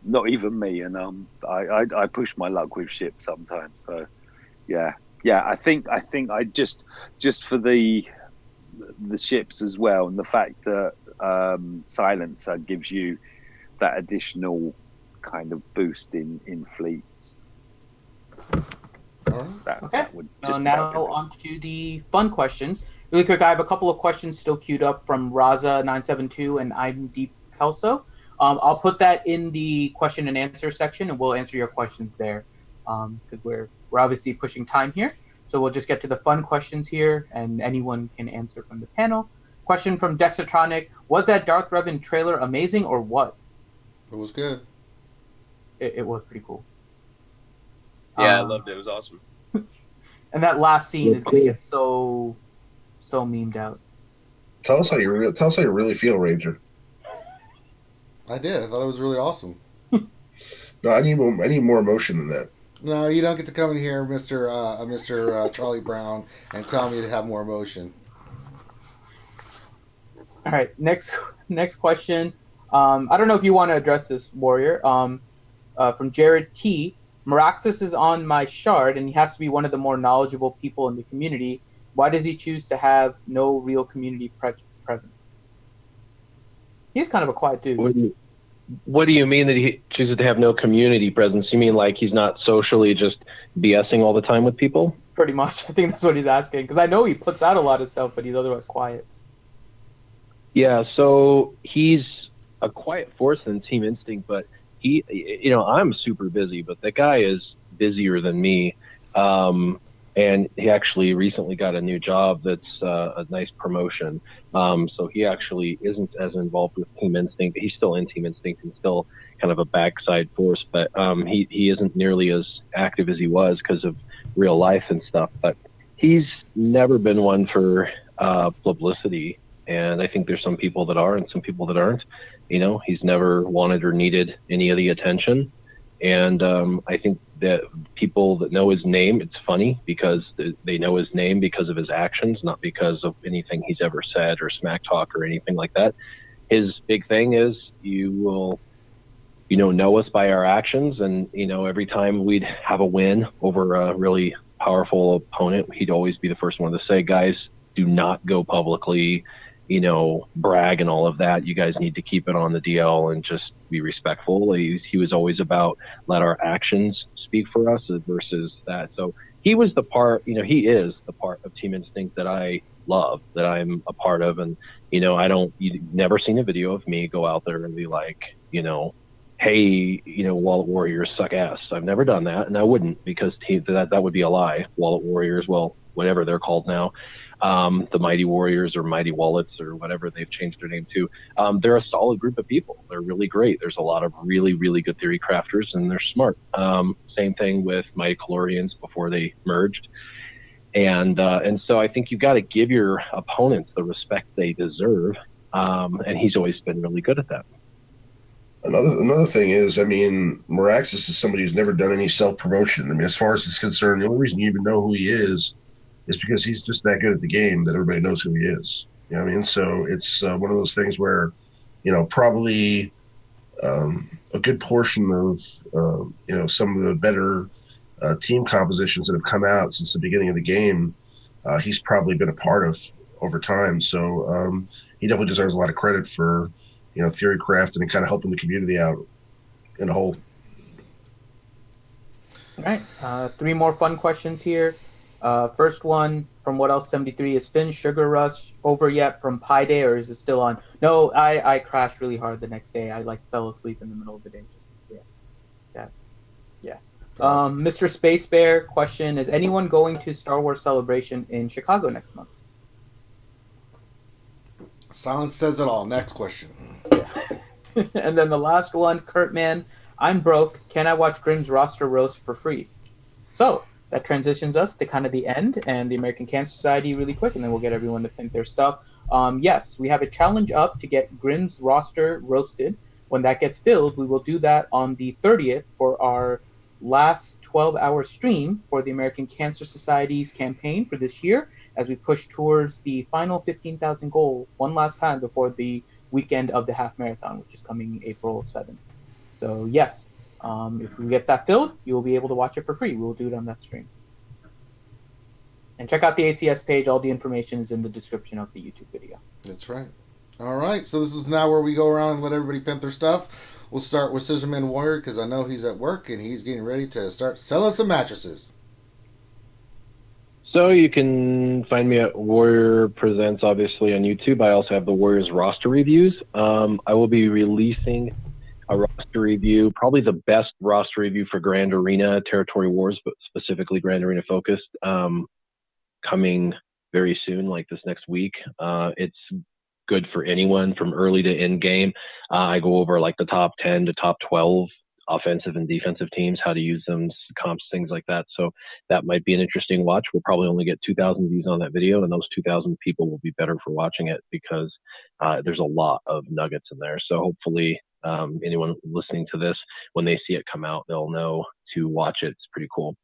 Not even me, and I push my luck with ships sometimes. So yeah. I think I just for the ships as well, and the fact that Silencer gives you that additional kind of boost in fleets. Okay. Now on to the fun questions. Really quick, I have a couple of questions still queued up from Raza972 and I'm Deep Kelso. I'll put that in the question and answer section, and we'll answer your questions there, because we're obviously pushing time here. So we'll just get to the fun questions here, and anyone can answer from the panel. Question from Dexatronic: was that Darth Revan trailer amazing or what? It was good. It was pretty cool. Yeah, I loved it. It was awesome. And that last scene is going to get so memed out. Tell us how you really feel, Ranger. I did. I thought it was really awesome. No, I need more emotion than that. No, you don't get to come in here, Mr. Charlie Brown, and tell me to have more emotion. All right, next question. I don't know if you want to address this, Warrior. From Jared T. Meraxis is on my shard, and he has to be one of the more knowledgeable people in the community. Why does he choose to have no real community presence? He's kind of a quiet dude. What do you mean that he chooses to have no community presence? You mean like he's not socially just BSing all the time with people? Pretty much. I think that's what he's asking. Because I know he puts out a lot of stuff, but he's otherwise quiet. Yeah, so he's a quiet force in Team Instinct, but I'm super busy, but that guy is busier than me. and he actually recently got a new job that's a nice promotion. So he actually isn't as involved with Team Instinct. He's still in Team Instinct and still kind of a backside force, but he isn't nearly as active as he was because of real life and stuff. But he's never been one for publicity, and I think there's some people that are and some people that aren't. You know, he's never wanted or needed any of the attention. And I think that people that know his name, it's funny because they know his name because of his actions, not because of anything he's ever said or smack talk or anything like that. His big thing is you will, know us by our actions. And, every time we'd have a win over a really powerful opponent, he'd always be the first one to say, guys, do not go publicly, brag and all of that. You guys need to keep it on the DL and just be respectful. He was always about let our actions speak for us versus that. So he was the part, he is the part of Team Instinct that I love, that I'm a part of. And, you've never seen a video of me go out there and be like, hey, Wallet Warriors suck ass. I've never done that, and I wouldn't, because that would be a lie. Wallet Warriors, well, whatever they're called now, the Mighty Warriors or Mighty Wallets or whatever they've changed their name to. They're a solid group of people. They're really great. There's a lot of really, really good theory crafters, and they're smart. Same thing with Mighty Calorians before they merged. And so I think you've got to give your opponents the respect they deserve, and he's always been really good at that. Another thing is, Miraxis is somebody who's never done any self-promotion. As far as it's concerned, the only reason you even know who he is because he's just that good at the game that everybody knows who he is. You know what I mean? So it's one of those things where, probably a good portion of, some of the better team compositions that have come out since the beginning of the game, he's probably been a part of over time. So he definitely deserves a lot of credit for, theory crafting and kind of helping the community out in a whole. All right. 3 more fun questions here. First one from What Else 73 is Finn's Sugar Rush over yet from Pi Day, or is it still on? No, I crashed really hard the next day. I fell asleep in the middle of the day. Yeah. Mr. Space Bear question is anyone going to Star Wars Celebration in Chicago next month? Silence says it all. Next question. And then the last one, Kurtman, I'm broke. Can I watch Grimm's roster roast for free? So that transitions us to kind of the end and the American Cancer Society really quick, and then we'll get everyone to pimp their stuff. Yes, we have a challenge up to get Grimm's roster roasted. When that gets filled, we will do that on the 30th for our last 12-hour stream for the American Cancer Society's campaign for this year, as we push towards the final 15,000 goal one last time before the weekend of the half marathon, which is coming April 7th. So yes, if we get that filled, you will be able to watch it for free. We will do it on that stream. And check out the ACS page. All the information is in the description of the YouTube video. That's right. All right, so this is now where we go around and let everybody pimp their stuff. We'll start with Scissorman Warrior because I know he's at work and he's getting ready to start selling some mattresses. So you can find me at Warrior Presents, obviously, on YouTube. I also have the Warriors roster reviews. I will be releasing a roster review, probably the best roster review for Grand Arena Territory Wars, but specifically Grand Arena focused, coming very soon, like this next week. It's good for anyone from early to end game. I go over like the top 10 to top 12 offensive and defensive teams, how to use them, comps, things like that. So that might be an interesting watch. We'll probably only get 2,000 views on that video, and those 2,000 people will be better for watching it because there's a lot of nuggets in there. So hopefully anyone listening to this, when they see it come out, they'll know to watch it. It's pretty cool.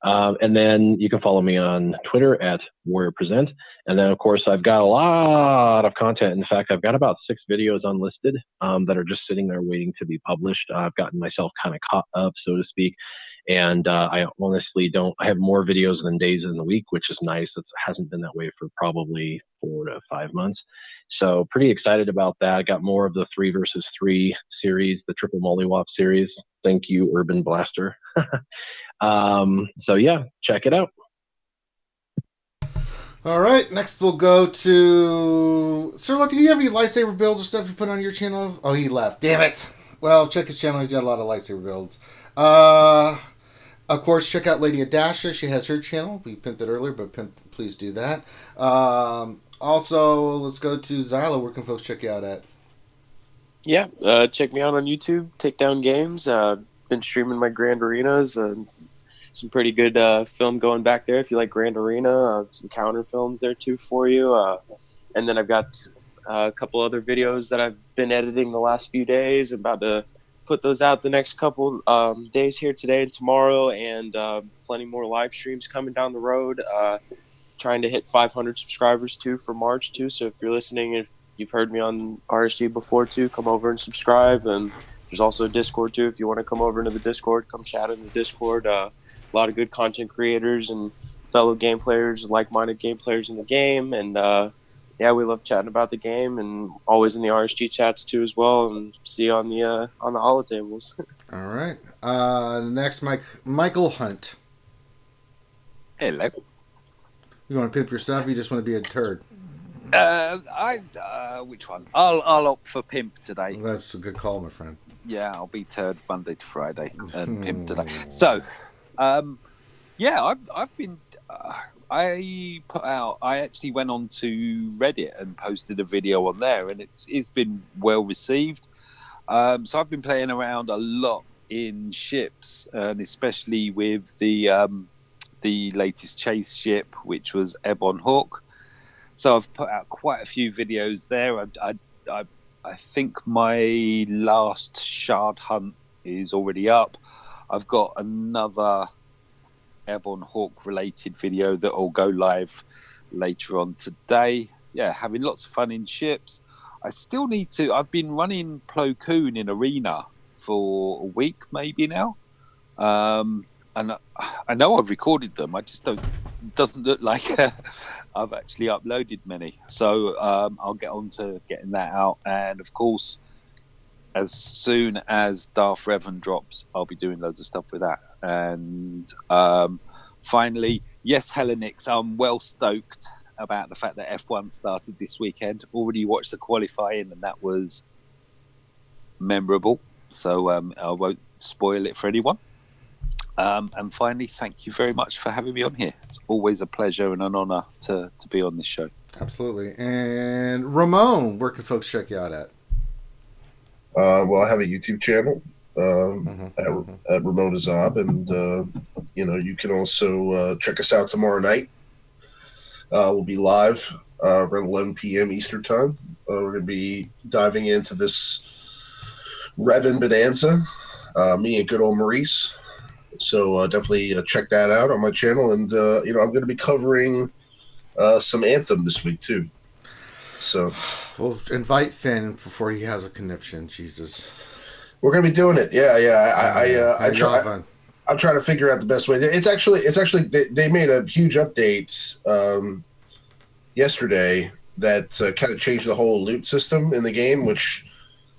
And then you can follow me on Twitter at Warrior Present. And then, of course, I've got a lot of content. In fact, I've got about 6 videos unlisted that are just sitting there waiting to be published. I've gotten myself kind of caught up, so to speak. And I honestly I have more videos than days in the week, which is nice. It hasn't been that way for probably 4 to 5 months. So pretty excited about that. I got more of the 3 versus 3 series, the Triple Mollywop series. Thank you, Urban Blaster. So yeah, check it out. All right, next we'll go to Sir Lucky. Do you have any lightsaber builds or stuff you put on your channel? Oh, he left. Damn it. Well, check his channel. He's got a lot of lightsaber builds. Of course, check out Lady Adasha. She has her channel. We pimped it earlier, but please do that. Also, let's go to Zyla. Where can folks check you out at? Yeah, check me out on YouTube, Takedown Games. Been streaming my Grand Arenas. Some pretty good film going back there if you like Grand Arena. Some counter films there too for you. And then I've got a couple other videos that I've been editing the last few days. About to put those out the next couple days here today and tomorrow, and plenty more live streams coming down the road. Trying to hit 500 subscribers too for March too. So if you're listening, if you've heard me on RSG before too, come over and subscribe. And there's also a Discord too. If you want to come over into the Discord, come chat in the Discord. A lot of good content creators and fellow game players, like-minded game players in the game. And yeah, we love chatting about the game, and always in the RSG chats too as well. And see you on the holotables. All right. Next, Michael Hunt. Hello. You want to pimp your stuff? Or you just want to be a turd? Which one? I'll opt for pimp today. Well, that's a good call, my friend. Yeah, I'll be turd Monday to Friday and pimp today. So, yeah, I've been. I actually went on to Reddit and posted a video on there, and it's been well received. So I've been playing around a lot in ships, and especially with the latest chase ship, which was Ebon Hawk. So I've put out quite a few videos there. I think my last shard hunt is already up. I've got another Airborne Hawk related video that will go live later on today. Yeah, having lots of fun in ships. I still need to. I've been running Plo Koon in Arena for a week maybe now. And I know I've recorded them. I just don't. It doesn't look like I've actually uploaded many. So I'll get on to getting that out. And of course, as soon as Darth Revan drops, I'll be doing loads of stuff with that. And finally, yes, Hellenix, I'm well stoked about the fact that F1 started this weekend. Already watched the qualifying, and that was memorable. So I won't spoil it for anyone. And finally, thank you very much for having me on here. It's always a pleasure and an honor to be on this show. Absolutely. And Ramon, where can folks check you out at? Well, I have a YouTube channel at Ramon Azab, and you can also check us out tomorrow night. We'll be live around 11 p.m. Eastern time. We're going to be diving into this Reven Bonanza, me and good old Maurice. So definitely check that out on my channel, and I'm going to be covering some Anthem this week too. So we'll invite Finn before he has a conniption. Jesus, we're going to be doing it. I'm trying to figure out the best way. It's actually they made a huge update yesterday that kind of changed the whole loot system in the game, which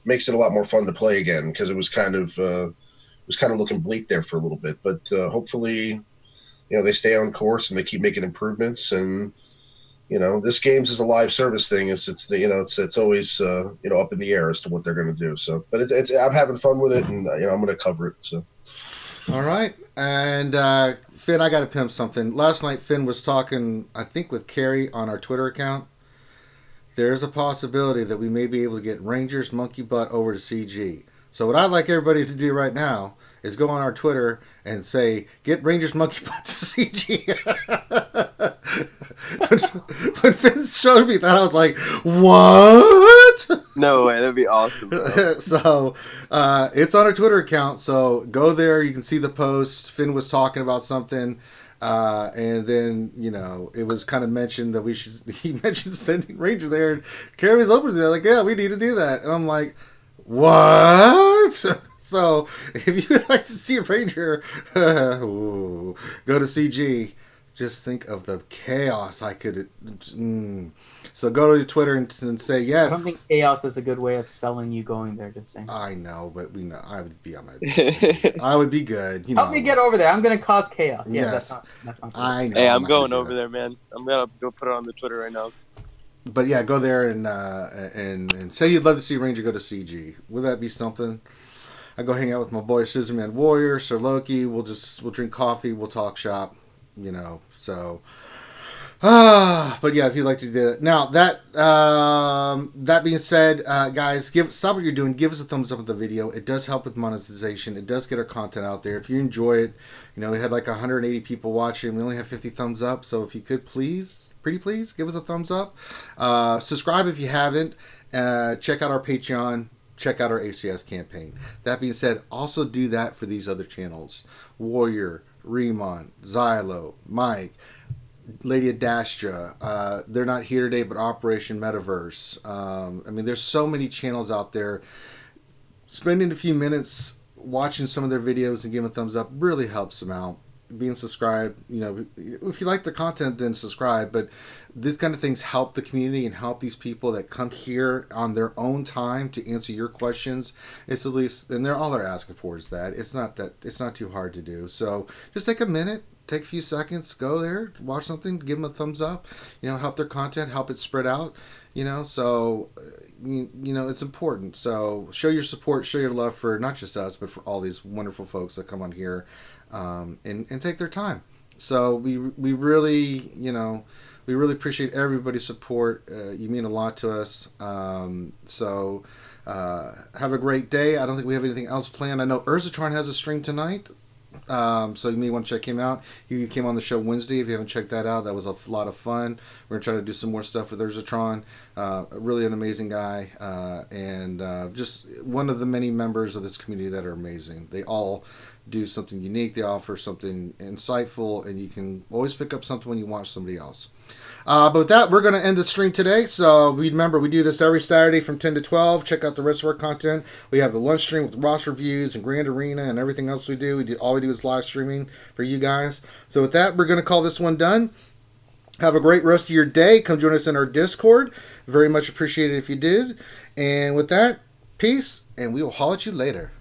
makes it a lot more fun to play again, because it was kind of looking bleak there for a little bit. But hopefully, they stay on course and they keep making improvements. And this game's is a live service thing. It's always up in the air as to what they're going to do. So, but it's I'm having fun with it, and I'm going to cover it. So. All right. And Finn, I got to pimp something. Last night, Finn was talking, I think, with Carrie on our Twitter account. There's a possibility that we may be able to get Rangers Monkey Butt over to CG. So what I'd like everybody to do right now is go on our Twitter and say, get Rangers Monkey Butt to CG. when Finn showed me that, I was like, what? No way, that'd be awesome. So it's on our Twitter account, so go there. You can see the post. Finn was talking about something. And then, it was kind of mentioned that he mentioned sending Ranger there, and Carrie was open to that. Like, yeah, we need to do that. And I'm like, what? So if you would like to see a Ranger, go to CG. Just think of the chaos I could. So go to Twitter and say yes. I don't think chaos is a good way of selling you going there. Just saying. I know, but we know I would be on my. I would be good. Help me get over there. I'm going to cause chaos. Yeah, yes, that's not I know. Hey, I'm going over there, man. I'm gonna go put it on the Twitter right now. But yeah, go there and say you'd love to see Ranger go to CG. Would that be something? I go hang out with my boy Scissorman Warrior, Sir Loki. We'll drink coffee, we'll talk shop, so. But yeah, if you'd like to do that. Now, that being said, guys, stop what you're doing. Give us a thumbs up on the video. It does help with monetization. It does get our content out there. If you enjoy it, we had like 180 people watching. We only have 50 thumbs up. So if you could please, pretty please, give us a thumbs up. Subscribe if you haven't. Check out our Patreon. Check out our ACS campaign. That being said, also do that for these other channels. Warrior, Remon, Xylo, Mike, Lady Adastra, they're not here today, but Operation Metaverse. There's so many channels out there. Spending a few minutes watching some of their videos and giving a thumbs up really helps them out. Being subscribed, if you like the content, then subscribe. But these kind of things help the community and help these people that come here on their own time to answer your questions. It's at least, and all they're asking for is that. It's not too hard to do. So just take a minute. Take a few seconds, go there, watch something, give them a thumbs up, help their content, help it spread out, so, it's important. So show your support, show your love for not just us, but for all these wonderful folks that come on here, and take their time. So we really, we really appreciate everybody's support. You mean a lot to us. So have a great day. I don't think we have anything else planned. I know Urzatron has a stream tonight. So you may want to check him out. He came on the show Wednesday. If you haven't checked that out, that was a lot of fun. We're going to try to do some more stuff with Urzatron. Really an amazing guy, and just one of the many members of this community that are amazing. They all do something unique. They offer something insightful, and you can always pick up something when you watch somebody else. But with that, we're going to end the stream today. So remember, we do this every Saturday from 10 to 12. Check out the rest of our content. We have the lunch stream with Ross reviews and Grand Arena and everything else we do. All we do is live streaming for you guys. So with that, we're going to call this one done. Have a great rest of your day. Come join us in our Discord. Very much appreciated if you did. And with that, peace, and we will holler at you later.